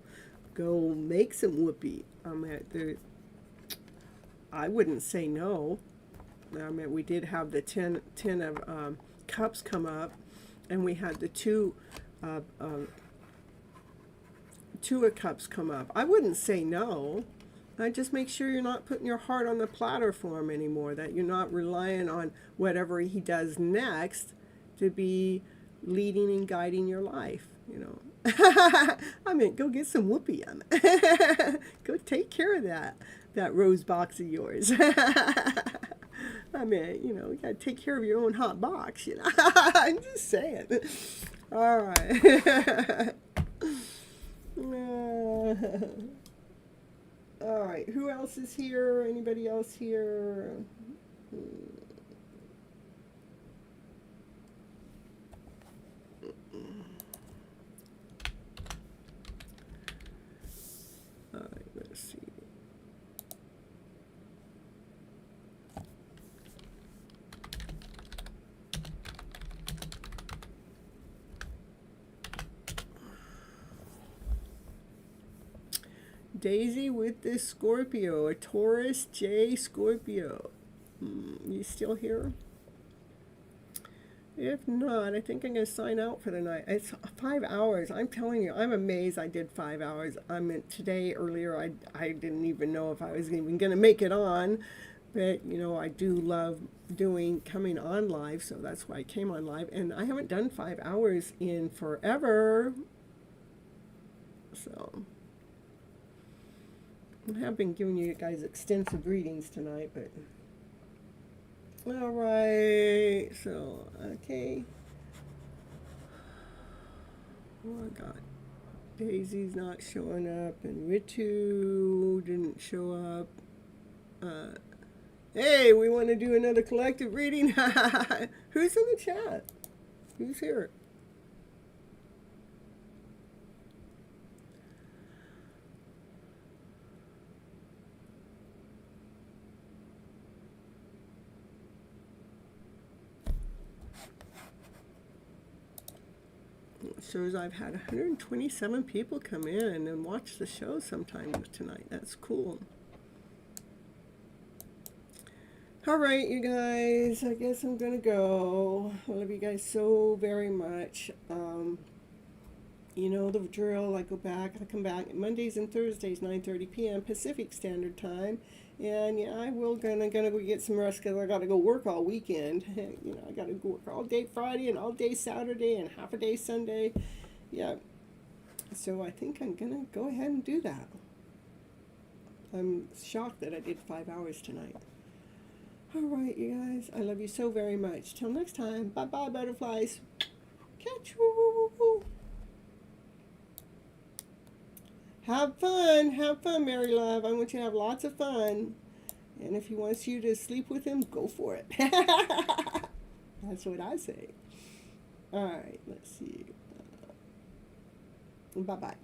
go make some whoopee. I mean, I wouldn't say no. I mean, we did have the 10 of cups come up, and we had the two of cups come up. I wouldn't say no. I just make sure you're not putting your heart on the platter for him anymore, that you're not relying on whatever he does next to be leading and guiding your life, you know. I mean, go get some whoopee on it. Go take care of that rose box of yours. I mean, you know, you gotta take care of your own hot box, you know. I'm just saying. All right. All right, who else is here? Anybody else here? All right, let's see. Daisy with the Scorpio, a Taurus J Scorpio. You still here? If not, I think I'm going to sign out for the night. It's 5 hours. I'm telling you, I'm amazed I did 5 hours. I mean, today, earlier, I didn't even know if I was even going to make it on. But, you know, I do love coming on live, so that's why I came on live. And I haven't done 5 hours in forever. So I have been giving you guys extensive readings tonight, but all right. So okay. Oh, I got Daisy's not showing up, and Ritu didn't show up. Hey, we want to do another collective reading. Who's in the chat? Who's here? It shows I've had 127 people come in and watch the show sometime tonight. That's cool. All right, you guys, I guess I'm going to go. I love you guys so very much. You know the drill. I come back Mondays and Thursdays, 9:30 p.m. Pacific Standard Time. And yeah, I will gonna go get some rest because I got to go work all weekend. You know, I got to go work all day Friday and all day Saturday and half a day Sunday. Yeah. So I think I'm going to go ahead and do that. I'm shocked that I did 5 hours tonight. All right, you guys. I love you so very much. Till next time. Bye-bye, butterflies. Catch you. Have fun, Mary Love. I want you to have lots of fun. And if he wants you to sleep with him, go for it. That's what I say. All right, let's see. Bye-bye.